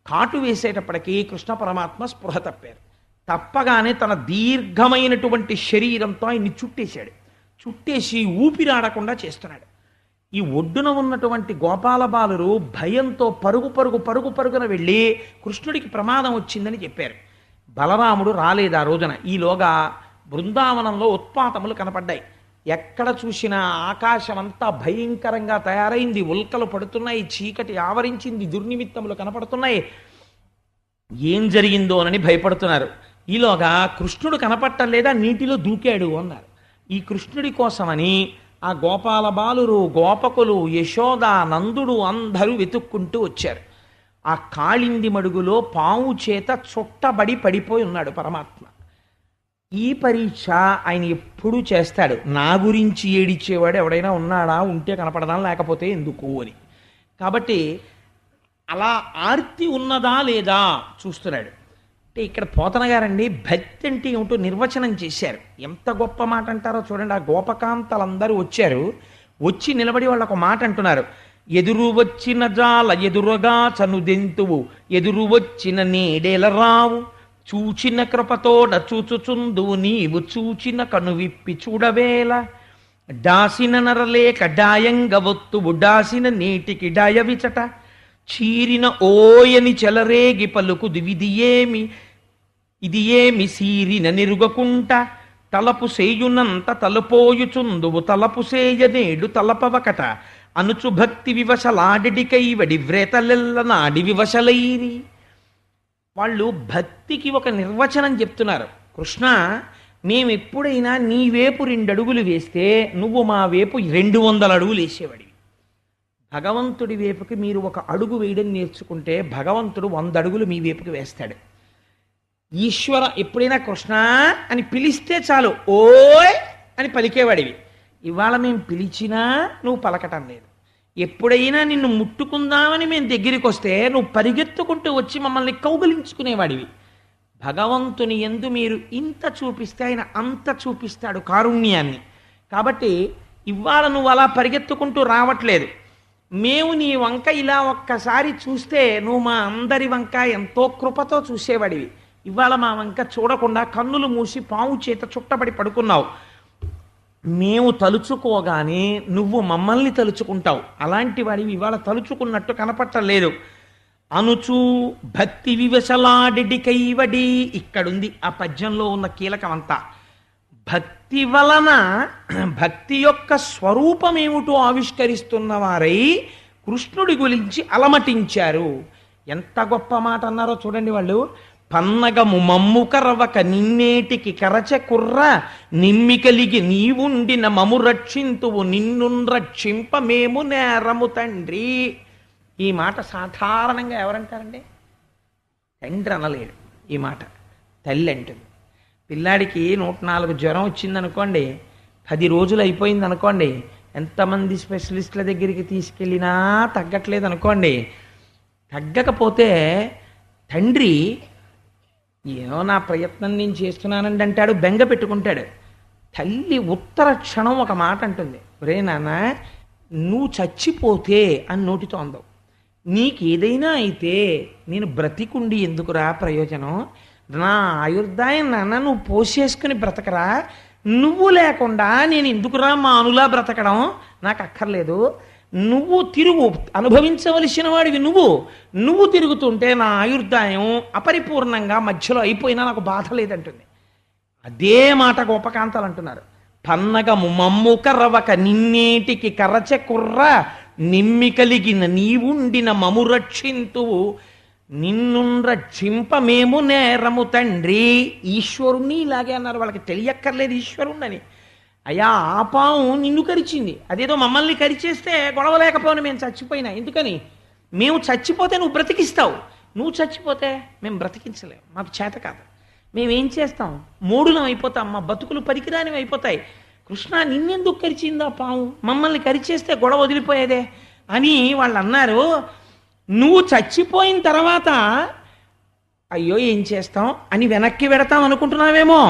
కాటు వేసేటప్పటికీ కృష్ణ పరమాత్మ స్పృహ తప్పారు. తప్పగానే తన దీర్ఘమైనటువంటి శరీరంతో ఆయన్ని చుట్టేశాడు. చుట్టేసి ఊపిరాడకుండా చేస్తున్నాడు. ఈ ఒడ్డున ఉన్నటువంటి గోపాల బాలురు భయంతో పరుగు పరుగు పరుగు పరుగున వెళ్ళి కృష్ణుడికి ప్రమాదం వచ్చిందని చెప్పారు. బలరాముడు రాలేదు ఆ రోజున. ఈలోగా బృందావనంలో ఉత్పాతములు కనపడ్డాయి. ఎక్కడ చూసినా ఆకాశం అంతా భయంకరంగా తయారైంది. ఉల్కలు పడుతున్నాయి, చీకటి ఆవరించింది, దుర్నిమిత్తములు కనపడుతున్నాయి. ఏం జరిగిందోనని భయపడుతున్నారు. ఈలోగా కృష్ణుడు కనపట్టలేదా, నీటిలో దూకాడు అన్నారు. ఈ కృష్ణుడి కోసమని ఆ గోపాల బాలురు, గోపకులు, యశోద, నందుడు అందరూ వెతుక్కుంటూ వచ్చారు. ఆ కాళింది మడుగులో పాము చేత చుట్టబడి పడిపోయి ఉన్నాడు పరమాత్మ. ఈ పరీక్ష ఆయన ఎప్పుడూ చేస్తాడు. నా గురించి ఏడిచ్చేవాడు ఎవడైనా ఉన్నాడా, ఉంటే కనపడదా, లేకపోతే ఎందుకు అని. కాబట్టి అలా ఆర్తి ఉన్నదా లేదా చూస్తున్నాడు. అంటే ఇక్కడ పోతన గారండి భక్తి అంటే ఏమిటో నిర్వచనం చేశారు. ఎంత గొప్ప మాట అంటారో చూడండి. ఆ గోపకాంతలందరూ వచ్చారు. వచ్చి నిలబడి వాళ్ళు ఒక మాట అంటున్నారు. ఎదురు వచ్చిన జాల ఎదురుగా చనుదెంతువు, ఎదురు వచ్చిన నేడేల రావు, చూచిన కృపతోడ చూచుచుందువు నీవు, చూచిన కను విప్పి చూడవేల, డాసిన నరలేక డాయంగ ఒత్తువు, డాసిన నీటికి డాయవిచట, చీరిన ఓయని చెలరేగి పలుకు ఇది ఏమి సీరిన నిరుగకుంట, తలపు సేయునంత తలపోయుచుందువు, తలపు సేయనేడు తలపవకట, అనుచు భక్తి వివశలాడికైవడి వ్రేతలెల్ల నాడి వివశలైరి. వాళ్ళు భక్తికి ఒక నిర్వచనం చెప్తున్నారు. కృష్ణ, మేమెప్పుడైనా నీ వేపు 2 అడుగులు వేస్తే నువ్వు మా వేపు 200 అడుగులు వేసేవాడివి. భగవంతుడి వేపుకి మీరు 1 అడుగు వేయడం నేర్చుకుంటే భగవంతుడు 100 అడుగులు మీ వేపుకి వేస్తాడు. ఈశ్వర ఎప్పుడైనా కృష్ణ అని పిలిస్తే చాలు ఓయ్ అని పలికేవాడివి. ఇవాళ మేము పిలిచినా నువ్వు పలకటం లేదు. ఎప్పుడైనా నిన్ను ముట్టుకుందామని మేము దగ్గరికి వస్తే నువ్వు పరిగెత్తుకుంటూ వచ్చి మమ్మల్ని కౌగిలించుకునేవాడివి. భగవంతుని యందు మీరు ఇంత చూపిస్తే ఆయన అంత చూపిస్తాడు కారుణ్యాన్ని. కాబట్టి ఇవాళ నువ్వు అలా పరిగెత్తుకుంటూ రావట్లేదు. మేము నీ వంక ఇలా ఒక్కసారి చూస్తే నువ్వు మా అందరి వంక ఎంతో కృపతో చూసేవాడివి. ఇవాళ మా వంక చూడకుండా కన్నులు మూసి పాము చేత చుట్టబడి పడుకున్నావు. మేము తలుచుకోగానే నువ్వు మమ్మల్ని తలుచుకుంటావు. అలాంటి వాడివి ఇవాళ తలుచుకున్నట్టు కనపట్టలేదు. అనుచు భక్తి వివశలాడికైవడి, ఇక్కడుంది ఆ పద్యంలో ఉన్న కీలకం అంతా. భక్తి వలన భక్తి యొక్క స్వరూపమేమిటో ఆవిష్కరిస్తున్న వారై కృష్ణుడి గురించి అలమటించారు. ఎంత గొప్ప మాట అన్నారో చూడండి వాళ్ళు. పన్నగము మమ్ము కరవక నిన్నేటికి కరచ కుర్ర, నిమ్మి కలిగి నీవుండిన మము రక్షింతువు, నిన్ను రక్షింప మేము నేరము తండ్రి. ఈ మాట సాధారణంగా ఎవరంటారండి? తండ్రి అనలేడు ఈ మాట, తల్లి అంటుంది. పిల్లాడికి 104 జ్వరం వచ్చిందనుకోండి, 10 రోజులు అయిపోయింది అనుకోండి, ఎంతమంది స్పెషలిస్టుల దగ్గరికి తీసుకెళ్ళినా తగ్గట్లేదు అనుకోండి, తగ్గకపోతే తండ్రి ఏమో నా ప్రయత్నం నేను చేస్తున్నానండి అంటాడు, బెంగ పెట్టుకుంటాడు. తల్లి ఉత్తర క్షణం ఒక మాట అంటుంది, ఒరే నాన్న నువ్వు చచ్చిపోతే అని నోటితో అందవు. నీకేదైనా అయితే నేను బ్రతికుండి ఎందుకురా ప్రయోజనం, నా ఆయుర్దాయం నాన్న నువ్వు పోసేసుకుని బ్రతకరా, నువ్వు లేకుండా నేను ఎందుకురా మానులా బ్రతకడం, నాకు అక్కర్లేదు. నువ్వు తిరుగు, అనుభవించవలసిన వాడివి నువ్వు తిరుగుతుంటే నా ఆయుర్దాయం అపరిపూర్ణంగా మధ్యలో అయిపోయినా నాకు బాధ లేదంటుంది. అదే మాట గోపకాంతలు అంటున్నారు. పన్నగము మమ్ము కర్రవక నిన్నేటికి కరచ కుర్ర, నిమ్మి కలిగిన నీవుండిన మము రక్షింతువు, నిన్ను రక్షింప మేము నేరము తండ్రి. ఈశ్వరుణ్ణి ఇలాగే అన్నారు. వాళ్ళకి తెలియక్కర్లేదు ఈశ్వరుణ్ణని. అయ్యా ఆ పాము నిన్ను కరిచింది, అదేదో మమ్మల్ని కరిచేస్తే గొడవ లేకపోయినా మేము చచ్చిపోయినా ఎందుకని, మేము చచ్చిపోతే నువ్వు బ్రతికిస్తావు, నువ్వు చచ్చిపోతే మేము బ్రతికించలేము, మాకు చేత కాదు, మేమేం చేస్తాం, మూడులం అయిపోతాం, మా బతుకులు పనికిరానివి అయిపోతాయి. కృష్ణ నిన్నెందుకు కరిచిందా పాము, మమ్మల్ని కరిచేస్తే గొడవ వదిలిపోయేదే అని వాళ్ళు అన్నారు. నువ్వు చచ్చిపోయిన తర్వాత అయ్యో ఏం చేస్తాం అని వెనక్కి వెడతాం అనుకుంటున్నావేమో,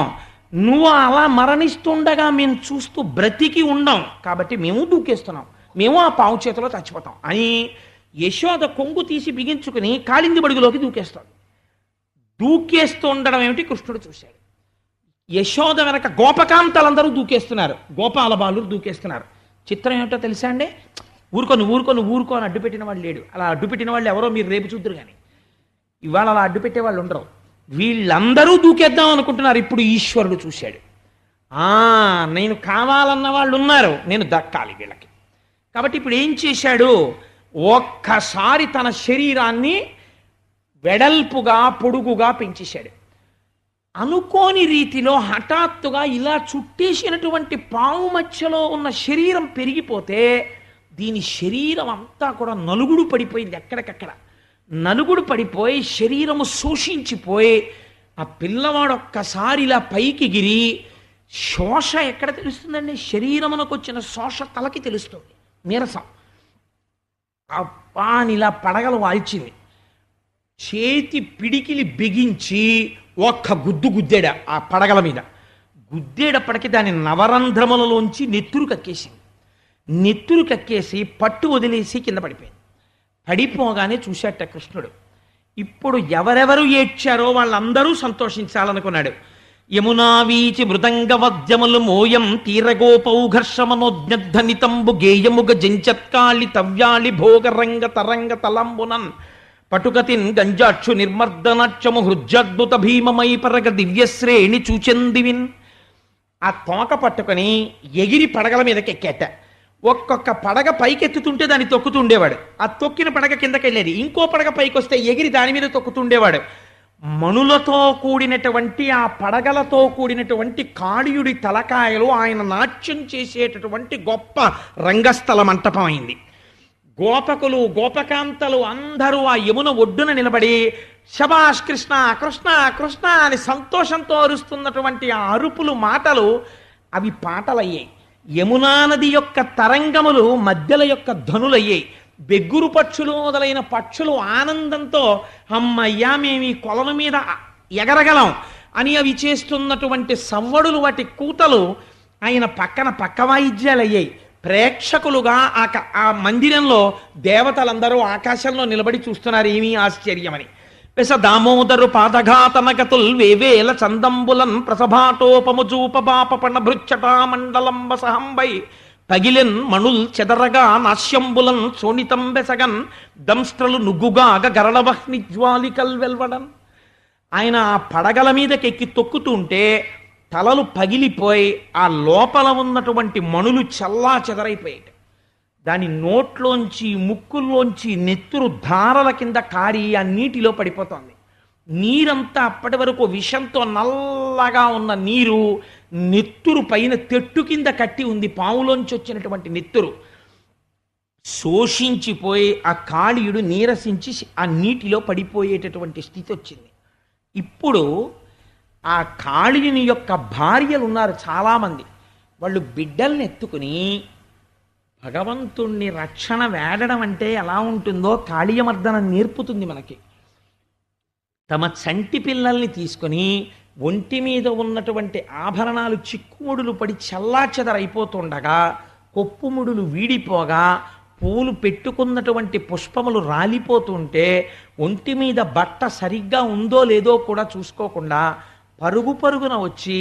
నువ్వు అలా మరణిస్తుండగా మేము చూస్తూ బ్రతికి ఉండం కాబట్టి మేము దూకేస్తున్నాం, మేము ఆ పావు చేతిలో చచ్చిపోతాం అని యశోద కొంగు తీసి బిగించుకుని కాళింది బడుగులోకి దూకేస్తాడు. దూకేస్తూ ఉండడం ఏమిటి కృష్ణుడు చూశాడు. యశోద వెనక గోపకాంతలందరూ దూకేస్తున్నారు, గోపాల బాలురు దూకేస్తున్నారు. చిత్రం ఏమిటో తెలుసా అండి? ఊరుకో అని అడ్డుపెట్టిన వాళ్ళు లేడు. అలా అడ్డుపెట్టిన వాళ్ళు ఎవరో మీరు రేపు చూద్దరు, కానీ ఇవాళ అలా అడ్డుపెట్టే వాళ్ళు ఉండరు. వీళ్ళందరూ దూకేద్దాం అనుకుంటున్నారు. ఇప్పుడు ఈశ్వరుడు చూశాడు, నేను కావాలన్న వాళ్ళు ఉన్నారు, నేను దక్కాలి వీళ్ళకి. కాబట్టి ఇప్పుడు ఏం చేశాడు, ఒక్కసారి తన శరీరాన్ని వెడల్పుగా పొడుగుగా పెంచేశాడు. అనుకోని రీతిలో హఠాత్తుగా ఇలా చుట్టేసినటువంటి పాము మధ్యలో ఉన్న శరీరం పెరిగిపోతే దీని శరీరం అంతా కూడా నలుగుడు పడిపోయింది. ఎక్కడికక్కడ నలుగుడు పడిపోయి శరీరము శోషించిపోయి ఆ పిల్లవాడు ఒక్కసారి ఇలా పైకి గిరి శోష ఎక్కడ తెలుస్తుందండి? శరీరమునకు వచ్చిన శోష తలకి తెలుస్తుంది. నీరసం అప్పా అని ఇలా పడగలు వాల్చింది. చేతి పిడికిలి బిగించి ఒక్క గుద్దాడు ఆ పడగల మీద. గుద్దేటప్పటికి దాని నవరంధ్రములలోంచి నెత్తురు కక్కేసింది. నెత్తురు కక్కేసి పట్టు వదిలేసి కింద పడిపోయింది. పడిపోగానే చూశాట కృష్ణుడు. ఇప్పుడు ఎవరెవరు ఏడ్చారో వాళ్ళందరూ సంతోషించాలనుకున్నాడు. యమునా వీచి మృదంగవద్యములు మోయం తీరగోపౌఘర్షమనోజ్ఞనితంబు గేయముగ జంచత్కాళి తవ్యాళి భోగరంగ తరంగ తలంబునన్ పటుకతిన్ గంజాక్షు నిర్మర్దనాక్షము హృజ్జద్భుత భీమమై పరగ దివ్యశ్రేణి చూచెందివిన్. ఆ తోక పట్టుకొని ఎగిరి పడగల మీదకి ఎక్కేట. ఒక్కొక్క పడగ పైకెత్తుతుంటే దాన్ని తొక్కుతుండేవాడు. ఆ తొక్కిన పడగ కిందకి వెళ్ళేది. ఇంకో పడగ పైకి వస్తే ఎగిరి దాని మీద తొక్కుతుండేవాడు. మణులతో కూడినటువంటి ఆ పడగలతో కూడినటువంటి కాళీయుడి తలకాయలు ఆయన నాట్యం చేసేటటువంటి గొప్ప రంగస్థల మంటపం అయింది. గోపకులు గోపకాంతలు అందరూ ఆ యమున ఒడ్డున నిలబడి శబాష్ కృష్ణ కృష్ణ కృష్ణ అని సంతోషంతో అరుస్తున్నటువంటి ఆ అరుపులు మాటలు అవి పాటలయ్యాయి. యమునా నది యొక్క తరంగములు మధ్యల యొక్క ధనులయ్యాయి. బెగ్గురు పక్షులు మొదలైన పక్షులు ఆనందంతో అమ్మయ్యా మేము ఈ కొలను మీద ఎగరగలం అని అవి చేస్తున్నటువంటి సవ్వడులు వాటి కూతలు ఆయన పక్కన పక్క వాయిద్యాలు అయ్యాయి. ప్రేక్షకులుగా ఆ మందిరంలో దేవతలందరూ ఆకాశంలో నిలబడి చూస్తున్నారు. ఏమీ ఆశ్చర్యమని. పెస దామోదరు పాదఘాతనగతుల్ వేవేల చందంబులన్ ప్రసభాటోపముజూపబాపణ భృచ్చటా మండలంబ సహంబై పగిలెన్ మణుల్ చెదరగా నాశ్యంబులన్ సోనితంబెసగన్ దంస్ట్రలు నుగ్గుగాగ గరళవహ్ని జ్వాలికల్ వెల్వడన్. ఆయన ఆ పడగల మీదకెక్కి తొక్కుతుంటే తలలు పగిలిపోయి ఆ లోపల ఉన్నటువంటి మణులు చల్లా చెదరైపోయాయి. దాని నోట్లోంచి ముక్కుల్లోంచి నెత్తురు ధారల కింద కారి ఆ నీటిలో పడిపోతోంది. నీరంతా అప్పటి వరకు విషంతో నల్లగా ఉన్న నీరు నెత్తురు పైన తెట్టు కింద కట్టి ఉంది. పాములోంచి వచ్చినటువంటి నెత్తురు శోషించిపోయి ఆ కాళీయుడు నీరసించి ఆ నీటిలో పడిపోయేటటువంటి స్థితి వచ్చింది. ఇప్పుడు ఆ కాళీయుని యొక్క భార్యలు ఉన్నారు చాలామంది. వాళ్ళు బిడ్డల్ని ఎత్తుకుని భగవంతుణ్ణి రక్షణ వేడడం అంటే ఎలా ఉంటుందో కాళీయమర్దనం నేర్పుతుంది మనకి. తమ చంటి పిల్లల్ని తీసుకొని ఒంటి మీద ఉన్నటువంటి ఆభరణాలు చిక్కుముడులు పడి చల్లాచెదరైపోతుండగా కొప్పుముడులు వీడిపోగా పూలు పెట్టుకున్నటువంటి పుష్పములు రాలిపోతుంటే ఒంటి మీద బట్ట సరిగ్గా ఉందో లేదో కూడా చూసుకోకుండా పరుగు పరుగున వచ్చి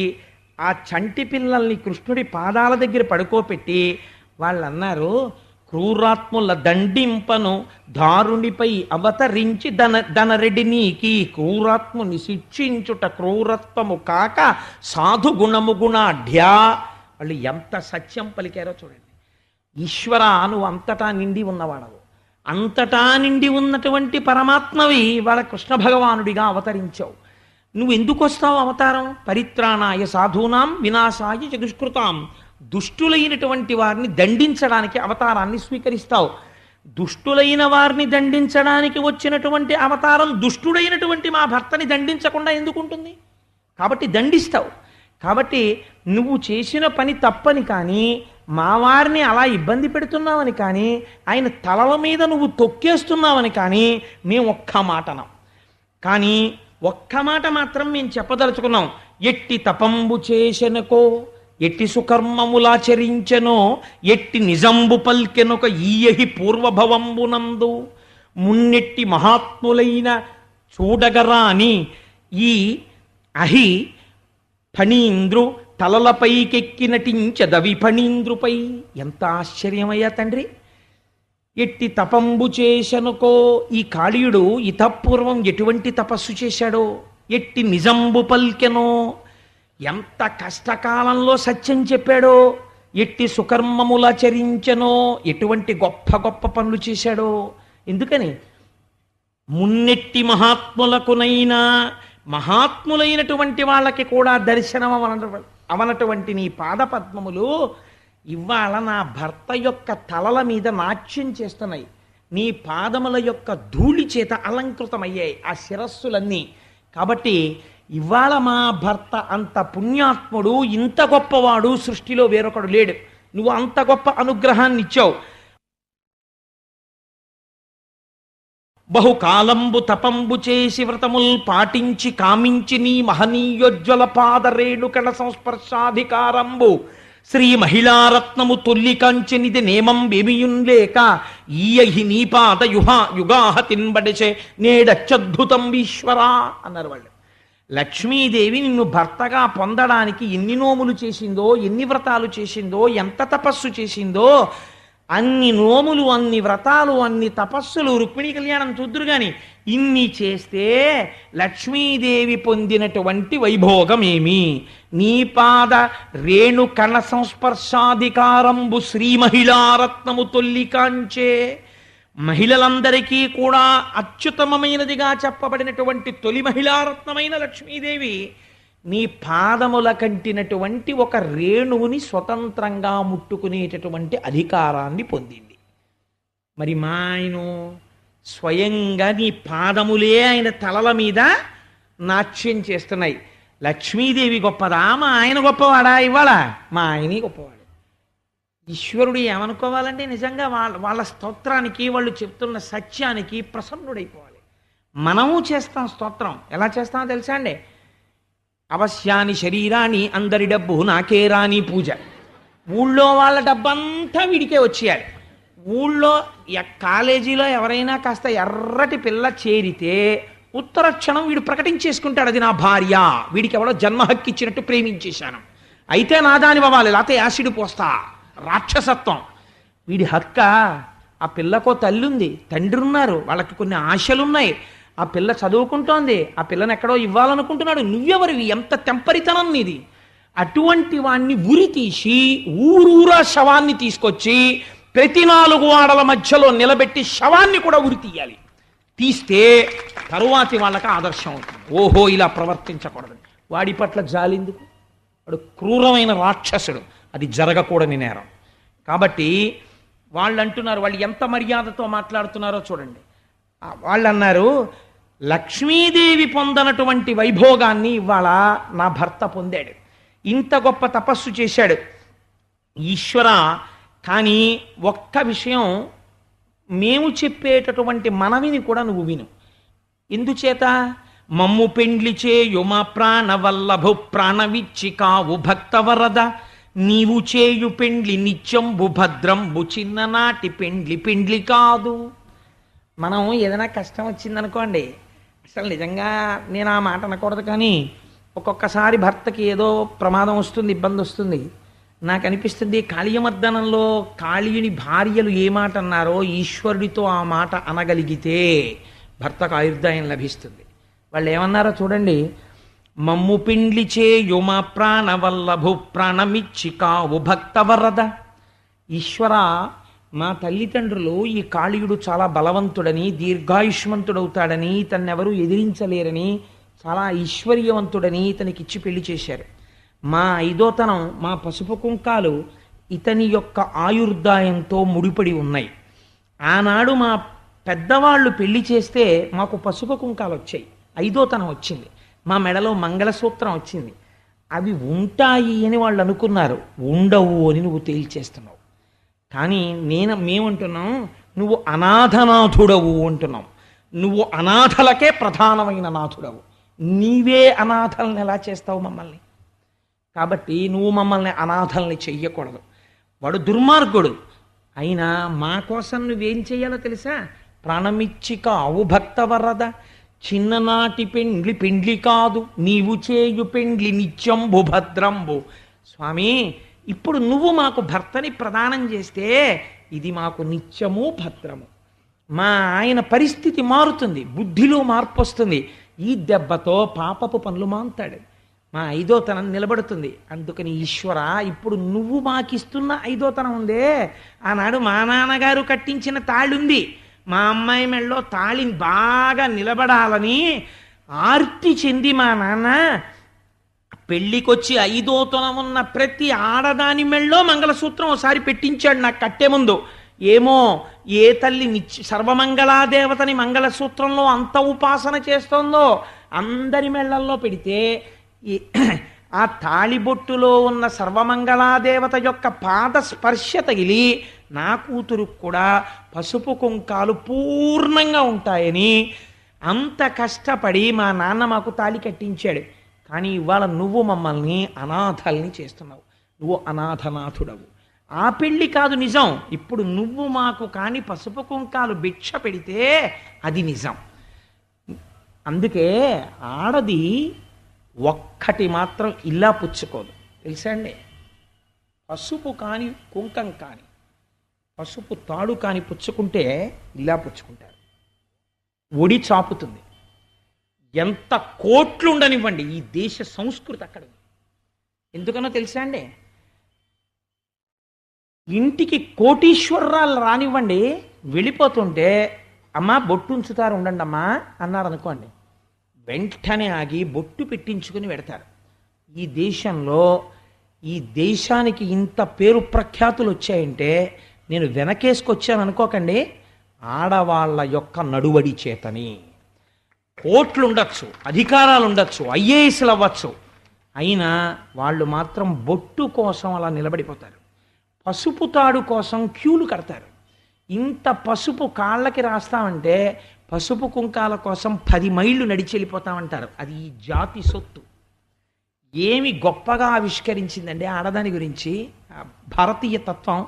ఆ చంటి పిల్లల్ని కృష్ణుడి పాదాల దగ్గర పడుకోపెట్టి వాళ్ళు అన్నారు, క్రూరాత్ముల దండింపను దారునిపై అవతరించి దనరెడ్డి నీకి క్రూరాత్ముని శిక్షించుట క్రూరత్వము కాక సాధు గుణము గుణాఢ్యా. వాళ్ళు ఎంత సత్యం పలికారో చూడండి. ఈశ్వర, నువ్వు అంతటా నిండి ఉన్నవాడవు, అంతటా నిండి ఉన్నటువంటి పరమాత్మవి వాళ్ళ కృష్ణ భగవానుడిగా అవతరించావు. నువ్వు ఎందుకు వస్తావు అవతారం? పరిత్రాణాయ సాధూనాం వినాశాయ చ దుష్కృతాం. దుష్టులైనటువంటి వారిని దండించడానికి అవతారాన్ని స్వీకరిస్తావు. దుష్టులైన వారిని దండించడానికి వచ్చినటువంటి అవతారం దుష్టుడైనటువంటి మా భర్తని దండించకుండా ఎందుకుంటుంది? కాబట్టి దండిస్తావు. కాబట్టి నువ్వు చేసిన పని తప్పని కానీ మా వారిని అలా ఇబ్బంది పెడుతున్నావని కానీ ఆయన తలల మీద నువ్వు తొక్కేస్తున్నావని కానీ మేము ఒక్క మాటనం. కానీ ఒక్క మాట మాత్రం మేము చెప్పదలుచుకున్నాం. ఎట్టి తపంబు చేసెనకో, ఎట్టి సుకర్మములాచరించెనో, ఎట్టి నిజంబు పల్కెనొక ఈయహి పూర్వభవంబునందు మున్నెట్టి మహాత్ములైన చూడగరాని ఈ అహి ఫణీంద్రు తలలపైకెక్కి నటించదవి ఫణీంద్రుపై. ఎంత ఆశ్చర్యమయ్యా తండ్రి! ఎట్టి తపంబు చేసెనుకో, ఈ కాళీయుడు ఇతపూర్వం ఎటువంటి తపస్సు చేశాడో, ఎట్టి నిజంబు పల్కెనో, ఎంత కష్టకాలంలో సత్యం చెప్పాడో, ఎట్టి సుకర్మములాచరించెనో, ఎటువంటి గొప్ప గొప్ప పనులు చేశాడో. ఎందుకని? మున్నెట్టి మహాత్ములకునైనా మహాత్ములైనటువంటి వాళ్ళకి కూడా దర్శనం అవనటువంటి నీ పాదపద్మములు ఇవాళ నా భర్త యొక్క తలల మీద నాట్యం చేస్తున్నాయి. నీ పాదముల యొక్క ధూళి చేత అలంకృతమయ్యాయి ఆ శిరస్సులన్నీ. కాబట్టి ఇవాళ మా భర్త అంత పుణ్యాత్ముడు, ఇంత గొప్పవాడు సృష్టిలో వేరొకడు లేడు. నువ్వు అంత గొప్ప అనుగ్రహాన్ని ఇచ్చావు. బహుకాలంబు తపంబు చేసి వ్రతముల్ పాటించి కామించి నీ మహనీయోజ్వల పాదరేణుకణ సంస్పర్శాధికారంబు శ్రీ మహిళారత్నము తొల్లి కంచెనిది నేమం బేమియుంలేక ఈయహి నీ పాద యుగాహ తిన్బడిచే నేడత్యద్భుతం ఈశ్వరా అన్నారు వాళ్ళు. లక్ష్మీదేవి నిన్ను భర్తగా పొందడానికి ఎన్ని నోములు చేసిందో, ఎన్ని వ్రతాలు చేసిందో, ఎంత తపస్సు చేసిందో, అన్ని నోములు, అన్ని వ్రతాలు, అన్ని తపస్సులు, రుక్మిణీ కళ్యాణం చూద్దురు గాని ఇన్ని చేస్తే లక్ష్మీదేవి పొందినటువంటి వైభోగమేమి? నీ పాద రేణు కణ సంస్పర్శాధికారంబు శ్రీ మహిళారత్నము తొల్లి కాంచే. మహిళలందరికీ కూడా అత్యుత్తమమైనదిగా చెప్పబడినటువంటి తొలి మహిళారత్నమైన లక్ష్మీదేవి నీ పాదముల కంటినటువంటి ఒక రేణువుని స్వతంత్రంగా ముట్టుకునేటటువంటి అధికారాన్ని పొందింది. మరి మా ఆయన స్వయంగా నీ పాదములే ఆయన తలల మీద నాట్యం చేస్తున్నాయి. లక్ష్మీదేవి గొప్పదా, మా ఆయన గొప్పవాడా? ఇవాళ మా ఆయనే గొప్పవాడు. ఈశ్వరుడు ఏమనుకోవాలంటే నిజంగా వాళ్ళ స్తోత్రానికి, వాళ్ళు చెప్తున్న సత్యానికి ప్రసన్నుడైపోవాలి. మనము చేస్తాం స్తోత్రం. ఎలా చేస్తామో తెలుసా అండి? అవశ్యాని శరీరాన్ని అందరి డబ్బు నాకే రాని పూజ. ఊళ్ళో వాళ్ళ డబ్బంతా వీడికే వచ్చేయాలి. ఊళ్ళో కాలేజీలో ఎవరైనా కాస్త ఎర్రటి పిల్ల చేరితే ఉత్తరక్షణం వీడు ప్రకటించేసుకుంటాడు, అది నా భార్య, వీడికి ఎవడో జన్మ హక్కు ఇచ్చినట్టు ప్రేమించేశాను, అయితే నా దాని అవ్వాలి, లేకపోతే యాసిడ్ పోస్తా. రాక్షసత్వం. వీడి హక్క. ఆ పిల్లకో తల్లి ఉంది, తండ్రి ఉన్నారు, వాళ్ళకి కొన్ని ఆశలున్నాయి. ఆ పిల్ల చదువుకుంటోంది, ఆ పిల్లని ఎక్కడో ఇవ్వాలనుకుంటున్నాడు. నువ్వెవరివి? ఎంత తెంపరితనం నీది? అటువంటి వాణ్ణి ఉరి తీసి ఊరూరా శవాన్ని తీసుకొచ్చి ప్రతి 4 వాడల మధ్యలో నిలబెట్టి శవాన్ని కూడా ఉరి తీయాలి. తీస్తే తరువాతి వాళ్ళకి ఆదర్శం అవుతుంది. ఓహో, ఇలా ప్రవర్తించకూడదు. వాడి పట్ల జాలిందుకు? వాడు క్రూరమైన రాక్షసుడు, అది జరగకూడని నేరం. కాబట్టి వాళ్ళు అంటున్నారు, వాళ్ళు ఎంత మర్యాదతో మాట్లాడుతున్నారో చూడండి. వాళ్ళు అన్నారు, లక్ష్మీదేవి పొందనటువంటి వైభోగాన్ని ఇవాళ నా భర్త పొందాడు, ఇంత గొప్ప తపస్సు చేశాడు ఈశ్వర. కానీ ఒక్క విషయం, మేము చెప్పేటటువంటి మనవిని కూడా నువ్వు విను. ఎందుచేత? మమ్ము పెండ్లి చేయు మా ప్రాణవల్లభు ప్రాణవిచ్చి కావు భక్తవరద, నీవు చేయు పెండ్లి నిత్యంబు భద్రంబు చిన్ననాటి పెండ్లి కాదు. మనం ఏదైనా కష్టం వచ్చిందనుకోండి, అసలు నిజంగా నేను ఆ మాట అనకూడదు, కానీ ఒక్కొక్కసారి భర్తకి ఏదో ప్రమాదం వస్తుంది, ఇబ్బంది వస్తుంది. నాకు అనిపిస్తుంది, కాళీయమర్దనంలో కాళీయుని భార్యలు ఏ మాట అన్నారో ఈశ్వరుడితో ఆ మాట అనగలిగితే భర్తకు ఆయుర్దాయం లభిస్తుంది. వాళ్ళు ఏమన్నారో చూడండి. మమ్ము పిండ్లి చేయు మా ప్రాణవల్లభు ప్రాణమిచ్చి కావు భక్తవరద. ఈశ్వర, మా తల్లిదండ్రులు ఈ కాళీయుడు చాలా బలవంతుడని, దీర్ఘాయుష్మంతుడవుతాడని, తన్నెవరూ ఎదిరించలేరని, చాలా ఐశ్వర్యవంతుడని ఇతనికి ఇచ్చి పెళ్లి చేశారు. మా 5వ మా పసుపు కుంకాలు ఇతని యొక్క ఆయుర్దాయంతో ముడిపడి ఉన్నాయి. ఆనాడు మా పెద్దవాళ్ళు పెళ్లి చేస్తే మాకు పసుపు కుంకాలు వచ్చాయి, 5వ వచ్చింది, మా మెడలో మంగళసూత్రం వచ్చింది. అవి ఉంటాయి అని వాళ్ళు అనుకున్నారు, ఉండవు అని నువ్వు తేల్చేస్తున్నావు. కానీ మేమంటున్నాం, నువ్వు అనాథనాథుడవు అంటున్నావు. నువ్వు అనాథలకే ప్రధానమైన నాథుడవు. నీవే అనాథల్ని ఎలా చేస్తావు మమ్మల్ని? కాబట్టి నువ్వు మమ్మల్ని అనాథల్ని చెయ్యకూడదు. వాడు దుర్మార్గుడు అయినా మా కోసం నువ్వేం చెయ్యాలో తెలుసా? ప్రాణమిచ్చి కావు భక్తవరద, చిన్ననాటి పెండ్లి కాదు, నీవు చేయు పెండ్లి నిత్యంబు భద్రంబు. స్వామి, ఇప్పుడు నువ్వు మాకు భర్తని ప్రదానం చేస్తే ఇది మాకు నిత్యము భద్రము. మా ఆయన పరిస్థితి మారుతుంది, బుద్ధిలో మార్పు వస్తుంది. ఈ దెబ్బతో పాపపు పనులు మాంతాడు, మా 5వ నిలబడుతుంది. అందుకని ఈశ్వర, ఇప్పుడు నువ్వు మాకిస్తున్న 5వ ఉందే, ఆనాడు మా నాన్నగారు కట్టించిన తాళి ఉంది, మా అమ్మాయి మెళ్ళలో తాళిని బాగా నిలబడాలని ఆర్తి చెంది మా నాన్న పెళ్ళికొచ్చి 5వ తొనమున్న ప్రతి ఆడదాని మెళ్ళో మంగళసూత్రం ఒకసారి పెట్టించాడు నాకు కట్టే ముందు. ఏమో ఏ తల్లి సర్వమంగళాదేవతని మంగళసూత్రంలో అంత ఉపాసన చేస్తోందో అందరి మెళ్ళల్లో పెడితే ఆ తాళిబొట్టులో ఉన్న సర్వమంగళాదేవత యొక్క పాద స్పర్శ తగిలి నా కూతురుకు కూడా పసుపు కుంకాలు పూర్ణంగా ఉంటాయని అంత కష్టపడి మా నాన్న మాకు తాళి కట్టించాడు. కానీ ఇవాళ నువ్వు మమ్మల్ని అనాథల్ని చేస్తున్నావు. నువ్వు అనాథనాథుడవు. ఆ పెళ్ళి కాదు నిజం. ఇప్పుడు నువ్వు మాకు కానీ పసుపు కుంకాలు భిక్ష పెడితే అది నిజం. అందుకే ఆడది ఒక్కటి మాత్రం ఇలా పుచ్చుకోదు తెలుసా అండి. పసుపు కాని కుంకం కాని పసుపు తాడు కాని పుచ్చుకుంటే ఇలా పుచ్చుకుంటారు. ఒడి చాపుతుంది. ఎంత కోట్లు ఉండనివ్వండి, ఈ దేశ సంస్కృతి అక్కడ ఉంది. ఎందుకనో తెలుసా అండి, ఇంటికి కోటీశ్వరరాలు రానివ్వండి, వెళ్ళిపోతుంటే అమ్మా బొట్టు ఉంచుతారు ఉండండి అమ్మా అన్నారు అనుకోండి, వెంటనే ఆగి బొట్టు పెట్టించుకుని పెడతారు. ఈ దేశంలో ఈ దేశానికి ఇంత పేరు ప్రఖ్యాతులు వచ్చాయంటే నేను వెనకేసుకొచ్చాను అనుకోకండి, ఆడవాళ్ళ యొక్క నడువడి చేతని. కోట్లు ఉండొచ్చు, అధికారాలు ఉండొచ్చు, ఐఏఎస్లు అవ్వచ్చు, అయినా వాళ్ళు మాత్రం బొట్టు కోసం అలా నిలబడిపోతారు. పసుపు తాడు కోసం క్యూలు కడతారు. ఇంత పసుపు కాళ్ళకి రాస్తామంటే పసుపు కుంకాల కోసం 10 మైళ్ళు నడిచి వెళ్ళిపోతామంటారు. అది ఈ జాతి సొత్తు. ఏమి గొప్పగా ఆవిష్కరించిందండి ఆడదాని గురించి భారతీయ తత్వం.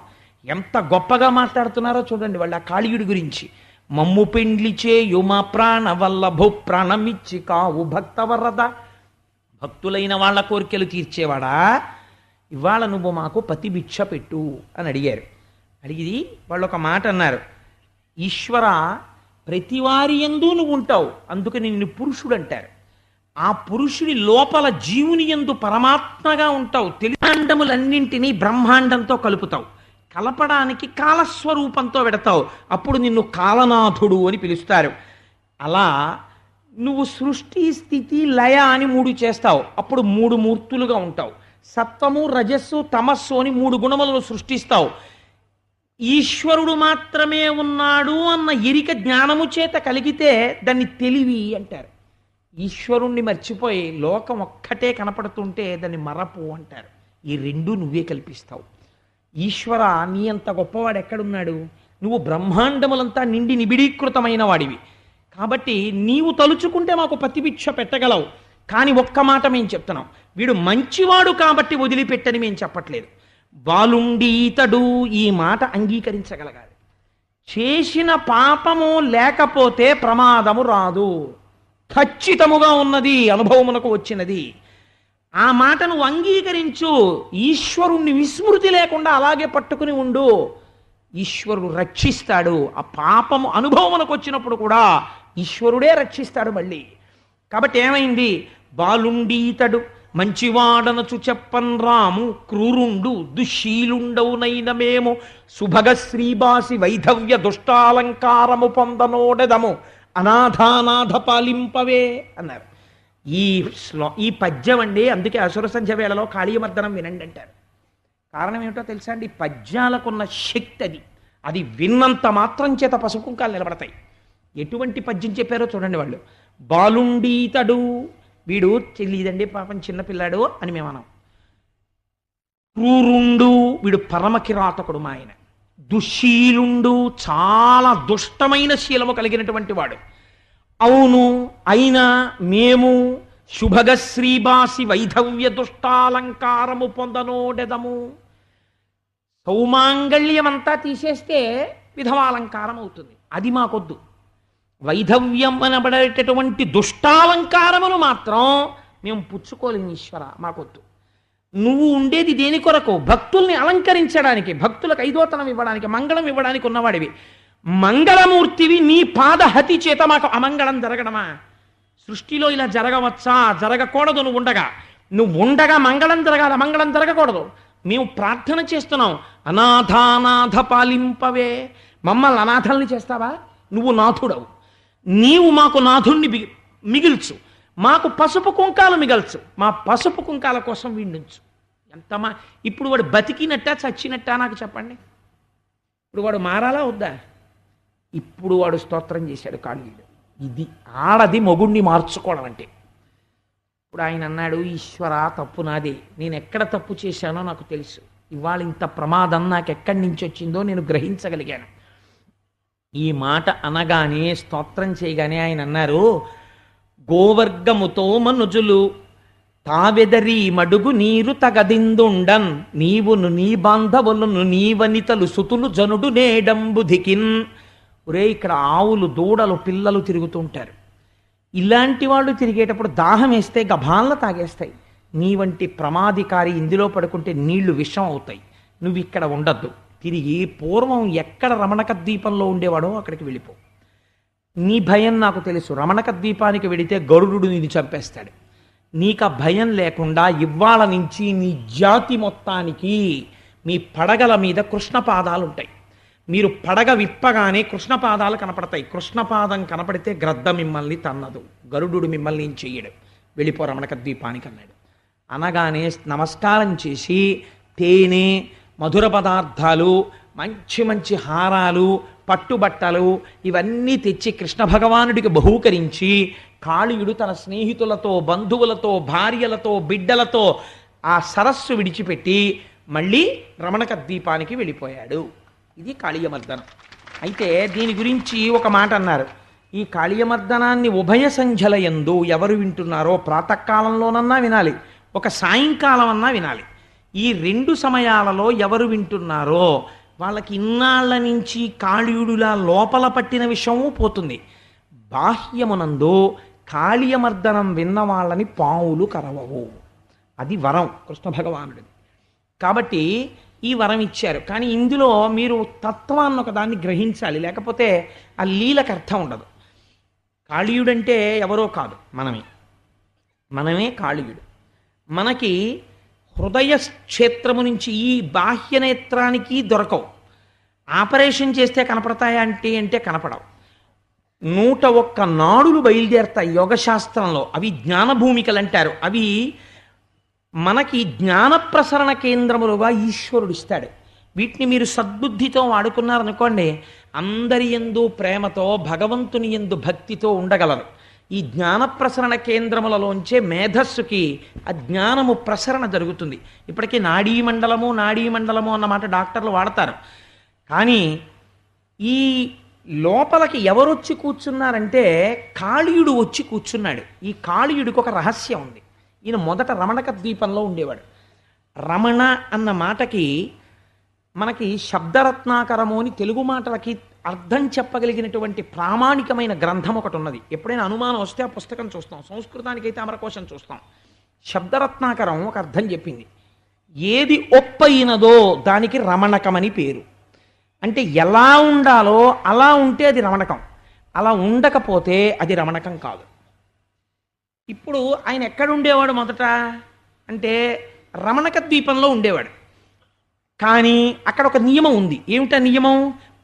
ఎంత గొప్పగా మాట్లాడుతున్నారో చూడండి వాళ్ళు ఆ కాళీయుడి గురించి. మమ్ము పెండ్లిచే యుమ ప్రాణ వల్లభు ప్రాణమిచ్చి కావు భక్తవరద. భక్తులైన వాళ్ళ కోరికలు తీర్చేవాడా, ఇవాళ నువ్వు మాకు పతి భిక్ష పెట్టు అని అడిగారు. అడిగి వాళ్ళు ఒక మాట అన్నారు, ఈశ్వర ప్రతివారి యందు నువ్వు ఉంటావు, అందుకని నిన్ను పురుషుడు అంటారు. ఆ పురుషుడి లోపల జీవుని యందు పరమాత్మగా ఉంటావు. తెలియాండములన్నింటినీ బ్రహ్మాండంతో కలుపుతావు. కలపడానికి కాలస్వరూపంతో పెడతావు. అప్పుడు నిన్ను కాలనాథుడు అని పిలుస్తారు. అలా నువ్వు సృష్టి స్థితి లయ అని 3 చేస్తావు. అప్పుడు 3 మూర్తులుగా ఉంటావు. సత్వము రజస్సు తమస్సు అని 3 గుణములను సృష్టిస్తావు. ఈశ్వరుడు మాత్రమే ఉన్నాడు అన్న ఎరిక జ్ఞానము చేత కలిగితే దాన్ని తెలివి అంటారు. ఈశ్వరుణ్ణి మర్చిపోయి లోకం ఒక్కటే కనపడుతుంటే దాన్ని మరపు అంటారు. ఈ 2 నువ్వే కల్పిస్తావు. ఈశ్వర నీ అంత గొప్పవాడు ఎక్కడున్నాడు? నువ్వు బ్రహ్మాండములంతా నిండి నిబిడీకృతమైన వాడివి. కాబట్టి నీవు తలుచుకుంటే మాకు పతిభిక్ష పెట్టగలవు. కానీ ఒక్క మాట మేము చెప్తున్నాం, వీడు మంచివాడు కాబట్టి వదిలిపెట్టని మేము చెప్పట్లేదు. బాలుండీతడు ఈ మాట అంగీకరించగలగాలి. చేసిన పాపము లేకపోతే ప్రమాదము రాదు, ఖచ్చితముగా ఉన్నది, అనుభవమునకు వచ్చినది. ఆ మాట నువ్వు అంగీకరించు. ఈశ్వరుణ్ణి విస్మృతి లేకుండా అలాగే పట్టుకుని ఉండు. ఈశ్వరుడు రక్షిస్తాడు. ఆ పాపము అనుభవమునకు వచ్చినప్పుడు కూడా ఈశ్వరుడే రక్షిస్తాడు మళ్ళీ. కాబట్టి ఏమైంది? బాలుండీతడు మంచివాడనచు చెప్పన్ రాము, క్రూరుండు దుశ్శీలుండవునైన మేము, సుభగ శ్రీబాసి వైధవ్య దుష్టాలంకారము పొందనోడెదము, అనాథానాథ పాలింపవే అన్నారు. ఈ పద్యం అండి. అందుకే అసుర సంధ్య వేళలో కాళీయమర్దనం వినండి అంటారు. కారణం ఏమిటో తెలుసా అండి? పద్యాలకున్న శక్తి అది. అది విన్నంత మాత్రం చేత పసుకుంకాలు నిలబడతాయి. ఎటువంటి పద్యం చెప్పారో చూడండి వాళ్ళు. బాలుండీతడు, వీడు తెలియదండి పాపం చిన్నపిల్లాడు అని మేము అన్నాం. క్రూరుండు, వీడు పరమ కిరాతకుడు మా ఆయన. దుశ్శీలుండు, చాలా దుష్టమైన శీలము కలిగినటువంటి వాడు. అవును, అయినా మేము శుభగ శ్రీబాసి వైధవ్య దుష్టాలంకారము పొందనోడెదము. సౌమాంగళ్యమంతా తీసేస్తే విధవాలంకారం అవుతుంది, అది మాకొద్దు. వైధవ్యం అనబడేటటువంటి దుష్టాలంకారమును మాత్రం మేము పుచ్చుకోలేము ఈశ్వర, మాకొద్దు. నువ్వు ఉండేది దేని కొరకు? భక్తుల్ని అలంకరించడానికి, భక్తులకు ఐదోతనం ఇవ్వడానికి, మంగళం ఇవ్వడానికి ఉన్నవాడివి. మంగళమూర్తివి, నీ పాదహతి చేత మాకు అమంగళం జరగడమా? సృష్టిలో ఇలా జరగవచ్చా? జరగకూడదు. నువ్వు ఉండగా మంగళం జరగాలి, అమంగళం జరగకూడదు. మేము ప్రార్థన చేస్తున్నాం, అనాథానాథ పాలింపవే. మమ్మల్ని అనాథల్ని చేస్తావా? నువ్వు నాథుడవు, నీవు మాకు నాథుణ్ణి మిగిల్చు. మాకు పసుపు కుంకాలు మిగల్చు, మా పసుపు కుంకాల కోసం వీణ్ణుంచు. ఎంతమా ఇప్పుడు వాడు బతికినట్టా చచ్చినట్టా నాకు చెప్పండి. ఇప్పుడు వాడు మారాలా వద్దా? ఇప్పుడు వాడు స్తోత్రం చేశాడు కాళీయుడు. ఇది ఆడది మొగుణ్ణి మార్చుకోవడం అంటే. ఇప్పుడు ఆయన అన్నాడు, ఈశ్వర తప్పు నాదే, నేను ఎక్కడ తప్పు చేశానో నాకు తెలుసు. ఇవాళ ఇంత ప్రమాదం నాకు ఎక్కడి నుంచి వచ్చిందో నేను గ్రహించగలిగాను. ఈ మాట అనగానే, స్తోత్రం చేయగానే ఆయన అన్నారు, గోవర్గముతో మనుజులు తావెదరి మడుగు నీరు తగదిందుండన్, నీవును నీ బాంధవులను నీ వనితలు సుతులు జనుడు నేడంబుధికిన్. ఒరే, ఇక్కడ ఆవులు దూడలు పిల్లలు తిరుగుతుంటారు. ఇలాంటి వాళ్ళు తిరిగేటప్పుడు దాహం వేస్తే గభాన్ల తాగేస్తాయి. నీ వంటి ప్రమాదికారి ఇందులో పడుకుంటే నీళ్లు విషం అవుతాయి. నువ్వు ఇక్కడ ఉండద్దు, తిరిగి పూర్వం ఎక్కడ రమణక ద్వీపంలో ఉండేవాడో అక్కడికి వెళ్ళిపో. నీ భయం నాకు తెలుసు, రమణక ద్వీపానికి వెడితే గరుడు నిన్ను చంపేస్తాడు. నీకు ఆ భయం లేకుండా ఇవాళ నుంచి నీ జాతి మొత్తానికి మీ పడగల మీద కృష్ణపాదాలు ఉంటాయి. మీరు పడగ విప్పగానే కృష్ణపాదాలు కనపడతాయి. కృష్ణపాదం కనపడితే గ్రద్ద మిమ్మల్ని తన్నదు, గరుడు మిమ్మల్ని ఏం చెయ్యడు. వెళ్ళిపో రమణక ద్వీపానికి అన్నాడు. అనగానే నమస్కారం చేసి తేనె, మధుర పదార్థాలు, మంచి మంచి హారాలు, పట్టుబట్టలు ఇవన్నీ తెచ్చి కృష్ణ భగవానుడికి బహూకరించి కాళీయుడు తన స్నేహితులతో, బంధువులతో, భార్యలతో, బిడ్డలతో ఆ సరస్సు విడిచిపెట్టి మళ్ళీ రమణక ద్వీపానికి వెళ్ళిపోయాడు. ఇది కాళీయమర్దనం. అయితే దీని గురించి ఒక మాట అన్నారు. ఈ కాళీయమర్దనాన్ని ఉభయ సంధ్యల యందు ఎవరు వింటున్నారో ప్రాతకాలంలోనన్నా వినాలి, ఒక సాయంకాలం అన్నా వినాలి. ఈ రెండు సమయాలలో ఎవరు వింటున్నారో వాళ్ళకి ఇన్నాళ్ల నుంచి కాళీయుడులా లోపల పట్టిన విషయము పోతుంది. బాహ్యమునందు కాళీయమర్దనం విన్న వాళ్ళని పావులు కరవవు. అది వరం కృష్ణ భగవానుడిది. కాబట్టి ఈ వరం ఇచ్చారు. కానీ ఇందులో మీరు తత్వాన్ని ఒకదాన్ని గ్రహించాలి, లేకపోతే ఆ లీలకు అర్థం ఉండదు. కాళీయుడంటే ఎవరో కాదు, మనమే కాళీయుడు. మనకి హృదయ క్షేత్రము నుంచి ఈ బాహ్య నేత్రానికి దొరకవు. ఆపరేషన్ చేస్తే కనపడతాయా అంటే కనపడవు. 101 నాడులు బయలుదేరతాయి యోగశాస్త్రంలో. అవి జ్ఞానభూమికలు అంటారు. అవి మనకి జ్ఞాన ప్రసరణ కేంద్రములుగా ఈశ్వరుడు ఇస్తాడు. వీటిని మీరు సద్బుద్ధితో వాడుకున్నారనుకోండి, అందరి యందు ప్రేమతో, భగవంతుని యందు భక్తితో ఉండగలరు. ఈ జ్ఞాన ప్రసరణ కేంద్రములలోంచే మేధస్సుకి ఆ జ్ఞానము ప్రసరణ జరుగుతుంది. ఇప్పటికీ నాడీమండలము అన్న మాట డాక్టర్లు వాడతారు. కానీ ఈ లోపలికి ఎవరొచ్చి కూర్చున్నారంటే కాళీయుడు వచ్చి కూర్చున్నాడు. ఈ కాళీయుడికి ఒక రహస్యం ఉంది. ఈయన మొదట రమణక ద్వీపంలో ఉండేవాడు. రమణ అన్న మాటకి మనకి శబ్దరత్నాకరము అని తెలుగు మాటలకి అర్థం చెప్పగలిగినటువంటి ప్రామాణికమైన గ్రంథం ఒకటి ఉన్నది. ఎప్పుడైనా అనుమానం వస్తే ఆ పుస్తకం చూస్తాం. సంస్కృతానికైతే అమరకోశం చూస్తాం. శబ్దరత్నాకరం ఒక అర్థం చెప్పింది. ఏది ఒప్పయినదో దానికి రమణకమని పేరు. అంటే ఎలా ఉండాలో అలా ఉంటే అది రమణకం, అలా ఉండకపోతే అది రమణకం కాదు. ఇప్పుడు ఆయన ఎక్కడ ఉండేవాడు మొదట అంటే రమణక ద్వీపంలో ఉండేవాడు. కానీ అక్కడ ఒక నియమం ఉంది. ఏమిటా నియమం?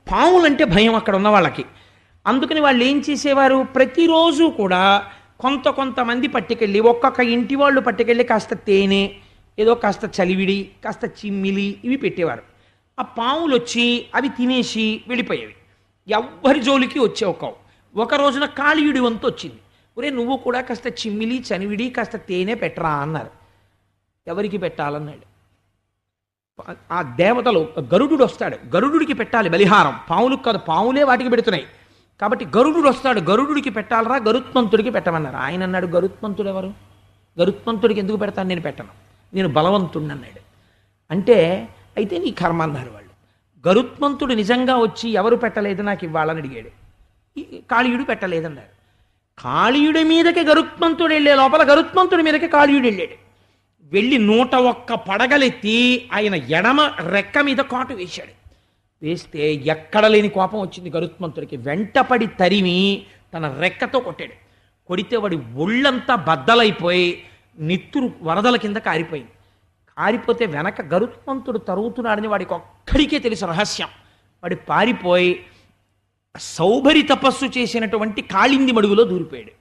పాములంటే భయం అక్కడ ఉన్న వాళ్ళకి. అందుకని వాళ్ళు ఏం చేసేవారు, ప్రతిరోజు కూడా కొంతమంది పట్టుకెళ్ళి, ఒక్కొక్క ఇంటి వాళ్ళు పట్టుకెళ్ళి కాస్త తేనె, ఏదో కాస్త చలివిడి, కాస్త చిమ్మిలి ఇవి పెట్టేవారు. ఆ పాములు వచ్చి అవి తినేసి వెళ్ళిపోయేవి. ఎవ్వరి జోలికి వచ్చేవి కావు. ఒక రోజున కాళీయుడి వంతు వచ్చింది. ఒరే, నువ్వు కూడా కాస్త చిమ్మిలి, చనివిడి, కాస్త తేనె పెట్టరా అన్నారు. ఎవరికి పెట్టాలన్నాడు. ఆ దేవతలు గరుడు వస్తాడు, గరుడుకి పెట్టాలి బలిహారం. పాములకు కాదు, పాములే వాటికి పెడుతున్నాయి. కాబట్టి గరుడు వస్తాడు, గరుడుకి పెట్టాలరా, గరుత్మంతుడికి పెట్టమన్నారు. ఆయన అన్నాడు, గరుత్మంతుడు ఎవరు? గరుత్మంతుడికి ఎందుకు పెడతాను, నేను పెట్టను, నేను బలవంతుడిని అన్నాడు. అంటే అయితే నీ కర్మ అన్నారు వాళ్ళు. గరుత్మంతుడు నిజంగా వచ్చి ఎవరు పెట్టలేదు నాకు ఇవ్వాలని అడిగాడు. కాళీయుడు పెట్టలేదన్నారు. కాళీయుడి మీదకి గరుత్మంతుడు వెళ్ళే లోపల గరుత్మంతుడి మీదకి కాళీయుడు వెళ్ళాడు. వెళ్ళి 101 పడగలెత్తి ఆయన ఎడమ రెక్క మీద కాటు వేశాడు. వేస్తే ఎక్కడ లేని కోపం వచ్చింది గరుత్మంతుడికి. వెంటపడి తరిమి తన రెక్కతో కొట్టాడు. కొడితే వాడి ఒళ్ళంతా బద్దలైపోయి నిత్తురు వరదల కింద కారిపోయింది. కారిపోతే వెనక గరుత్మంతుడు తరుగుతున్నాడని వాడికి ఒక్కడికే తెలుసు రహస్యం. వాడి పారిపోయి సౌభరి తపస్సు చేసినటువంటి కాళింది మడుగులో దూరిపోయాడు.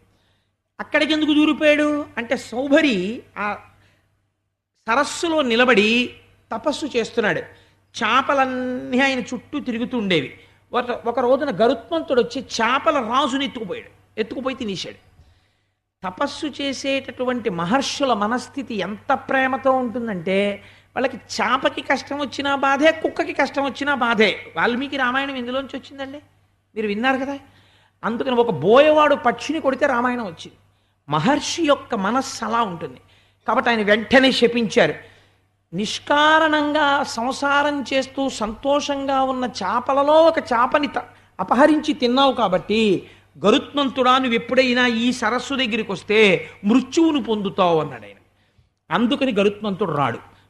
అక్కడికి ఎందుకు దూరిపోయాడు అంటే సౌభరి ఆ సరస్సులో నిలబడి తపస్సు చేస్తున్నాడు. చేపలన్నీ ఆయన చుట్టూ తిరుగుతూ ఉండేవి. ఒక రోజున గరుత్మంతుడు వచ్చి చేపల రాజుని ఎత్తుకుపోయి తినేశాడు. తపస్సు చేసేటటువంటి మహర్షుల మనస్థితి ఎంత ప్రేమతో ఉంటుందంటే వాళ్ళకి చేపకి కష్టం వచ్చినా బాధే, కుక్కకి కష్టం వచ్చినా బాధే. వాల్మీకి రామాయణం ఎందులోంచి వచ్చిందండి? మీరు విన్నారు కదా. అందుకని ఒక బోయవాడు పక్షిని కొడితే రామాయణం వచ్చింది. మహర్షి యొక్క మనస్సు అలా ఉంటుంది. కాబట్టి ఆయన వెంటనే శపించారు. నిష్కారణంగా సంసారం చేస్తూ సంతోషంగా ఉన్న చేపలలో ఒక చేపని అపహరించి తిన్నావు కాబట్టి గరుత్మంతుడా నువ్వు ఎప్పుడైనా ఈ సరస్సు దగ్గరికి వస్తే మృత్యువును పొందుతావు అన్నాడు ఆయన. అందుకని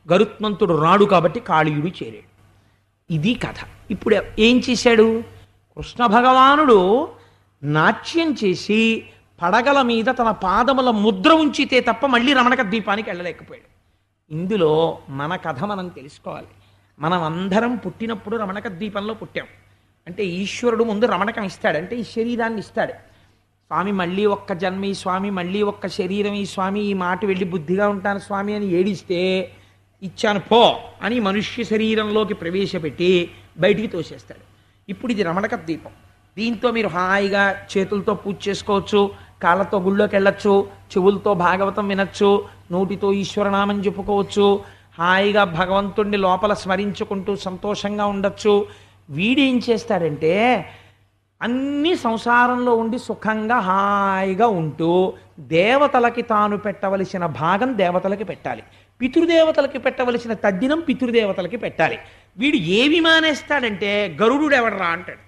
గరుత్మంతుడు రాడు కాబట్టి కాళీయుడు చేరాడు. ఇది కథ. ఇప్పుడు ఏం చేశాడు? కృష్ణ భగవానుడు నాట్యం చేసి పడగల మీద తన పాదముల ముద్ర ఉంచితే తప్ప మళ్ళీ రమణక ద్వీపానికి వెళ్ళలేకపోయాడు. ఇందులో మన కథ మనం తెలుసుకోవాలి. మనం అందరం పుట్టినప్పుడు రమణక ద్వీపంలో పుట్టాం. అంటే ఈశ్వరుడు ముందు రమణకం ఇస్తాడు, అంటే ఈ శరీరాన్ని ఇస్తాడు. స్వామి మళ్ళీ ఒక్క జన్మ ఈ స్వామి, మళ్ళీ ఒక్క శరీరం ఈ స్వామి, ఈ మాట వెళ్ళి బుద్ధిగా ఉంటాను స్వామి అని ఏడిస్తే ఇచ్చాను పో అని మనుష్య శరీరంలోకి ప్రవేశపెట్టి బయటికి తోసేస్తాడు. ఇప్పుడు ఇది రమణక ద్వీపం. దీంతో మీరు హాయిగా చేతులతో పూజ చేసుకోవచ్చు, కాళ్ళతో గుళ్ళోకి వెళ్ళచ్చు, చెవులతో భాగవతం వినొచ్చు, నోటితో ఈశ్వరనామం చెప్పుకోవచ్చు, హాయిగా భగవంతుణ్ణి లోపల స్మరించుకుంటూ సంతోషంగా ఉండొచ్చు. వీడేం చేస్తాడంటే అన్ని సంసారంలో ఉండి సుఖంగా హాయిగా ఉంటూ దేవతలకి తాను పెట్టవలసిన భాగం దేవతలకి పెట్టాలి, పితృదేవతలకి పెట్టవలసిన తద్దినం పితృదేవతలకి పెట్టాలి. వీడు ఏవి మానేస్తాడంటే గరుడు ఎవడరా అంటాడు.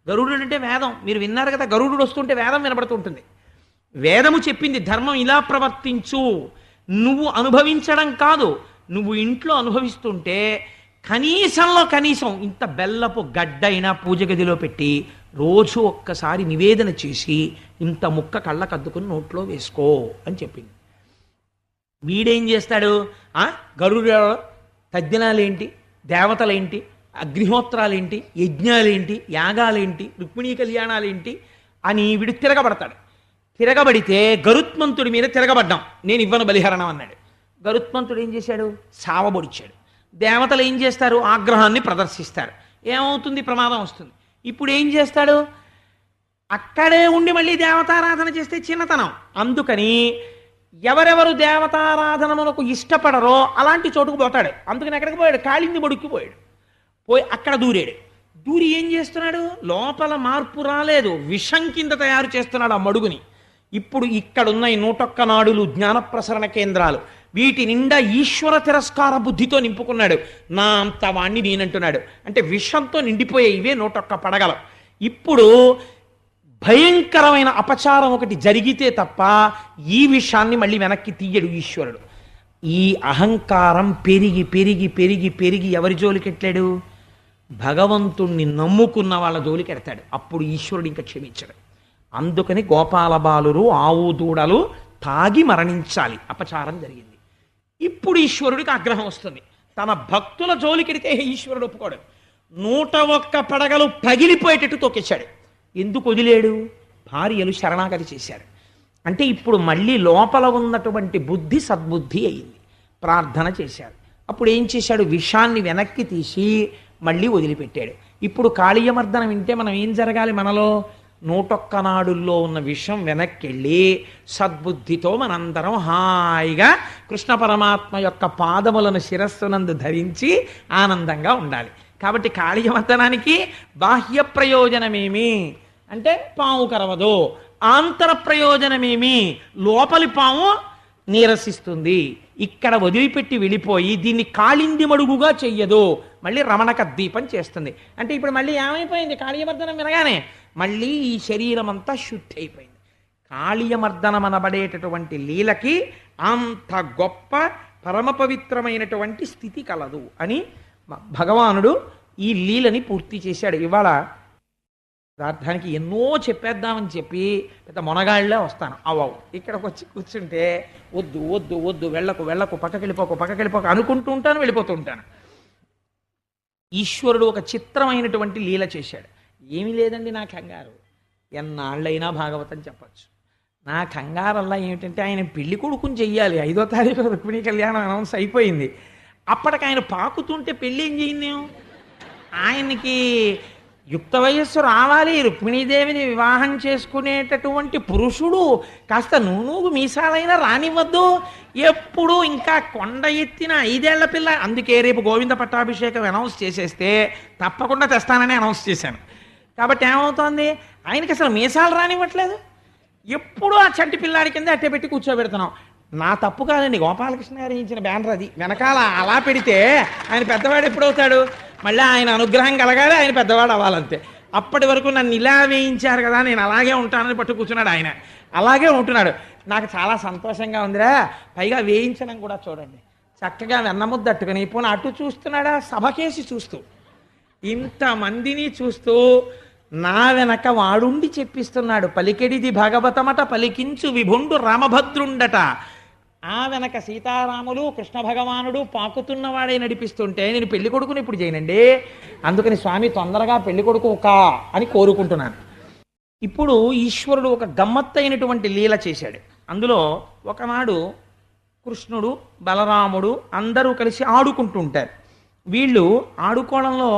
గరుడు అంటే వేదం. మీరు విన్నారు కదా, గరుడు వస్తుంటే వేదం వినబడుతుంటుంది. వేదము చెప్పింది ధర్మం ఇలా ప్రవర్తించు, నువ్వు అనుభవించడం కాదు, నువ్వు ఇంట్లో అనుభవిస్తుంటే కనీసంలో కనీసం ఇంత బెల్లపు గడ్డైనా పూజ గదిలో పెట్టి రోజు ఒక్కసారి నివేదన చేసి ఇంత ముక్క కళ్ళకద్దుకుని నోట్లో వేసుకో అని చెప్పింది. వీడేం చేస్తాడు? గరుడు తద్దినాలేంటి, దేవతలేంటి, అగ్నిహోత్రాలేంటి, యజ్ఞాలేంటి, యాగాలేంటి, రుక్మిణీ కళ్యాణాలేంటి అని వీడు తిరగబడతాడు. తిరగబడితే గరుత్మంతుడి మీద తిరగబడ్డాం, నేను ఇవ్వను బలిహరణం అన్నాడు. గరుత్మంతుడు ఏం చేశాడు? సావబొడిచాడు. దేవతలు ఏం చేస్తారు? ఆగ్రహాన్ని ప్రదర్శిస్తారు. ఏమవుతుంది? ప్రమాదం వస్తుంది. ఇప్పుడు ఏం చేస్తాడు? అక్కడే ఉండి మళ్ళీ దేవతారాధన చేస్తే చిన్నతనం. అందుకని ఎవరెవరు దేవతారాధనమునకు ఇష్టపడరో అలాంటి చోటుకు పోతాడు. అందుకని ఎక్కడికి పోయాడు? కాళింది మొడుక్కి పోయాడు. పోయి అక్కడ దూరాడు. దూరి ఏం చేస్తున్నాడు? లోపల మార్పు రాలేదు, విషం కింద తయారు చేస్తున్నాడు ఆ మడుగుని. ఇప్పుడు ఇక్కడున్న ఈ 101 నాడులు జ్ఞాన ప్రసరణ కేంద్రాలు, వీటి నిండా ఈశ్వర తిరస్కార బుద్ధితో నింపుకున్నాడు. నా అంత వాణ్ణి నేనంటున్నాడు. అంటే విషంతో నిండిపోయే ఇవే 101 పడగలు. ఇప్పుడు భయంకరమైన అపచారం ఒకటి జరిగితే తప్ప ఈ విషయాన్ని మళ్ళీ వెనక్కి తీయడు ఈశ్వరుడు. ఈ అహంకారం పెరిగి పెరిగి పెరిగి పెరిగి ఎవరి జోలికెట్టాడు? భగవంతుణ్ణి నమ్ముకున్న వాళ్ళ జోలికెడతాడు. అప్పుడు ఈశ్వరుడు ఇంకా క్షమించడు. అందుకని గోపాల బాలురు ఆవు దూడలు తాగి మరణించాలి, అపచారం జరిగింది. ఇప్పుడు ఈశ్వరుడికి ఆగ్రహం వస్తుంది. తన భక్తుల జోలికెడితే ఈశ్వరుడు ఒప్పుకోడు. 101 పడగలు పగిలిపోయేటట్టు తొక్కేశాడు. ఎందుకు వదిలేడు? భార్యలు శరణాగతి చేశారు. అంటే ఇప్పుడు మళ్ళీ లోపల ఉన్నటువంటి బుద్ధి సద్బుద్ధి అయింది. ప్రార్థన చేశారు. అప్పుడు ఏం చేశాడు? విషాన్ని వెనక్కి తీసి మళ్ళీ వదిలిపెట్టాడు. ఇప్పుడు కాళీయమర్దనం వింటే మనం ఏం జరగాలి? మనలో 101 నాడుల్లో ఉన్న విషం వెనక్కి వెళ్ళి సద్బుద్ధితో మనందరం హాయిగా కృష్ణ పరమాత్మ యొక్క పాదములను శిరస్సునందు ధరించి ఆనందంగా ఉండాలి. కాబట్టి కాళీయమర్దనానికి బాహ్య ప్రయోజనమేమి అంటే పాము కరవదు, ఆంతర ప్రయోజనమేమి లోపలి పాము నీరసిస్తుంది. ఇక్కడ వదిలిపెట్టి వెళ్ళిపోయి దీన్ని కాళింది మడుగుగా చెయ్యదు, మళ్ళీ రమణక ద్వీపం చేస్తుంది. అంటే ఇప్పుడు మళ్ళీ ఏమైపోయింది? కాళీయమర్దనం వినగానే మళ్ళీ ఈ శరీరం అంతా శుద్ధి అయిపోయింది. కాళీయమర్దనం అనబడేటటువంటి లీలకి అంత గొప్ప పరమ పవిత్రమైనటువంటి స్థితి కలదు అని భగవానుడు ఈ లీలని పూర్తి చేశాడు. ఇవాళ ప్రార్థానికి ఎన్నో చెప్పేద్దామని చెప్పి పెద్ద మొనగాళ్ళే వస్తాను. అవ్వవు ఇక్కడికి వచ్చి కూర్చుంటే వద్దు వద్దు వద్దు, వెళ్ళకు పక్కకెళ్ళిపోక అనుకుంటూ ఉంటాను, వెళ్ళిపోతూ ఉంటాను. ఈశ్వరుడు ఒక చిత్రమైనటువంటి లీల చేశాడు. ఏమీ లేదండి నా కంగారు, ఎన్నాళ్ళైనా భాగవతం చెప్పచ్చు. నా కంగారల్లా ఏమిటంటే ఆయన పెళ్లి కొడుకుని చెయ్యాలి, 5వ తారీఖు రుక్మిణీ కళ్యాణం అనౌన్స్ అయిపోయింది. అప్పటికి ఆయన పాకుతుంటే పెళ్ళి ఏం చేయింది? ఆయనకి యుక్త వయస్సు రావాలి, రుక్మిణీదేవిని వివాహం చేసుకునేటటువంటి పురుషుడు కాస్త నూనూగు మీసాలైనా రానివ్వద్దు. ఎప్పుడు ఇంకా కొండ ఎత్తిన 5 ఏళ్ల పిల్ల. అందుకే రేపు గోవింద పట్టాభిషేకం అనౌన్స్ చేసేస్తే తప్పకుండా తెస్తానని అనౌన్స్ చేశాను. కాబట్టి ఏమవుతోంది, ఆయనకి అసలు మీసాలు రానివ్వట్లేదు. ఎప్పుడూ ఆ చంటి పిల్లాడి కింద అట్టే పెట్టి కూర్చోబెడుతున్నాం. నా తప్పు కాదండి, గోపాలకృష్ణ గారు ఇచ్చిన బ్యానర్ అది. వెనకాల అలా పెడితే ఆయన పెద్దవాడు ఎప్పుడవుతాడు? మళ్ళీ ఆయన అనుగ్రహం కలగాలి, ఆయన పెద్దవాడు అవ్వాలంతే. అప్పటి వరకు నన్ను ఇలా వేయించారు కదా, నేను అలాగే ఉంటానని పట్టు కూర్చున్నాడు ఆయన. అలాగే ఉంటున్నాడు. నాకు చాలా సంతోషంగా ఉందిరా. పైగా వేయించడం కూడా చూడండి, చక్కగా వెన్నముద్దట్టుకుని పోనీ అటు చూస్తున్నాడా, సభకేసి చూస్తూ, ఇంతమందిని చూస్తూ నా వెనక వాడుండి చెప్పిస్తున్నాడు. పలికెడిది భాగవతమట పలికించు విభుండు రామభద్రుండట. ఆ వెనక సీతారాములు కృష్ణ భగవానుడు పాకుతున్నవాడే నడిపిస్తుంటే నేను పెళ్లి కొడుకుని ఇప్పుడు చేయనండి. అందుకని స్వామి తొందరగా పెళ్లి కొడుకు అని కోరుకుంటున్నాను. ఇప్పుడు ఈశ్వరుడు ఒక గమ్మత్తైనటువంటి లీల చేశాడు. అందులో ఒకనాడు కృష్ణుడు బలరాముడు అందరూ కలిసి ఆడుకుంటుంటారు. వీళ్ళు ఆడుకోవడంలో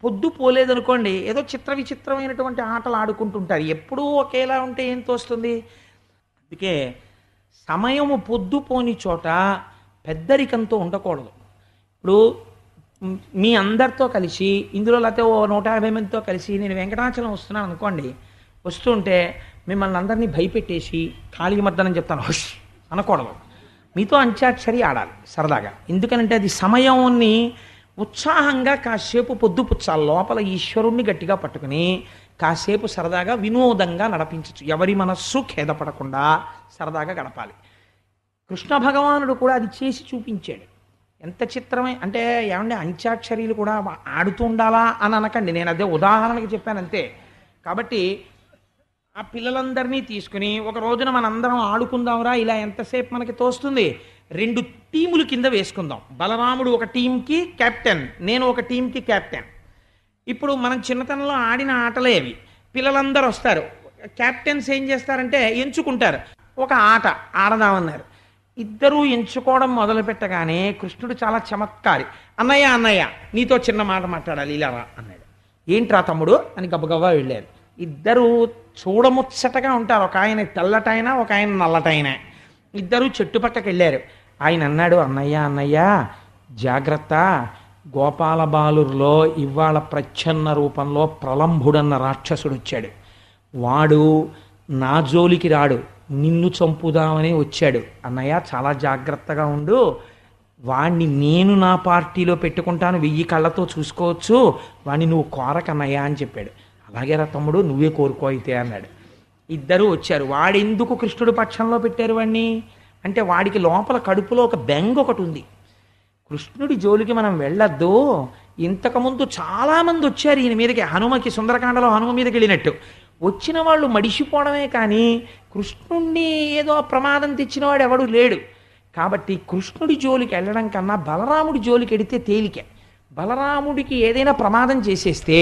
పొద్దు పోలేదనుకోండి, ఏదో చిత్ర విచిత్రమైనటువంటి ఆటలు ఆడుకుంటుంటారు. ఎప్పుడూ ఒకేలా ఉంటే ఏం తోస్తుంది? అందుకే సమయము పొద్దు పోని చోట పెద్దరికంతో ఉండకూడదు. ఇప్పుడు మీ అందరితో కలిసి ఇందులో లేకపోతే ఓ 150 మందితో కలిసి నేను వెంకటాచలం వస్తున్నాను అనుకోండి, వస్తుంటే మిమ్మల్ని అందరినీ భయపెట్టేసి ఖాళీ మర్దనం చెప్తాను హుష్ అనకూడదు. మీతో అంత్యాక్షరి ఆడాలి సరదాగా. ఎందుకనంటే అది సమయాన్ని ఉత్సాహంగా కాసేపు పొద్దుపుచ్చాలి. లోపల ఈశ్వరుణ్ణి గట్టిగా పట్టుకుని కాసేపు సరదాగా వినోదంగా నడిపించచ్చు. ఎవరి మనస్సు ఖేదపడకుండా సరదాగా గడపాలి. కృష్ణ భగవానుడు కూడా అది చేసి చూపించాడు. ఎంత చిత్రమే అంటే, ఏమంటే అంత్యాక్షరీలు కూడా ఆడుతూ ఉండాలా అని అనకండి, నేను అదే ఉదాహరణకి చెప్పాను అంతే. కాబట్టి ఆ పిల్లలందరినీ తీసుకుని ఒక రోజున మనందరం ఆడుకుందాంరా, ఇలా ఎంతసేపు మనకి తోస్తుంది, 2 టీములు కింద వేసుకుందాం. బలరాముడు ఒక టీంకి కెప్టెన్, నేను ఒక టీంకి కెప్టెన్. ఇప్పుడు మనం చిన్నతనంలో ఆడిన ఆటలే అవి. పిల్లలందరూ వస్తారు, కెప్టెన్స్ ఏం చేస్తారంటే ఎంచుకుంటారు, ఒక ఆట ఆడదామన్నారు. ఇద్దరూ ఎంచుకోవడం మొదలు పెట్టగానే కృష్ణుడు చాలా చమత్కారి. అన్నయ్య అన్నయ్య నీతో చిన్న మాట మాట్లాడాలి, ఇలా రా అన్నాడు. ఏంట్రా తమ్ముడు అని గబగబా వెళ్ళారు. ఇద్దరు చూడముచ్చటగా ఉంటారు, ఒక ఆయన తెల్లటైనా ఒక ఆయన నల్లటైనా. ఇద్దరు చెట్టు పక్కకి వెళ్ళారు. ఆయన అన్నాడు, అన్నయ్య అన్నయ్య జాగ్రత్త, గోపాల బాలుర్లో ఇవాళ ప్రచ్ఛన్న రూపంలో ప్రలంభుడన్న రాక్షసుడు వచ్చాడు. వాడు నా జోలికి రాడు, నిన్ను చంపుదామని వచ్చాడు. అన్నయ్య చాలా జాగ్రత్తగా ఉండు, వాణ్ణి నేను నా పార్టీలో పెట్టుకుంటాను, 1000 కళ్ళతో చూసుకోవచ్చు, వాణ్ణి నువ్వు కోరకన్నయ్య అని చెప్పాడు. అలాగే రా తమ్ముడు, నువ్వే కోరుకో అయితే అన్నాడు. ఇద్దరూ వచ్చారు. వాడెందుకు కృష్ణుడి పక్షంలో పెట్టారు వాడిని అంటే, వాడికి లోపల కడుపులో ఒక బెంగ ఒకటి ఉంది. కృష్ణుడి జోలికి మనం వెళ్ళొద్దు, ఇంతకుముందు చాలామంది వచ్చారు ఈయన మీదకి, హనుమకి సుందరకాండలో హనుమ మీదకి వెళ్ళినట్టు. వచ్చిన వాళ్ళు మడిసిపోవడమే కానీ కృష్ణుణ్ణి ఏదో ప్రమాదం తెచ్చినవాడు ఎవడు లేడు. కాబట్టి కృష్ణుడి జోలికి వెళ్ళడం కన్నా బలరాముడి జోలికి వెడితే తేలికే. బలరాముడికి ఏదైనా ప్రమాదం చేసేస్తే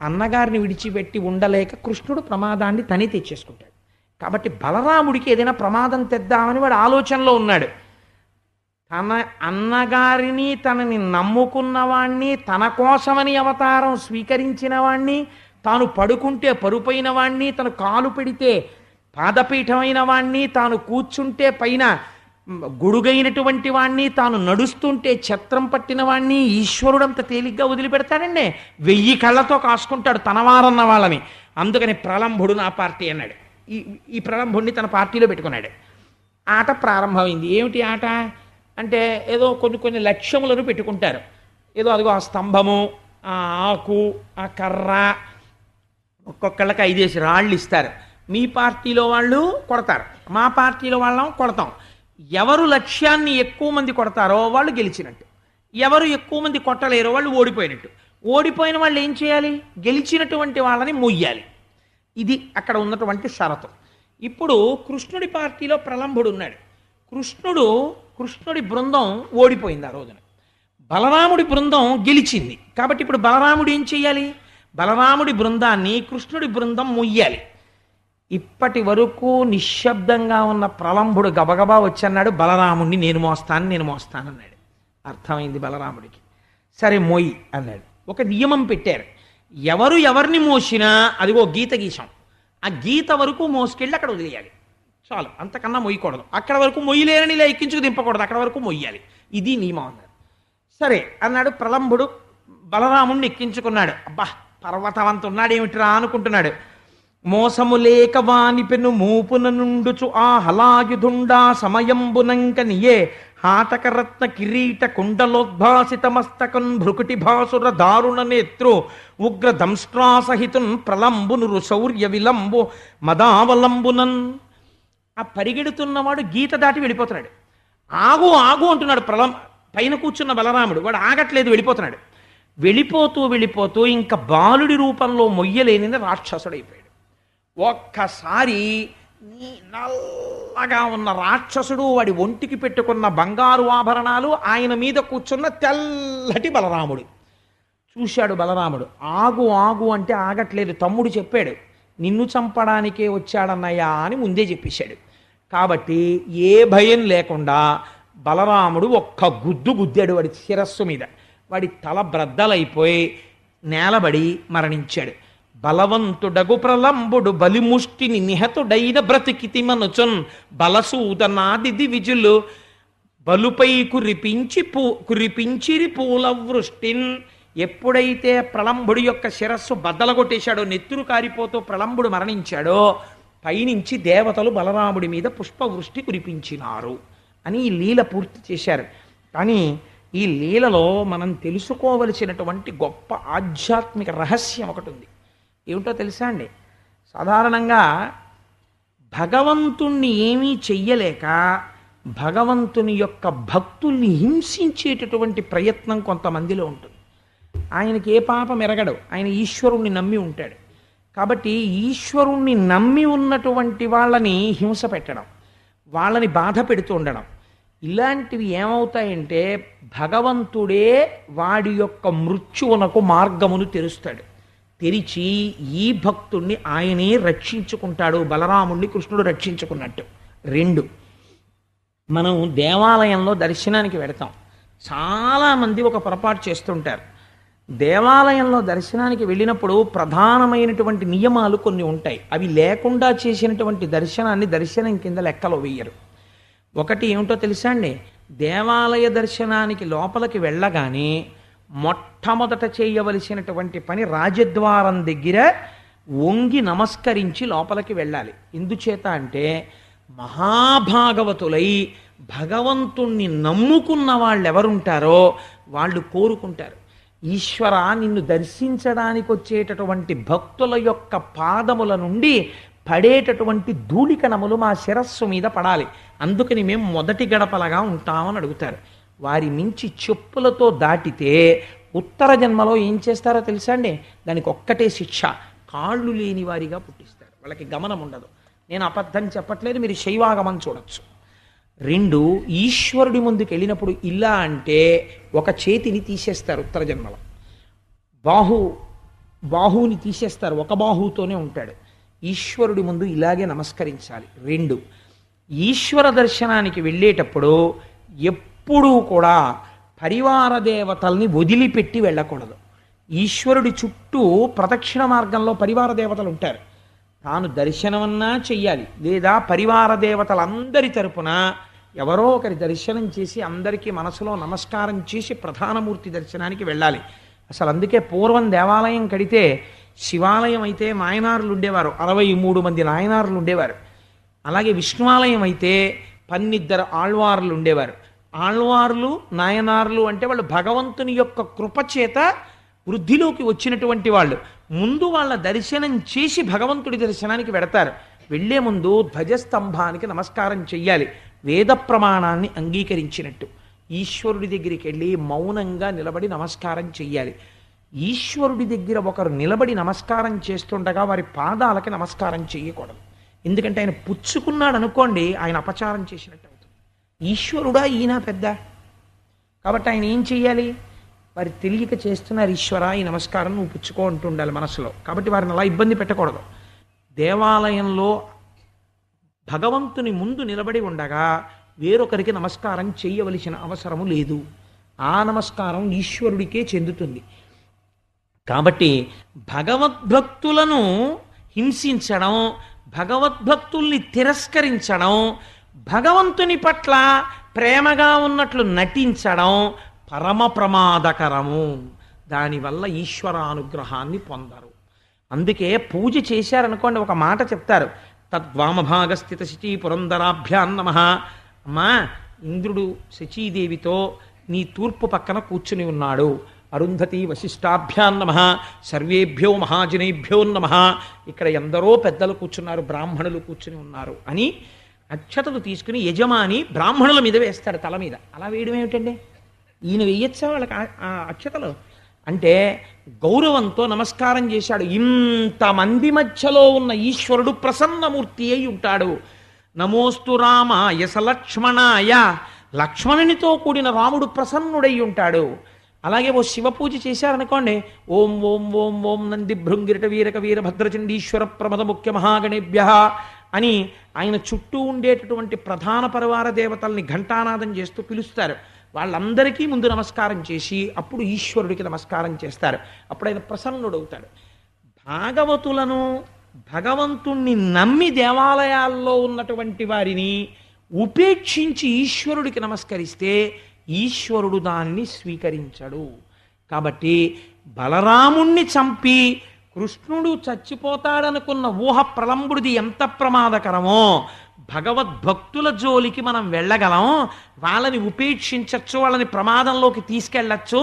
అన్నగారిని విడిచిపెట్టి ఉండలేక కృష్ణుడు ప్రమాదాన్ని తనే తెచ్చేసుకుంటాడు. కాబట్టి బలరాముడికి ఏదైనా ప్రమాదం తెద్దామని వాడు ఆలోచనలో ఉన్నాడు. తన అన్నగారిని, తనని నమ్ముకున్నవాణ్ణి, తన కోసమని అవతారం స్వీకరించిన వాణ్ణి, తాను పడుకుంటే పరుపైన వాణ్ణి, తను కాలు పెడితే పాదపీఠమైన వాణ్ణి, తాను కూర్చుంటే పైన గొడుగైనటువంటి వాణ్ణి, తాను నడుస్తుంటే ఛత్రం పట్టిన వాణ్ణి ఈశ్వరుడంత తేలిగ్గా వదిలిపెడతాడండి. 1000 కళ్ళతో కాసుకుంటాడు తనవారన్న వాళ్ళని. అందుకని ప్రలంభుడు నా పార్టీ అన్నాడు. ఈ ప్రలంభుడిని తన పార్టీలో పెట్టుకున్నాడు. ఆట ప్రారంభమైంది. ఏమిటి ఆట అంటే, ఏదో కొన్ని లక్ష్యములను పెట్టుకుంటారు. ఏదో అదిగో ఆ స్తంభము, ఆ ఆకు, ఆ కర్ర, ఒక్కొక్కళ్ళకి 5 రాళ్ళు ఇస్తారు. మీ పార్టీలో వాళ్ళు కొడతారు, మా పార్టీలో వాళ్ళం కొడతాం. ఎవరు లక్ష్యాన్ని ఎక్కువ మంది కొడతారో వాళ్ళు గెలిచినట్టు, ఎవరు ఎక్కువ మంది కొట్టలేరో వాళ్ళు ఓడిపోయినట్టు. ఓడిపోయిన వాళ్ళు ఏం చేయాలి? గెలిచినటువంటి వాళ్ళని మొయ్యాలి. ఇది అక్కడ ఉన్నటువంటి షరతు. ఇప్పుడు కృష్ణుడి పార్టీలో ప్రలంభుడు ఉన్నాడు. కృష్ణుడి బృందం ఓడిపోయింది ఆ రోజున. బలరాముడి బృందం గెలిచింది. కాబట్టి ఇప్పుడు బలరాముడు ఏం చేయాలి? బలరాముడి బృందాన్ని కృష్ణుడి బృందం మొయ్యాలి. ఇప్పటి వరకు నిశ్శబ్దంగా ఉన్న ప్రలంభుడు గబగబా వచ్చన్నాడు, బలరాముణ్ణి నేను మోస్తానన్నాడు. అర్థమైంది బలరాముడికి. సరే మొయ్యి అన్నాడు. ఒక నియమం పెట్టారు, ఎవరు ఎవరిని మోసినా అదిగో గీత గీసాం, ఆ గీత వరకు మోసుకెళ్ళి అక్కడ వదిలేయాలి, చాలు, అంతకన్నా మొయ్యకూడదు. అక్కడ వరకు మొయ్యలేరని ఇలా ఎక్కించుకు దింపకూడదు, అక్కడ వరకు మొయ్యాలి, ఇది నియమం అన్నాడు. సరే అన్నాడు. ప్రలంభుడు బలరాముణ్ణి ఎక్కించుకున్నాడు. అబ్బా పర్వతవంత ఉన్నాడు ఏమిట్రా అనుకుంటున్నాడు. మోసము లేక వాని పెను మూపున నుండుచు ఆ హలాయుధుండా సమయంబునంకనియే హాతకరత్న కిరీట కుండలోద్భాసిత మస్తకన్ భృకుటి భాసుర దారుణ నేత్రు ఉగ్ర దంష్ట్రాసహితున్ ప్రలంబును శౌర్య విలంబు మదావలంబునన్. ఆ పరిగెడుతున్నవాడు గీత దాటి వెళ్ళిపోతున్నాడు. ఆగు ఆగు అంటున్నాడు పైన కూర్చున్న బలరాముడు. వాడు ఆగట్లేదు, వెళ్ళిపోతున్నాడు. వెళ్ళిపోతూ ఇంకా బాలుడి రూపంలో మొయ్యలేని రాక్షసుడైపోయాడు. ఒక్కసారి నల్లగా ఉన్న రాక్షసుడు, వాడి ఒంటికి పెట్టుకున్న బంగారు ఆభరణాలు, ఆయన మీద కూర్చున్న తెల్లటి బలరాముడు చూశాడు. బలరాముడు ఆగు ఆగు అంటే ఆగట్లేదు. తమ్ముడు చెప్పాడు, నిన్ను చంపడానికే వచ్చాడన్నయ్యా అని ముందే చెప్పేశాడు. కాబట్టి ఏ భయం లేకుండా బలరాముడు ఒక్క గుద్దాడు వాడి శిరస్సు మీద. వాడి తల బ్రద్దలైపోయి నేలబడి మరణించాడు. బలవంతుడగు ప్రలంబుడు బలిముష్టిని నిహతుడైన బ్రతికితి మనుచున్ బలసూదనాది విజులు బలుపై కురిపించిరి పూల వృష్టిన్. ఎప్పుడైతే ప్రలంబుడి యొక్క శిరస్సు బద్దలగొట్టేశాడో, నెత్తురు కారిపోతూ ప్రలంబుడు మరణించాడో, పైనుంచి దేవతలు బలరాముడి మీద పుష్పవృష్టి కురిపించినారు అని ఈ లీల పూర్తి చేశారు. కానీ ఈ లీలలో మనం తెలుసుకోవలసినటువంటి గొప్ప ఆధ్యాత్మిక రహస్యం ఒకటి ఉంది. ఏమిటో తెలుసా అండి? సాధారణంగా భగవంతుణ్ణి ఏమీ చెయ్యలేక భగవంతుని యొక్క భక్తుల్ని హింసించేటటువంటి ప్రయత్నం కొంతమందిలో ఉంటుంది. ఆయనకి ఏ పాపం ఎరగడు, ఆయన ఈశ్వరుణ్ణి నమ్మి ఉంటాడు. కాబట్టి ఈశ్వరుణ్ణి నమ్మి ఉన్నటువంటి వాళ్ళని హింస పెట్టడం, వాళ్ళని బాధ పెడుతూ ఉండడం, ఇలాంటివి ఏమవుతాయంటే భగవంతుడే వాడి యొక్క మృత్యువునకు మార్గమును తెరుస్తాడు. తెరిచి ఈ భక్తుణ్ణి ఆయనే రక్షించుకుంటాడు. బలరాముణ్ణి కృష్ణుడు రక్షించుకున్నట్టు. 2, మనం దేవాలయంలో దర్శనానికి వెడతాం. చాలామంది ఒక పొరపాటు చేస్తుంటారు. దేవాలయంలో దర్శనానికి వెళ్ళినప్పుడు ప్రధానమైనటువంటి నియమాలు కొన్ని ఉంటాయి. అవి లేకుండా చేసినటువంటి దర్శనాన్ని దర్శనం కింద లెక్కలో వెయ్యరు. ఒకటి ఏమిటో తెలుసా అండి? దేవాలయ దర్శనానికి లోపలికి వెళ్ళగానే మొట్టమొదట చేయవలసినటువంటి పని రాజద్వారం దగ్గర వంగి నమస్కరించి లోపలికి వెళ్ళాలి. ఎందుచేత అంటే మహాభాగవతులై భగవంతుణ్ణి నమ్ముకున్న వాళ్ళు ఎవరుంటారో వాళ్ళు కోరుకుంటారు, ఈశ్వర నిన్ను దర్శించడానికి వచ్చేటటువంటి భక్తుల యొక్క పాదముల నుండి పడేటటువంటి ధూళికణములు మా శిరస్సు మీద పడాలి, అందుకని మేము మొదటి గడపలగా ఉంటామని అడుగుతారు. వారి మించి చెప్పులతో దాటితే ఉత్తర జన్మలో ఏం చేస్తారో తెలుసా అండి? దానికి ఒక్కటే శిక్ష, కాళ్ళు లేని వారిగా పుట్టిస్తారు. వాళ్ళకి గమనం ఉండదు. నేను అబద్ధం చెప్పట్లేదు, మీరు శైవాగమం చూడొచ్చు. 2, ఈశ్వరుడి ముందుకు వెళ్ళినప్పుడు ఇలా అంటే ఒక చేతిని తీసేస్తారు ఉత్తర జన్మలో, బాహువుని తీసేస్తారు, ఒక బాహువుతోనే ఉంటాడు. ఈశ్వరుడి ముందు ఇలాగే నమస్కరించాలి. 2, ఈశ్వర దర్శనానికి వెళ్ళేటప్పుడు ఎప్పుడూ కూడా పరివార దేవతల్ని వదిలిపెట్టి వెళ్ళకూడదు. ఈశ్వరుడి చుట్టూ ప్రదక్షిణ మార్గంలో పరివార దేవతలు ఉంటారు. తాను దర్శనమన్నా చెయ్యాలి, లేదా పరివార దేవతలందరి తరపున ఎవరో ఒకరి దర్శనం చేసి అందరికీ మనసులో నమస్కారం చేసి ప్రధానమూర్తి దర్శనానికి వెళ్ళాలి. అసలు అందుకే పూర్వం దేవాలయం కడితే శివాలయం అయితే నాయనారులు ఉండేవారు, 63 మంది నాయనారులు ఉండేవారు. అలాగే విష్ణువాలయం అయితే 12 ఆళ్వార్లు ఉండేవారు. ఆళ్వార్లు నాయనార్లు అంటే వాళ్ళు భగవంతుని యొక్క కృపచేత వృద్ధిలోకి వచ్చినటువంటి వాళ్ళు. ముందు వాళ్ళ దర్శనం చేసి భగవంతుడి దర్శనానికి వెడతారు. వెళ్లే ముందు ధ్వజస్తంభానికి నమస్కారం చెయ్యాలి, వేద ప్రమాణాన్ని అంగీకరించినట్టు. ఈశ్వరుడి దగ్గరికి వెళ్ళి మౌనంగా నిలబడి నమస్కారం చెయ్యాలి. ఈశ్వరుడి దగ్గర ఒకరు నిలబడి నమస్కారం చేస్తుండగా వారి పాదాలకి నమస్కారం చేయకూడదు. ఎందుకంటే ఆయన పుచ్చుకున్నాడు అనుకోండి, ఆయన అపచారం చేసినట్టు అవుతుంది. ఈశ్వరుడా ఈయన పెద్ద, కాబట్టి ఆయన ఏం చెయ్యాలి? వారి తెలియక చేస్తున్నారు, ఈశ్వర ఈ నమస్కారం నువ్వు పుచ్చుకో అంటుండాలి మనసులో. కాబట్టి వారిని అలా ఇబ్బంది పెట్టకూడదు. దేవాలయంలో భగవంతుని ముందు నిలబడి ఉండగా వేరొకరికి నమస్కారం చేయవలసిన అవసరము లేదు. ఆ నమస్కారం ఈశ్వరుడికే చెందుతుంది. కాబట్టి భగవద్భక్తులను హింసించడం, భగవద్భక్తుల్ని తిరస్కరించడం, భగవంతుని పట్ల ప్రేమగా ఉన్నట్లు నటించడం పరమ ప్రమాదకరము. దానివల్ల ఈశ్వరానుగ్రహాన్ని పొందరు. అందుకే పూజ చేశారనుకోండి, ఒక మాట చెప్తారు, తద్వామభాగస్థిత శచీ పురంధరాభ్యాం నమః. అమ్మా, ఇంద్రుడు శచీదేవితో నీ తూర్పు పక్కన కూర్చుని ఉన్నాడు. అరుంధతి వశిష్టాభ్యాం నమః, సర్వేభ్యో మహాజనేభ్యో నమః. ఇక్కడ ఎందరో పెద్దలు కూర్చున్నారు, బ్రాహ్మణులు కూర్చుని ఉన్నారు అని అక్షతలు తీసుకుని యజమాని బ్రాహ్మణుల మీద వేస్తాడు, తల మీద. అలా వేయడం ఏమిటండి? ఈయన వెయ్యొచ్చా వాళ్ళకి ఆ అక్షతలు? అంటే గౌరవంతో నమస్కారం చేశాడు. ఇంతమంది మధ్యలో ఉన్న ఈశ్వరుడు ప్రసన్నమూర్తి అయి ఉంటాడు. నమోస్తు రామాయ సలక్ష్మణాయ, లక్ష్మణునితో కూడిన రాముడు ప్రసన్నుడై ఉంటాడు. అలాగే ఓ శివ పూజ చేశారనుకోండి, ఓం ఓం ఓం ఓం నంది భృంగిరట వీరక వీరభద్రచండీశ్వర ప్రమద ముఖ్య మహాగణేభ్య అని ఆయన చుట్టూ ఉండేటటువంటి ప్రధాన పరివార దేవతల్ని ఘంటానాదం చేస్తూ పిలుస్తారు. వాళ్ళందరికీ ముందు నమస్కారం చేసి అప్పుడు ఈశ్వరుడికి నమస్కారం చేస్తారు. అప్పుడు ఆయన ప్రసన్నుడవుతాడు. భాగవతులను, భగవంతుణ్ణి నమ్మి దేవాలయాల్లో ఉన్నటువంటి వారిని ఉపేక్షించి ఈశ్వరుడికి నమస్కరిస్తే ఈశ్వరుడు దాన్ని స్వీకరించడు. కాబట్టి బలరాముణ్ణి చంపి కృష్ణుడు చచ్చిపోతాడనుకున్న ఊహ ప్రలంబుడిది ఎంత ప్రమాదకరమో, భగవద్భక్తుల జోలికి మనం వెళ్ళగలం, వాళ్ళని ఉపేక్షించచ్చు, వాళ్ళని ప్రమాదంలోకి తీసుకెళ్ళచ్చు.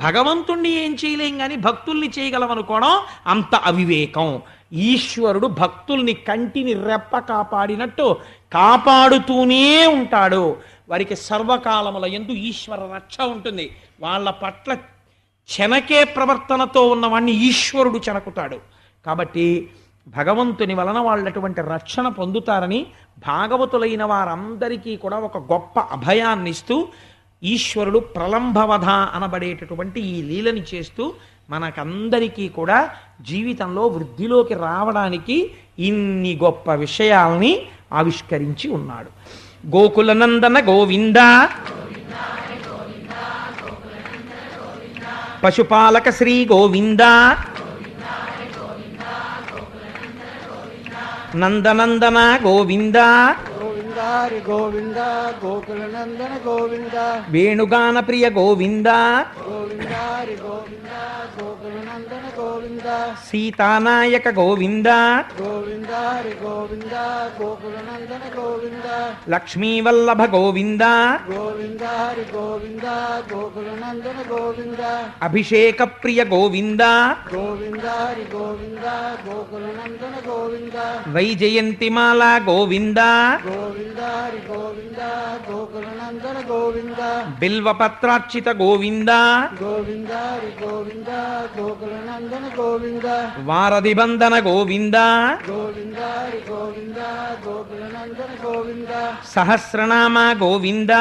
భగవంతుణ్ణి ఏం చేయలేం కానీ భక్తుల్ని చేయగలం అనుకోవడం అంత అవివేకం. ఈశ్వరుడు భక్తుల్ని కంటిని రెప్ప కాపాడినట్టు కాపాడుతూనే ఉంటాడు. వారికి సర్వకాలముల యందు ఈశ్వర రక్ష ఉంటుంది. వాళ్ళ పట్ల చెనకే ప్రవర్తనతో ఉన్నవాణ్ణి ఈశ్వరుడు చెనకుతాడు. కాబట్టి భగవంతుని వలన వాళ్ళటువంటి రక్షణ పొందుతారని భాగవతులైన వారందరికీ కూడా ఒక గొప్ప అభయాన్ని ఇస్తూ ఈశ్వరుడు ప్రలంభవధ అనబడేటటువంటి ఈ లీలని చేస్తూ మనకందరికీ కూడా జీవితంలో వృద్ధిలోకి రావడానికి ఇన్ని గొప్ప విషయాల్ని ఆవిష్కరించి ఉన్నాడు. గోకులనందన గోవింద, పశుపాలక శ్రీ గోవింద, నందనందన గోవింద, గోవిందారి గోవింద గోకులనందన గోవింద, వేణుగాన ప్రియ గోవింద, గోవిందారి గోవింద గోకులనందన గోవింద, సీతానాయక గోవింద, గోవిందారి గోవింద గోకులనందన గోవింద, లక్ష్మీవల్లభ గోవింద, గోవిందారి గోవింద గోకులనందన గోవింద, అభిషేక ప్రియ గోవింద, గోవిందారి గోవింద గోకులనందన గోవింద, వైజయంతిమాల గోవింద, గోవిందారి గోవింద గోకులనందన గోవింద, బిల్వపత్రార్చిత గోవింద, గోవిందారి గోవింద గోకులనందన గోవింద, వారధి బంధన గోవింద, గోవిందారి గోవింద గోకులనందన గోవింద, సహస్రనామ గోవింద,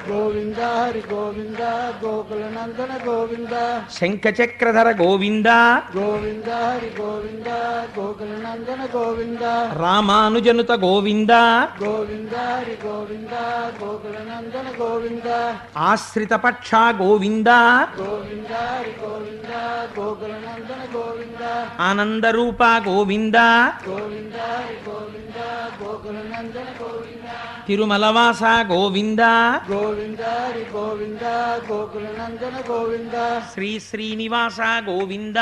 గోవిందారి గోవింద గోకులనందన గోవింద, శంఖచక్రధర గోవింద, గోవిందారి గోవింద గోకులనందన గోవింద, రామానుజనుత గోవింద, గోవిందారి గోవింద గోకులనందన గోవింద, ఆశ్రితపక్ష గోవింద, గోవిందారి గోవింద గోకులనందన గోవింద, ఆనందరూప గోవింద, గోవిందారి గోవింద గోకులనందన గోవింద, తిరుమలవాస గోవింద, గోవిందారి గోవింద గోకులనందన గోవింద, శ్రీ శ్రీనివాస గోవింద,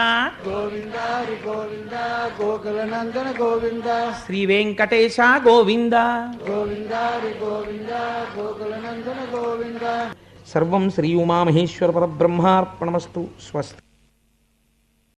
గోవిందారి గోవింద గోకులనందన గోవింద, శ్రీ వెంకటేశ గోవింద. గోవిందారి గోవింద గోకులనందన గోవింద. సర్వం శ్రీ ఉమామహేశ్వర పరబ్రహ్మార్పణమస్తు. స్వస్తి.